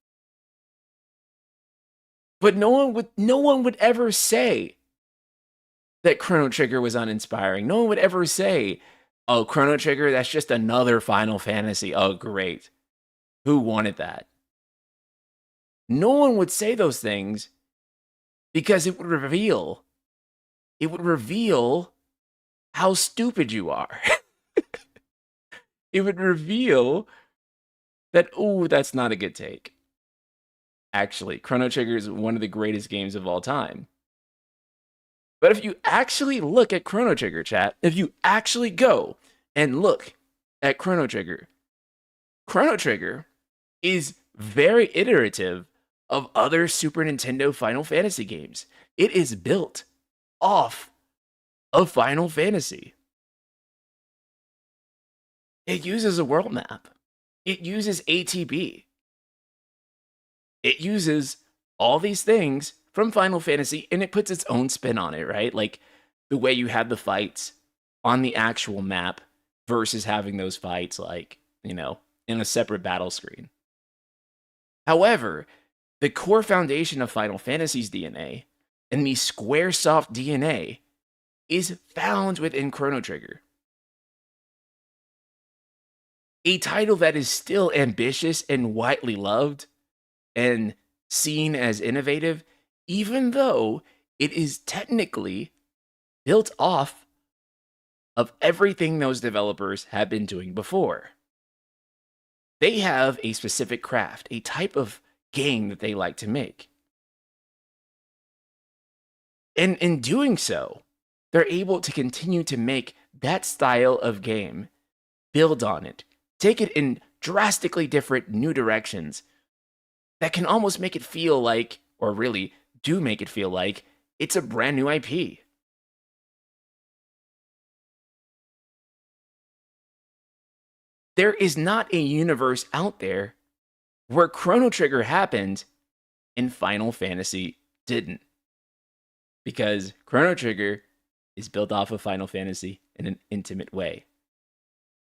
But no one would ever say that Chrono Trigger was uninspiring. No one would ever say, "Oh, Chrono Trigger, that's just another Final Fantasy. Oh, great. Who wanted that?" No one would say those things because it would reveal how stupid you are. It would reveal that, oh, that's not a good take. Actually, Chrono Trigger is one of the greatest games of all time. But if you actually look at Chrono Trigger, chat, if you actually go and look at Chrono Trigger is very iterative of other Super Nintendo Final Fantasy games. It is built off of Final Fantasy. It uses a world map. It uses ATB. It uses all these things from Final Fantasy and it puts its own spin on it, right? Like the way you had the fights on the actual map versus having those fights like, in a separate battle screen. However, the core foundation of Final Fantasy's DNA and the Squaresoft DNA is found within Chrono Trigger. A title that is still ambitious and widely loved and seen as innovative, even though it is technically built off of everything those developers have been doing before. They have a specific craft, a type of game that they like to make. And in doing so, they're able to continue to make that style of game, build on it, take it in drastically different new directions that can almost make it feel like, or really do make it feel like, it's a brand new IP. There is not a universe out there where Chrono Trigger happened and Final Fantasy didn't. Because Chrono Trigger is built off of Final Fantasy in an intimate way.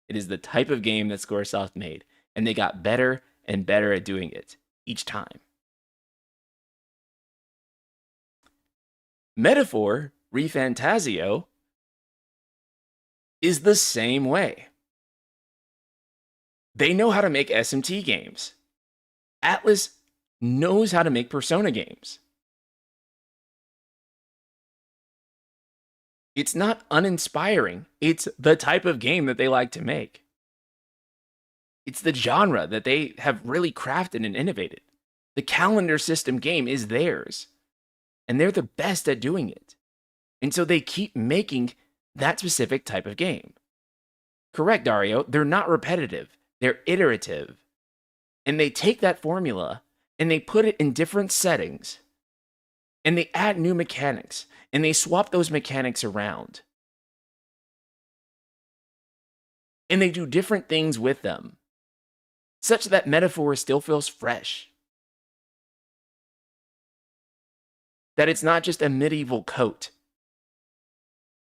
It is the type of game that Squaresoft made, and they got better and better at doing it each time. Metaphor ReFantazio is the same way. They know how to make SMT games. Atlas knows how to make Persona games. It's not uninspiring. It's the type of game that they like to make. It's the genre that they have really crafted and innovated. The calendar system game is theirs, and they're the best at doing it. And so they keep making that specific type of game. Correct, Dario. They're not repetitive. They're iterative. And they take that formula and they put it in different settings. And they add new mechanics. And they swap those mechanics around. And they do different things with them, such that Metaphor still feels fresh. That it's not just a medieval coat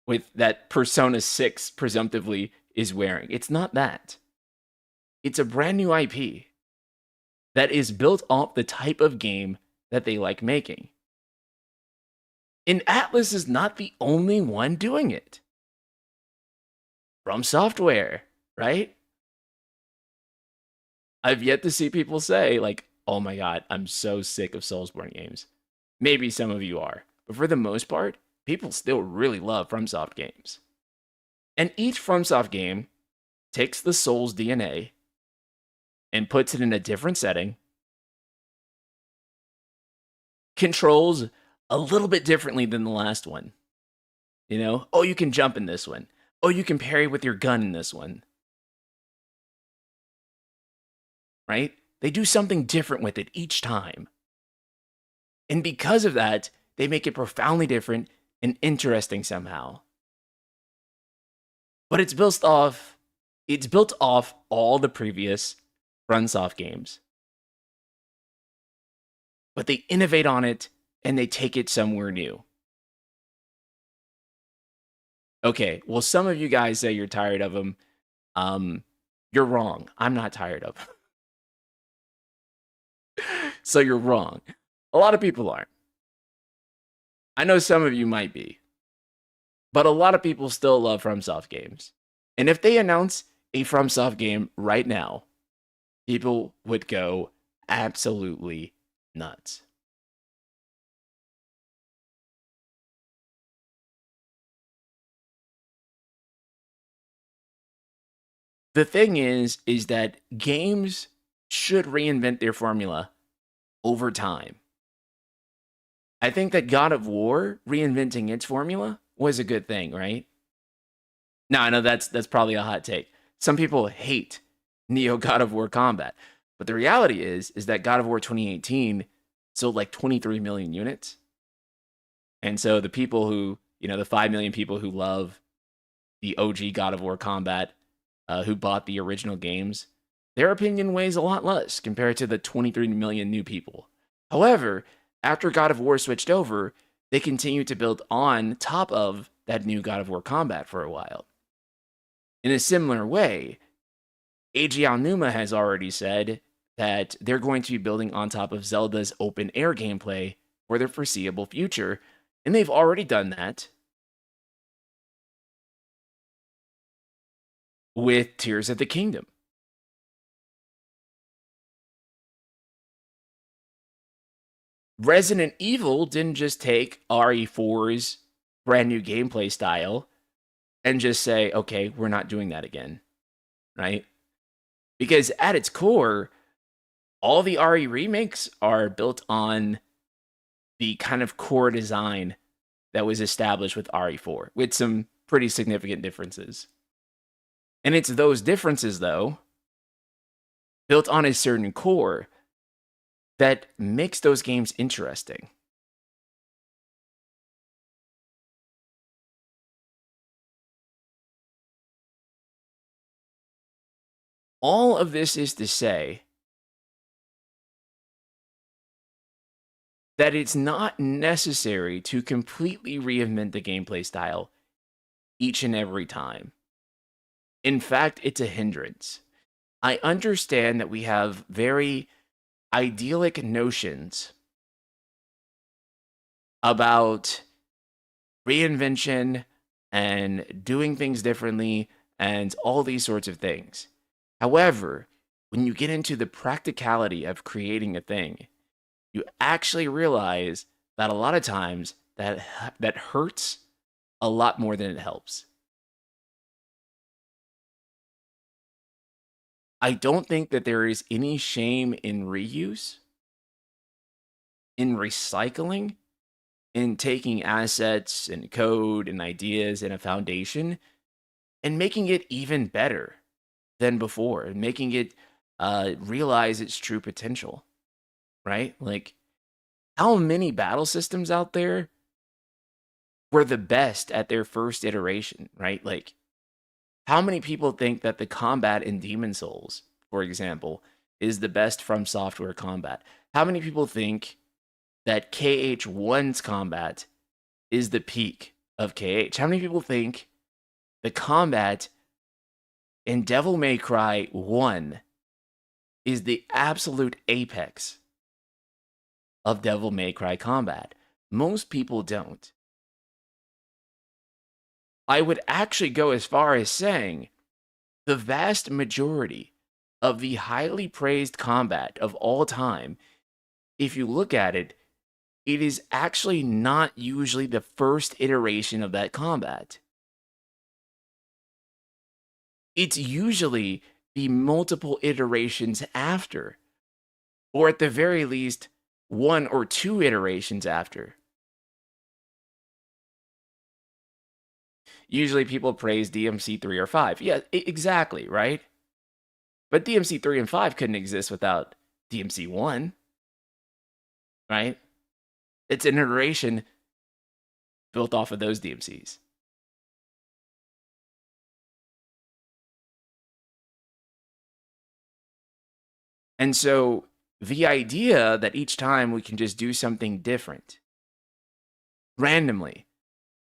with that Persona 6 presumptively is wearing. It's not that. It's a brand new IP that is built off the type of game that they like making. And Atlas is not the only one doing it. From Software, right? I've yet to see people say, like, oh my god, I'm so sick of Soulsborne games. Maybe some of you are, but for the most part, people still really love FromSoft games. And each FromSoft game takes the Souls DNA and puts it in a different setting, controls a little bit differently than the last one. You know, oh, you can jump in this one. Oh, you can parry with your gun in this one. Right? They do something different with it each time. And because of that, they make it profoundly different and interesting somehow. But it's built off all the previous FromSoft games. But they innovate on it and they take it somewhere new. Okay, well, some of you guys say you're tired of them. You're wrong. I'm not tired of them. So you're wrong. A lot of people aren't. I know some of you might be. But a lot of people still love FromSoft games. And if they announce a FromSoft game right now, people would go absolutely nuts. The thing is that games should reinvent their formula over time. I think that God of War reinventing its formula was a good thing, right? Now, I know that's probably a hot take. Some people hate Neo God of War combat, but the reality is that God of War 2018 sold like 23 million units. And so the people who, the 5 million people who love the OG God of War combat, who bought the original games, their opinion weighs a lot less compared to the 23 million new people. However, after God of War switched over, they continued to build on top of that new God of War combat for a while. In a similar way, Eiji Aonuma has already said that they're going to be building on top of Zelda's open air gameplay for the foreseeable future, and they've already done that with Tears of the Kingdom. Resident Evil didn't just take RE4's brand new gameplay style and just say, okay, we're not doing that again, right? Because at its core, all the RE remakes are built on the kind of core design that was established with RE4, with some pretty significant differences. And it's those differences, though, built on a certain core, that makes those games interesting. All of this is to say that it's not necessary to completely reinvent the gameplay style each and every time. In fact, it's a hindrance. I understand that we have very idyllic notions about reinvention and doing things differently and all these sorts of things. However, when you get into the practicality of creating a thing, you actually realize that a lot of times that hurts a lot more than it helps. I don't think that there is any shame in reuse, in recycling, in taking assets and code and ideas and a foundation and making it even better than before and making it realize its true potential, right? Like, how many battle systems out there were the best at their first iteration, right? Like, how many people think that the combat in Demon Souls, for example, is the best from software combat? How many people think that KH1's combat is the peak of KH? How many people think the combat in Devil May Cry 1 is the absolute apex of Devil May Cry combat? Most people don't. I would actually go as far as saying the vast majority of the highly praised combat of all time, if you look at it, it is actually not usually the first iteration of that combat. It's usually the multiple iterations after, or at the very least, one or two iterations after. Usually people praise DMC 3 or 5. Yeah, exactly, right? But DMC 3 and 5 couldn't exist without DMC 1, right? It's an iteration built off of those DMCs. And so the idea that each time we can just do something different randomly,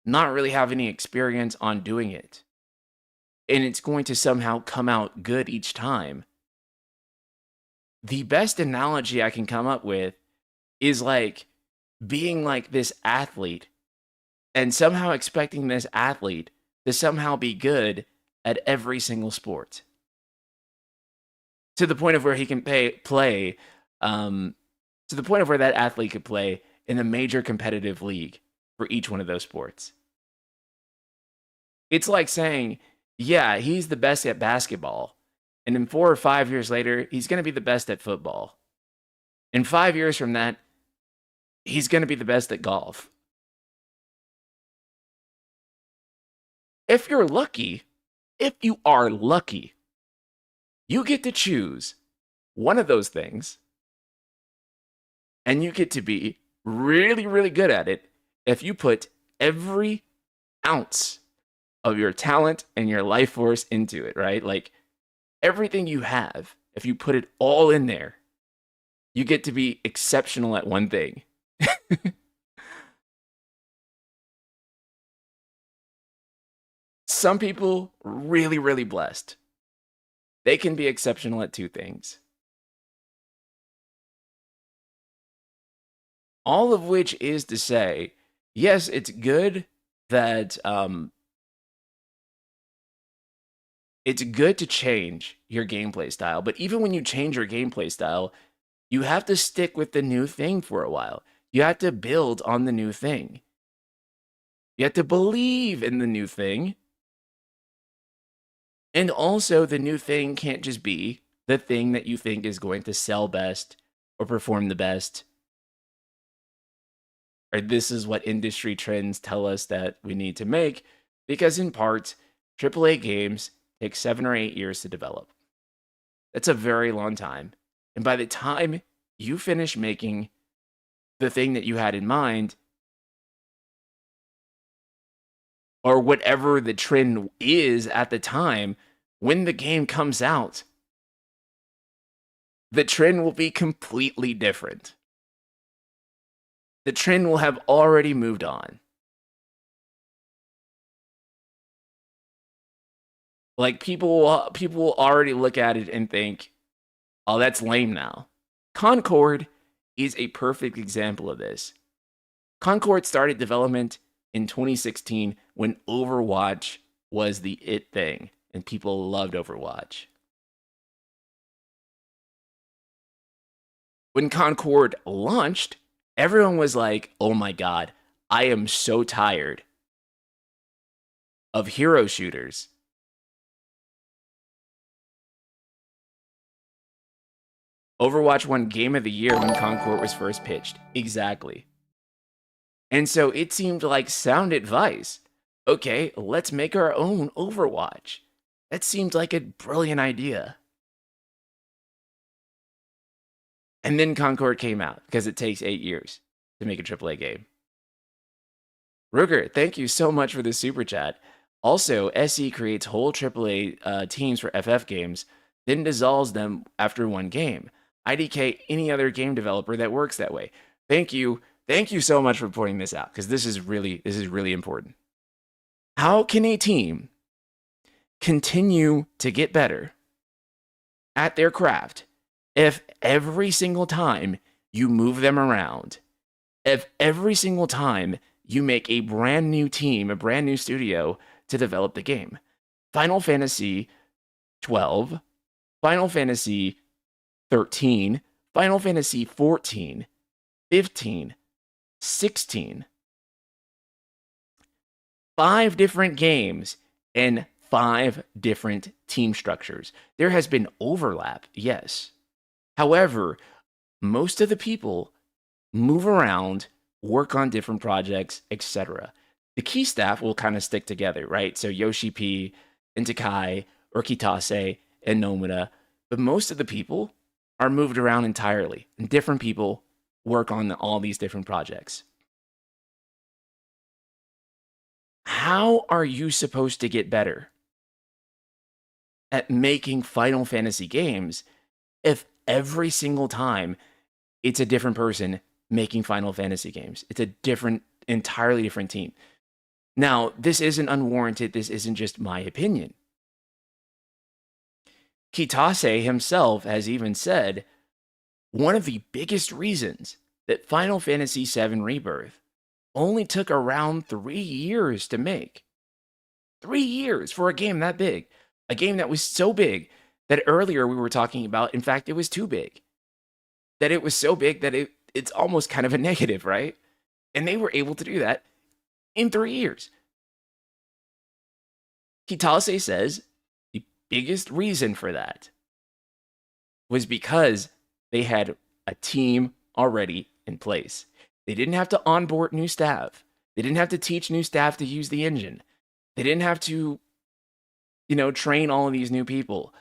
not really have any experience on doing it, and it's going to somehow come out good each time. The best analogy I can come up with is like being like this athlete and somehow expecting this athlete to somehow be good at every single sport to the point of where he can play to the point of where that athlete could play in a major competitive league for each one of those sports. It's like saying, yeah, he's the best at basketball, and then 4 or 5 years later, he's going to be the best at football. And 5 years from that, he's going to be the best at golf. If you're lucky, if you are lucky, you get to choose one of those things, and you get to be really, really good at it if you put every ounce of your talent and your life force into it, right? Like everything you have, if you put it all in there, you get to be exceptional at one thing. Some people really, really blessed. They can be exceptional at two things. All of which is to say, yes, it's good that it's good to change your gameplay style, but even when you change your gameplay style, you have to stick with the new thing for a while. You have to build on the new thing. You have to believe in the new thing. And also, the new thing can't just be the thing that you think is going to sell best or perform the best. Or this is what industry trends tell us that we need to make, because in part, AAA games take 7 or 8 years to develop. That's a very long time. And by the time you finish making the thing that you had in mind, or whatever the trend is at the time, when the game comes out, the trend will be completely different. The trend will have already moved on. Like people will already look at it and think, "Oh, that's lame now." Concord is a perfect example of this. Concord started development in 2016 when Overwatch was the it thing and people loved Overwatch. When Concord launched, everyone was like, "Oh my god, I am so tired of hero shooters." Overwatch won Game of the Year when Concord was first pitched. Exactly. And so it seemed like sound advice. Okay, let's make our own Overwatch. That seemed like a brilliant idea. And then Concord came out because it takes 8 years to make a AAA game. Ruger, thank you so much for the super chat. Also, SE creates whole AAA teams for FF games, then dissolves them after one game. IDK any other game developer that works that way. Thank you. Thank you so much for pointing this out, because this is really important. How can a team continue to get better at their craft if every single time you move them around, if every single time you make a brand new team, a brand new studio to develop the game? Final Fantasy 12, Final Fantasy 13, Final Fantasy 14, 15, 16. 5 different games and 5 different team structures. There has been overlap, yes. However, most of the people move around, work on different projects, etc. The key staff will kind of stick together, right? So Yoshi P, and Takai, or Kitase, and Nomura. But most of the people are moved around entirely, and different people work on all these different projects. How are you supposed to get better at making Final Fantasy games if every single time it's a different person making Final Fantasy games? It's a entirely different team. Now, this isn't unwarranted. This isn't just my opinion. Kitase himself has even said one of the biggest reasons that Final Fantasy VII Rebirth only took around 3 years to make. 3 years for a game that big. A game that was so big that earlier we were talking about, in fact, it was too big. That it was so big that it's almost kind of a negative, right? And they were able to do that in 3 years. Kitase says the biggest reason for that was because they had a team already in place. They didn't have to onboard new staff. They didn't have to teach new staff to use the engine. They didn't have to, train all of these new people,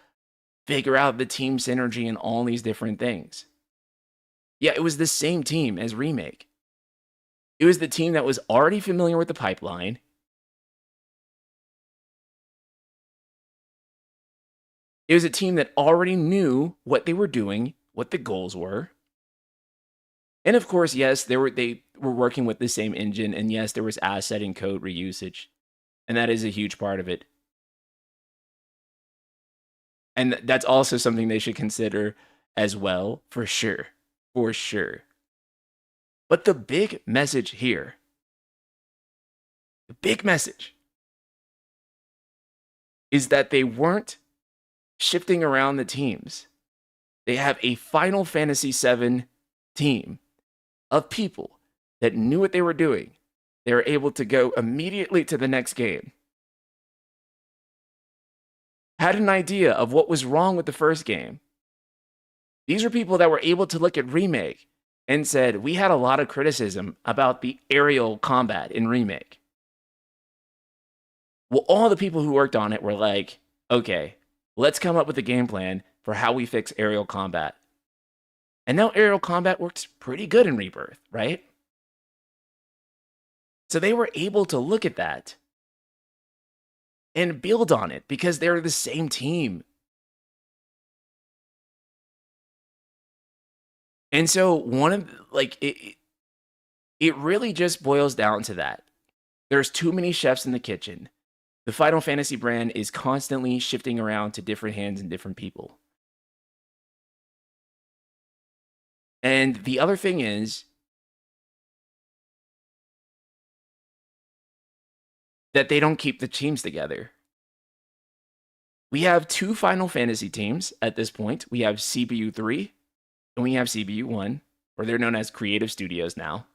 figure out the team synergy and all these different things. Yeah, it was the same team as Remake. It was the team that was already familiar with the pipeline. It was a team that already knew what they were doing, what the goals were. And of course, yes, they were working with the same engine, and yes, there was asset and code reusage, and that is a huge part of it. And that's also something they should consider as well, for sure. For sure. But the big message here, the big message, is that they weren't shifting around the teams. They have a Final Fantasy VII team of people that knew what they were doing. They were able to go immediately to the next game. Had an idea of what was wrong with the first game. These are people that were able to look at Remake and said, we had a lot of criticism about the aerial combat in Remake. Well, all the people who worked on it were like, okay, let's come up with a game plan for how we fix aerial combat. And now aerial combat works pretty good in Rebirth, right? So they were able to look at that and build on it because they're the same team. And so one of like it really just boils down to that. There's too many chefs in the kitchen. The Final Fantasy brand is constantly shifting around to different hands and different people. And the other thing is that they don't keep the teams together. We have 2 Final Fantasy teams at this point. We have CPU 3 and we have CPU 1, or they're known as creative studios now.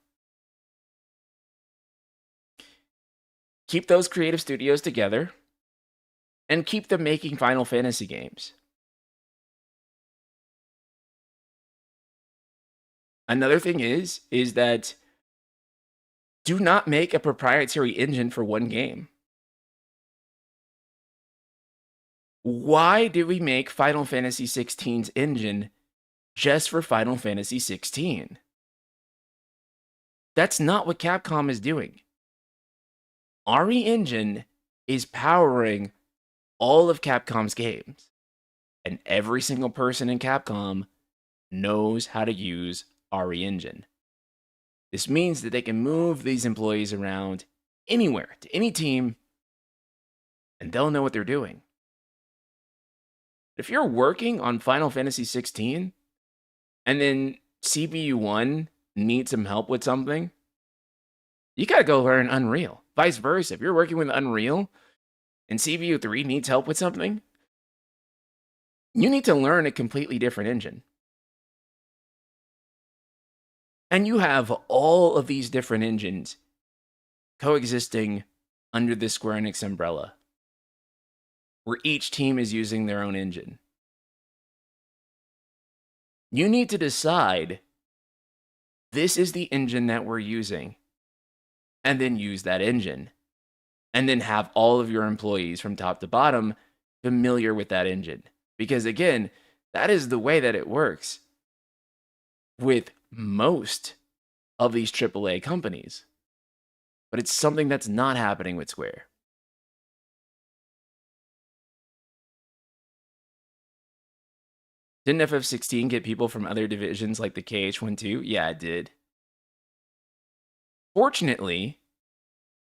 Keep those creative studios together and keep them making Final Fantasy games. Another thing is that do not make a proprietary engine for one game. Why did we make Final Fantasy XVI's engine just for Final Fantasy XVI? That's not what Capcom is doing. RE Engine is powering all of Capcom's games, and every single person in Capcom knows how to use RE Engine. This means that they can move these employees around anywhere, to any team, and they'll know what they're doing. If you're working on Final Fantasy XVI, and then CPU 1 needs some help with something, you gotta go learn Unreal. Vice versa, if you're working with Unreal, and CPU 3 needs help with something, you need to learn a completely different engine. And you have all of these different engines coexisting under the Square Enix umbrella, where each team is using their own engine. You need to decide, this is the engine that we're using, and then use that engine. And then have all of your employees from top to bottom familiar with that engine. Because again, that is the way that it works with most of these AAA companies. But it's something that's not happening with Square. Didn't FF16 get people from other divisions like the KH1 too? Yeah, it did. Fortunately,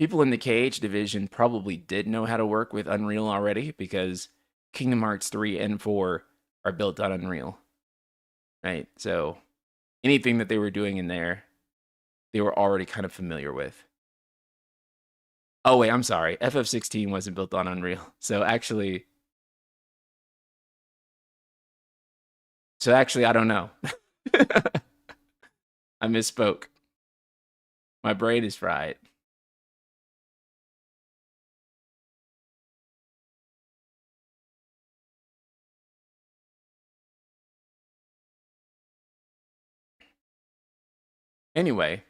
people in the KH division probably did know how to work with Unreal already because Kingdom Hearts 3 and 4 are built on Unreal. Right? So anything that they were doing in there, they were already kind of familiar with. Oh, wait, I'm sorry. FF16 wasn't built on Unreal. So actually, I don't know. I misspoke. My brain is fried. Anyway,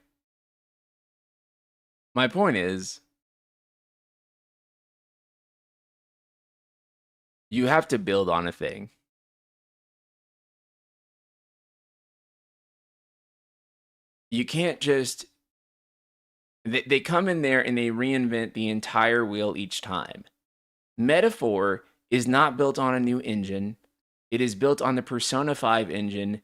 my point is, you have to build on a thing. You can't just... They come in there and they reinvent the entire wheel each time. Metaphor is not built on a new engine. It is built on the Persona 5 engine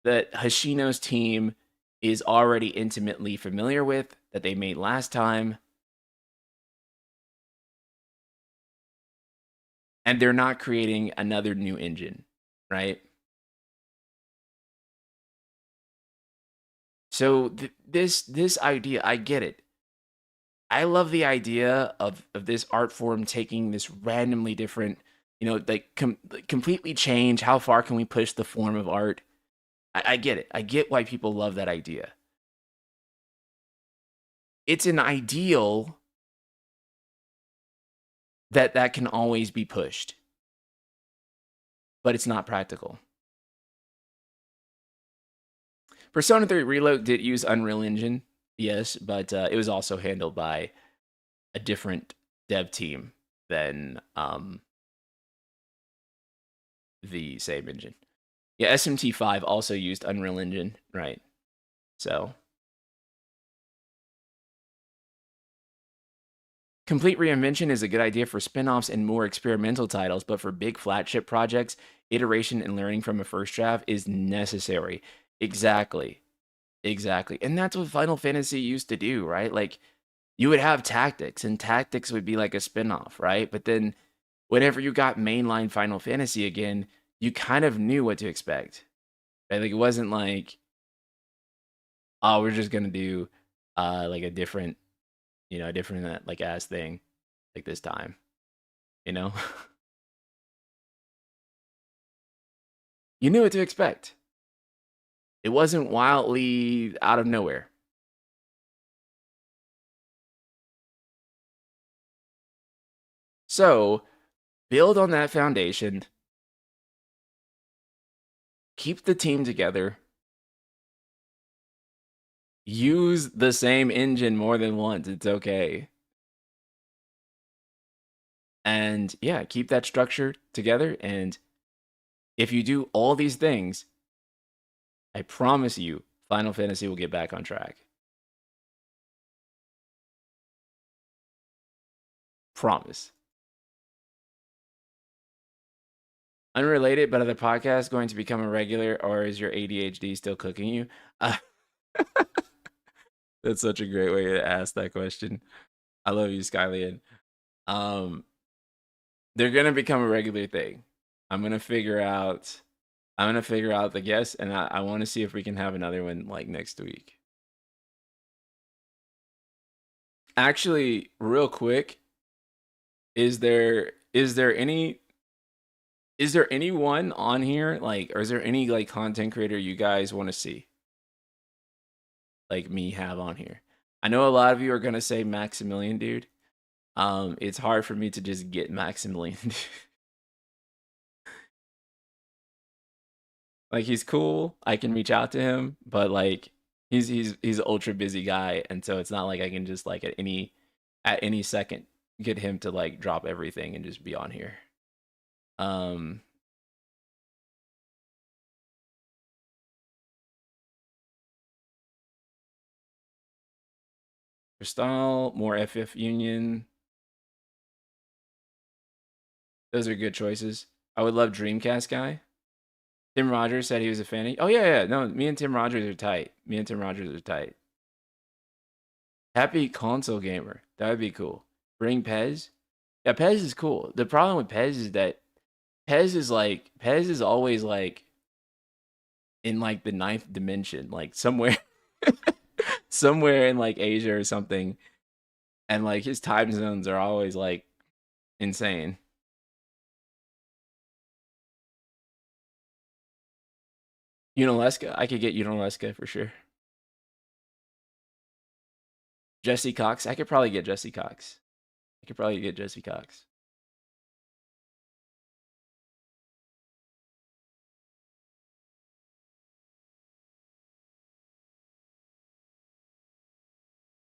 that Hashino's team is already intimately familiar with, that they made last time. And they're not creating another new engine, right? So this idea, I get it. I love the idea of this art form taking this randomly different, like completely change. How far can we push the form of art? I get it. I get why people love that idea. It's an ideal that can always be pushed, but it's not practical. Persona 3 Reload did use Unreal Engine, yes, but it was also handled by a different dev team than the same engine. Yeah, SMT5 also used Unreal Engine, right? So complete reinvention is a good idea for spin-offs and more experimental titles, but for big flagship projects, iteration and learning from a first draft is necessary. Exactly. Exactly. And that's what Final Fantasy used to do, right? Like you would have tactics and tactics would be like a spin-off, right? But then whenever you got mainline Final Fantasy again, you kind of knew what to expect. Right? Like it wasn't like, oh, we're just gonna do like a different, a different like ass thing like this time, you know? You knew what to expect. It wasn't wildly out of nowhere. So build on that foundation, keep the team together, use the same engine more than once. It's okay. And yeah, keep that structure together. And if you do all these things, I promise you, Final Fantasy will get back on track. Promise. Unrelated, but are the podcasts going to become a regular, or is your ADHD still cooking you? Uh, that's such a great way to ask that question. I love you, Skylian. Um, they're gonna become a regular thing. I'm gonna figure out. I'm gonna figure out the guest, and I want to see if we can have another one like next week. Actually, real quick, is there anyone on here like, or is there any like content creator you guys want to see like me have on here? I know a lot of you are gonna say Maximilian, dude. It's hard for me to just get Maximilian. Like he's cool. I can reach out to him, but like he's an ultra busy guy, and so it's not like I can just like at any second get him to like drop everything and just be on here. Um Crystal, more FF Union. Those are good choices. I would love Dreamcast guy. Tim Rogers said he was a fan of. Oh yeah, yeah. No, me and Tim Rogers are tight. Me and Tim Rogers are tight. Happy console gamer. That would be cool. Bring Pez. Yeah, Pez is cool. The problem with Pez is that Pez is always like in like the ninth dimension, like somewhere somewhere in like Asia or something. And like his time zones are always like insane. Unaleska, I could get Unaleska for sure. Jesse Cox, I could probably get Jesse Cox. I could probably get Jesse Cox.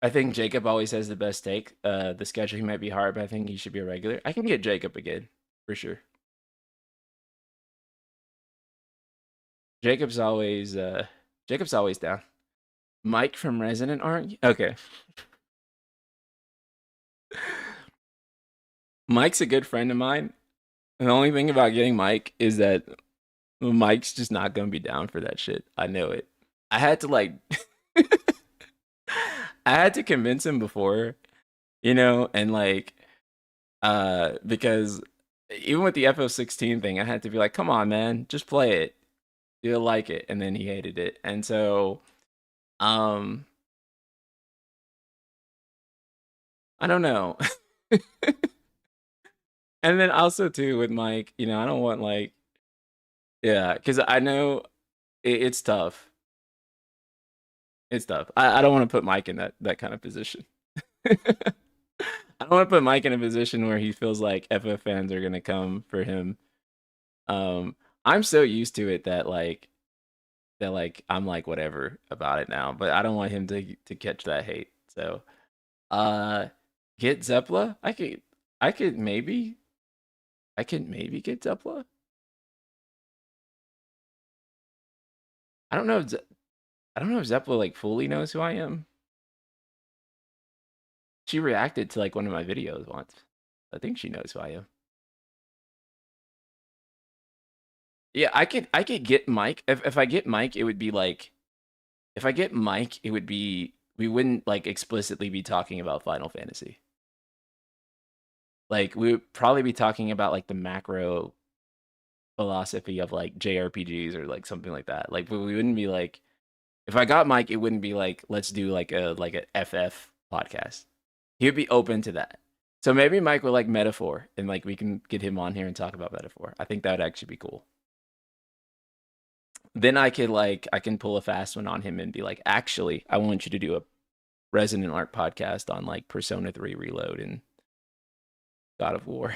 I think Jacob always has the best take. The scheduling might be hard, but I think he should be a regular. I can get Jacob again for sure. Jacob's always Jacob's always down. Mike from Resident Art. Okay, Mike's a good friend of mine. The only thing about getting Mike is that Mike's just not gonna be down for that shit. I know it. I had to like I had to convince him before, and like because even with the FF16 thing, I had to be like, come on, man, just play it. You'll like it. And then he hated it. And so um I don't know. And then also too with Mike, I don't want like yeah, because I know it's tough. It's tough. I don't want to put Mike in that kind of position. I don't want to put Mike in a position where he feels like FF fans are gonna come for him. I'm so used to it that I'm like whatever about it now, but I don't want him to catch that hate. So uh get Zeppela. I could maybe get Zeppela. I don't know. I don't know if Zeppo like fully knows who I am. She reacted to like one of my videos once. I think she knows who I am. Yeah, I could get Mike. If I get Mike, it would be like if I get Mike, it would be we wouldn't like explicitly be talking about Final Fantasy. Like we would probably be talking about like the macro philosophy of like JRPGs or like something like that. Like we wouldn't be like if I got Mike, it wouldn't be like let's do like a FF podcast. He would be open to that. So maybe Mike would like Metaphor and like we can get him on here and talk about Metaphor. I think that would actually be cool. Then I can pull a fast one on him and be like, actually, I want you to do a Resonant Art podcast on like Persona 3 Reload and God of War.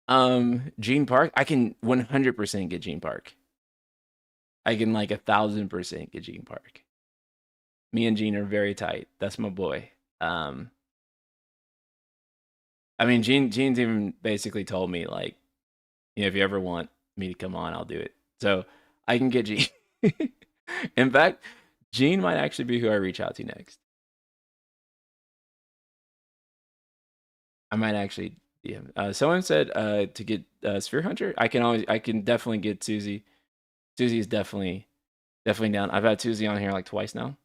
Gene Park, I can 100% get Gene Park. I can like 1,000% get Gene Park. Me and Gene are very tight. That's my boy. Um, I mean, Gene's even basically told me like, if you ever want me to come on, I'll do it. So I can get Gene. In fact, Gene might actually be who I reach out to next. I might actually DM. Someone said to get Sphere Hunter. I can definitely get Susie. Susie is definitely down. I've had Susie on here like twice now.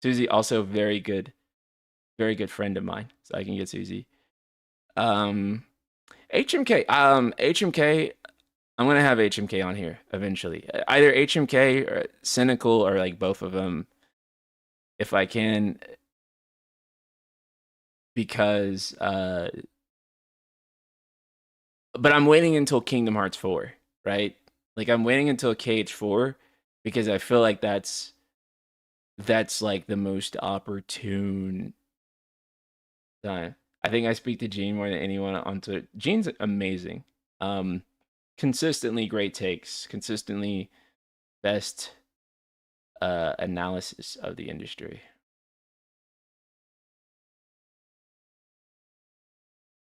Susie also very good friend of mine, so I can get Susie. Um, HMK. HMK. I'm gonna have HMK on here eventually. Either HMK or Cynical or like both of them, if I can, because but I'm waiting until Kingdom Hearts 4, right? Like I'm waiting until KH4 because I feel like that's like the most opportune time. I think I speak to Gene more than anyone on Twitter. Gene's amazing. Um, consistently great takes, consistently best analysis of the industry.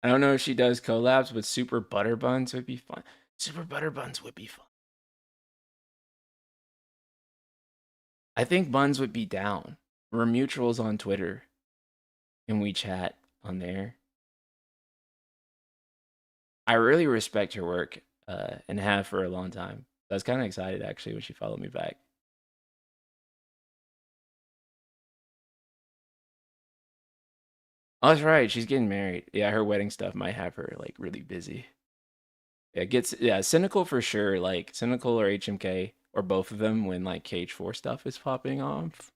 I don't know if she does collabs, but Super Butter Buns would be fun. Super Butter Buns would be fun. I think Buns would be down. We're mutuals on Twitter and we chat on there. I really respect her work and have for a long time. I was kind of excited actually when she followed me back. Oh, that's right. She's getting married. Yeah, her wedding stuff might have her like really busy. Yeah, cynical for sure. Like cynical or HMK or both of them when like KH4 stuff is popping off.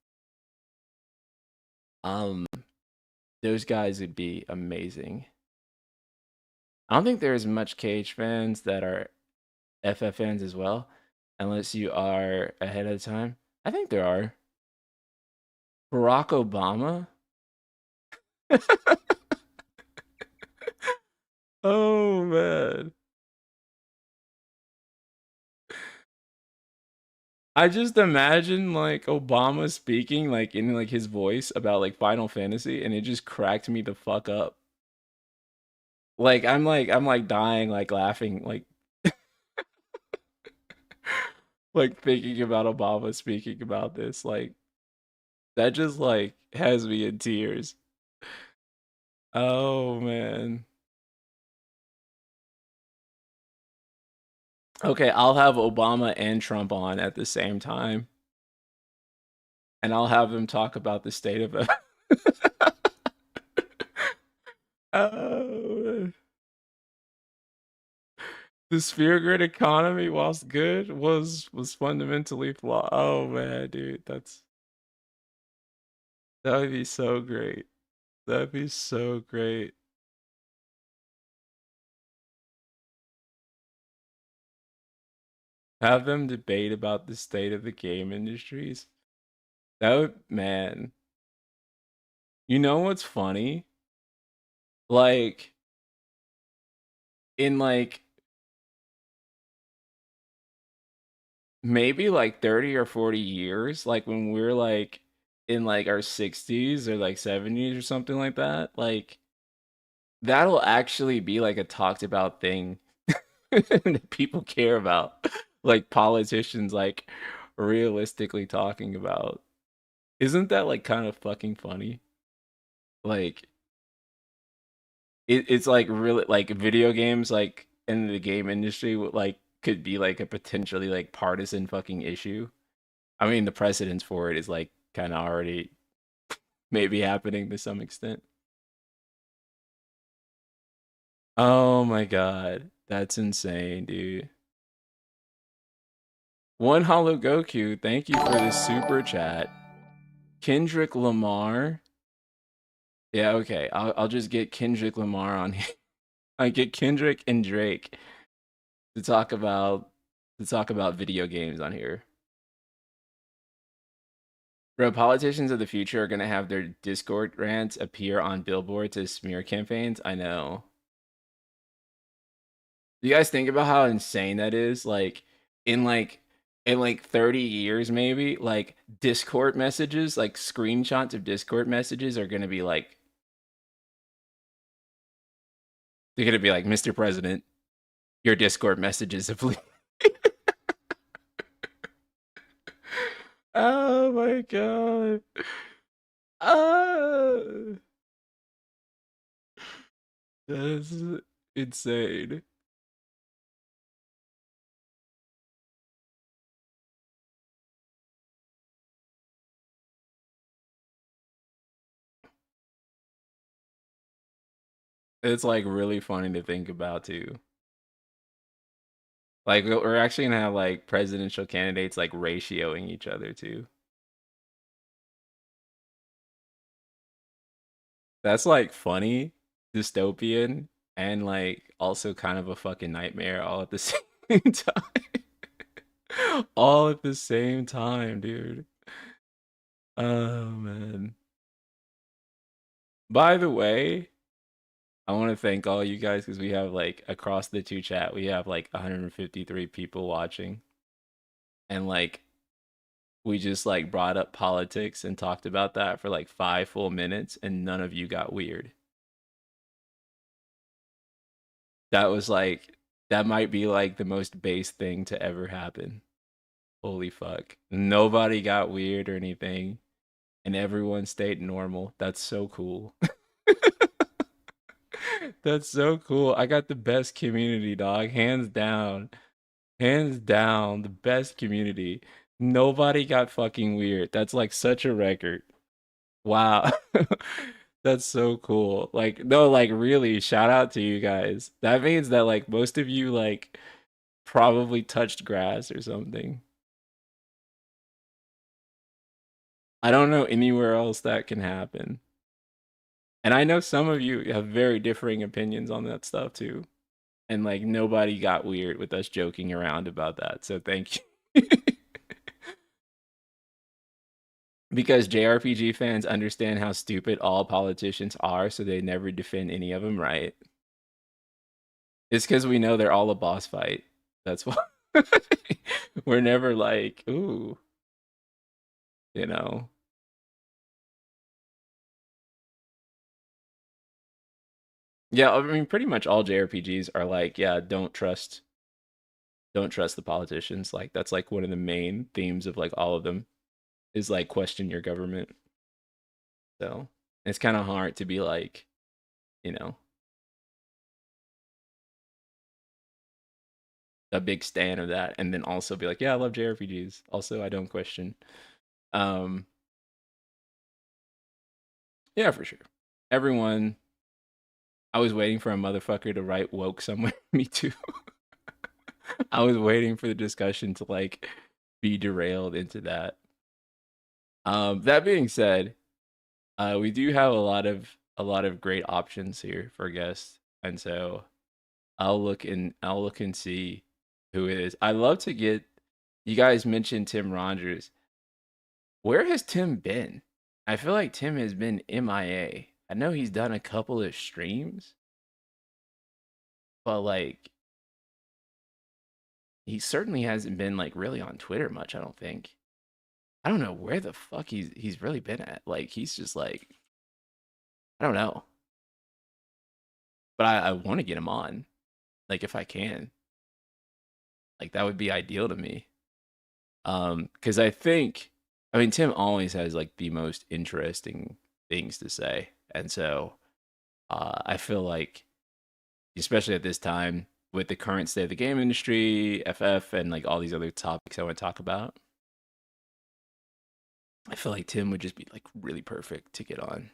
Um, those guys would be amazing. I don't think there's much KH fans that are FF fans as well, unless you are ahead of time. I think there are. Barack Obama. Oh man. I just imagine like Obama speaking like in like his voice about like Final Fantasy and it just cracked me the fuck up. Like I'm like dying like laughing like thinking about Obama speaking about this like that just like has me in tears. Oh man. Okay, I'll have Obama and Trump on at the same time and I'll have them talk about the state of oh, the sphere grid economy, whilst good, was fundamentally flawed. Oh man, dude, that would be so great. That'd be so great. Have them debate about the state of the game industries. That would, man. You know what's funny? Like in like maybe like 30 or 40 years, like when we're like in like our 60s or like 70s or something like that, like that'll actually be like a talked about thing that people care about. Like politicians like realistically talking about. Isn't that like kind of fucking funny? Like it's like really like video games like in the game industry like could be like a potentially like partisan fucking issue. I mean the precedence for it is like kind of already maybe happening to some extent. Oh my god, that's insane, dude. One Hollow Goku, thank you for the super chat. Kendrick Lamar. Yeah, okay. I'll just get Kendrick Lamar on here. I get Kendrick and Drake to talk about video games on here. Bro, politicians of the future are gonna have their Discord rants appear on billboards as smear campaigns. I know. Do you guys think about how insane that is? Like in like in like 30 years maybe, like Discord messages, like screenshots of Discord messages are gonna be like they're gonna be like, Mr. President, your Discord messages have leaked. Oh my god. Ah, that's insane. It's like really funny to think about too. Like we're actually gonna have like presidential candidates like ratioing each other too. That's like funny, dystopian, and like also kind of a fucking nightmare all at the same time. All at the same time, dude. Oh man. By the way, I want to thank all you guys because we have like across the two chat, we have like 153 people watching. And like we just like brought up politics and talked about that for like 5 full minutes and none of you got weird. That was like that might be like the most base thing to ever happen. Holy fuck. Nobody got weird or anything and everyone stayed normal. That's so cool. That's so cool. I got the best community, dog. Hands down. Hands down, the best community. Nobody got fucking weird. That's like such a record. Wow. That's so cool. Like, no, like really, shout out to you guys. That means that like most of you like probably touched grass or something. I don't know anywhere else that can happen. And I know some of you have very differing opinions on that stuff too. And like nobody got weird with us joking around about that. So thank you. Because JRPG fans understand how stupid all politicians are, so they never defend any of them, right? It's because we know they're all a boss fight. That's why we're never like, ooh, you know. Yeah, I mean, pretty much all JRPGs are like, yeah, don't trust the politicians. Like that's like one of the main themes of like all of them is like question your government. So it's kind of hard to be like, you know, a big stan of that, and then also be like, yeah, I love JRPGs. Also, I don't question. Um, yeah, for sure. Everyone, I was waiting for a motherfucker to write woke somewhere. Me too. I was waiting for the discussion to like be derailed into that. That being said, we do have a lot of great options here for guests, and so I'll look and see who it is. I love to get you guys mentioned Tim Rogers. Where has Tim been? I feel like Tim has been MIA. I know he's done a couple of streams, but like he certainly hasn't been like really on Twitter much, I don't think. I don't know where the fuck he's really been at. Like he's just like I don't know. But I want to get him on. Like if I can. Like that would be ideal to me. Because I mean, Tim always has like the most interesting things to say, and so I feel like, especially at this time with the current state of the game industry, FF, and like all these other topics I want to talk about, I feel like Tim would just be like really perfect to get on.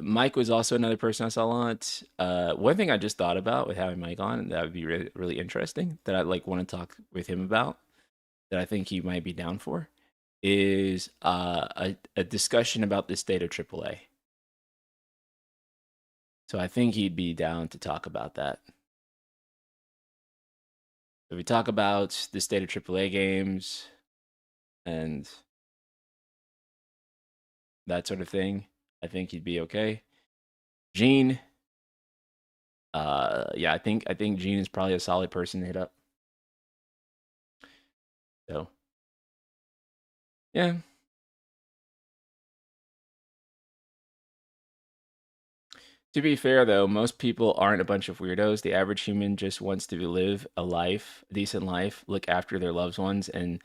Mike was also another person I saw a lot. One thing I just thought about with having Mike on that would be really, really interesting that I'd like want to talk with him about that I think he might be down for is a discussion about the state of AAA. So I think he'd be down to talk about that. If we talk about the state of AAA games and that sort of thing, I think he'd be okay. Gene, yeah, I think Gene is probably a solid person to hit up. So yeah. To be fair though, most people aren't a bunch of weirdos. The average human just wants to live a life, a decent life, look after their loved ones, and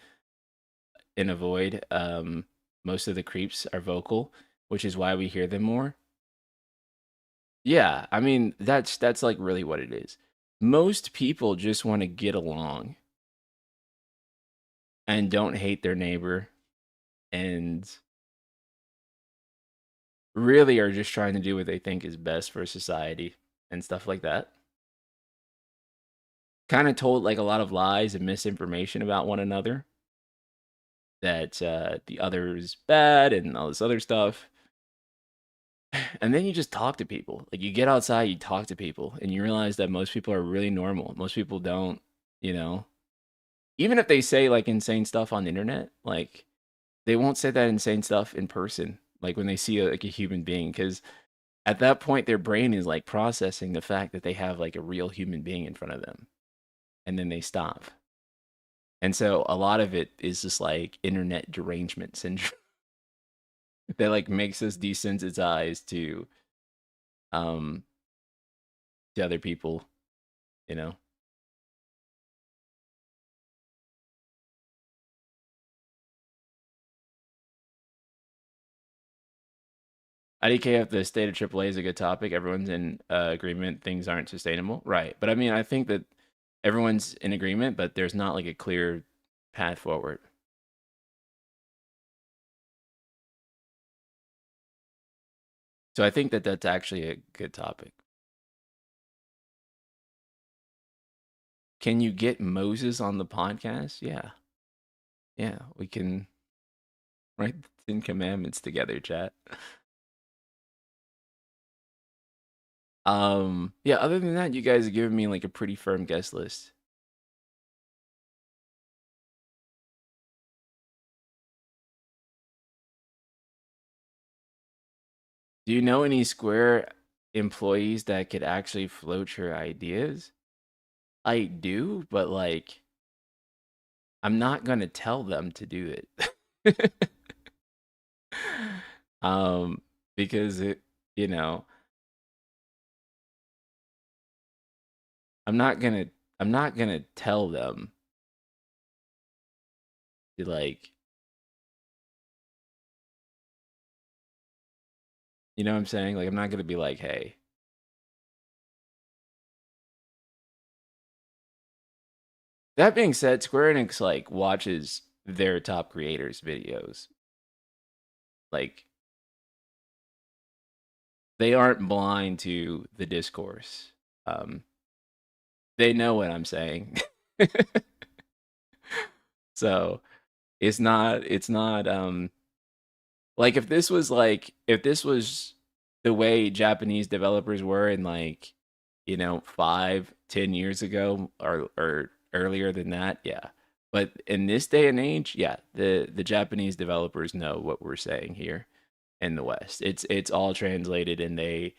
avoid. Most of the creeps are vocal, which is why we hear them more. Yeah, I mean that's like really what it is. Most people just want to get along and don't hate their neighbor and really are just trying to do what they think is best for society and stuff like that. Kind of told like a lot of lies and misinformation about one another that the other is bad and all this other stuff. And then you just talk to people. Like you get outside, you talk to people, and you realize that most people are really normal. Most people don't, you know, even if they say like insane stuff on the internet, like they won't say that insane stuff in person, like when they see like a human being, because at that point their brain is like processing the fact that they have like a real human being in front of them, and then they stop. And so a lot of it is just like internet derangement syndrome that like makes us desensitized um to other people, you know. IDK if the state of AAA is a good topic. Everyone's in agreement. Things aren't sustainable, right? But I mean, I think that everyone's in agreement, but there's not like a clear path forward. So I think that that's actually a good topic. Can you get Moses on the podcast? Yeah, yeah, we can write the Ten Commandments together, chat. Yeah. Other than that, you guys have given me like a pretty firm guest list. Do you know any Square employees that could actually float your ideas? I do, but like I'm not gonna tell them to do it. um, because it, you know, I'm not gonna I'm not gonna tell them to like, you know what I'm saying? Like I'm not gonna be like, hey. That being said, Square Enix like watches their top creators' videos. Like they aren't blind to the discourse. Um, they know what I'm saying. So it's not like if this was the way Japanese developers were in like, 5, 10 years ago or earlier than that, yeah. But in this day and age, yeah, the Japanese developers know what we're saying here in the West. It's all translated and a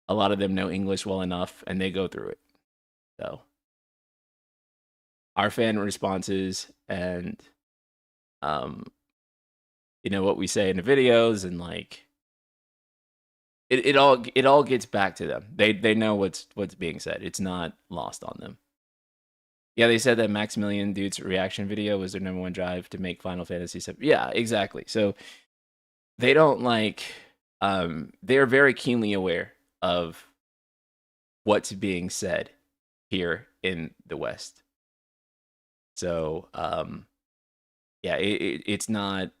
lot of them know English well enough and they go through it. So our fan responses and um what we say in the videos and like it all gets back to them. They know what's being said. It's not lost on them. Yeah, they said that Maximilian Dude's reaction video was their number one drive to make Final Fantasy VII. Yeah, exactly. So they don't like they're very keenly aware of what's being said here in the West. So yeah, it's not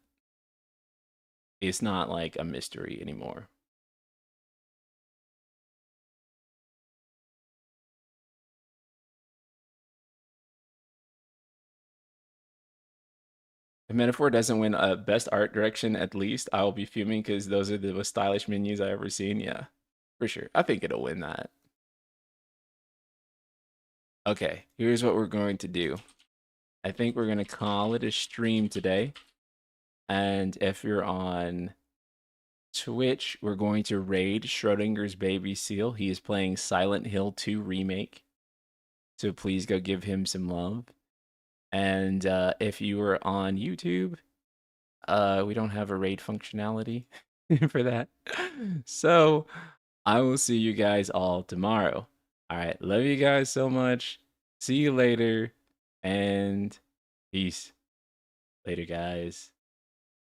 like a mystery anymore. If Metaphor doesn't win best art direction, at least I will be fuming because those are the most stylish menus I've ever seen. Yeah, for sure. I think it'll win that. Okay, here's what we're going to do. I think we're going to call it a stream today. And if you're on Twitch, we're going to raid Schrodinger's Baby Seal. He is playing Silent Hill 2 Remake. So please go give him some love. And if you are on YouTube, we don't have a raid functionality for that. So I will see you guys all tomorrow. All right. Love you guys so much. See you later. And peace. Later, guys.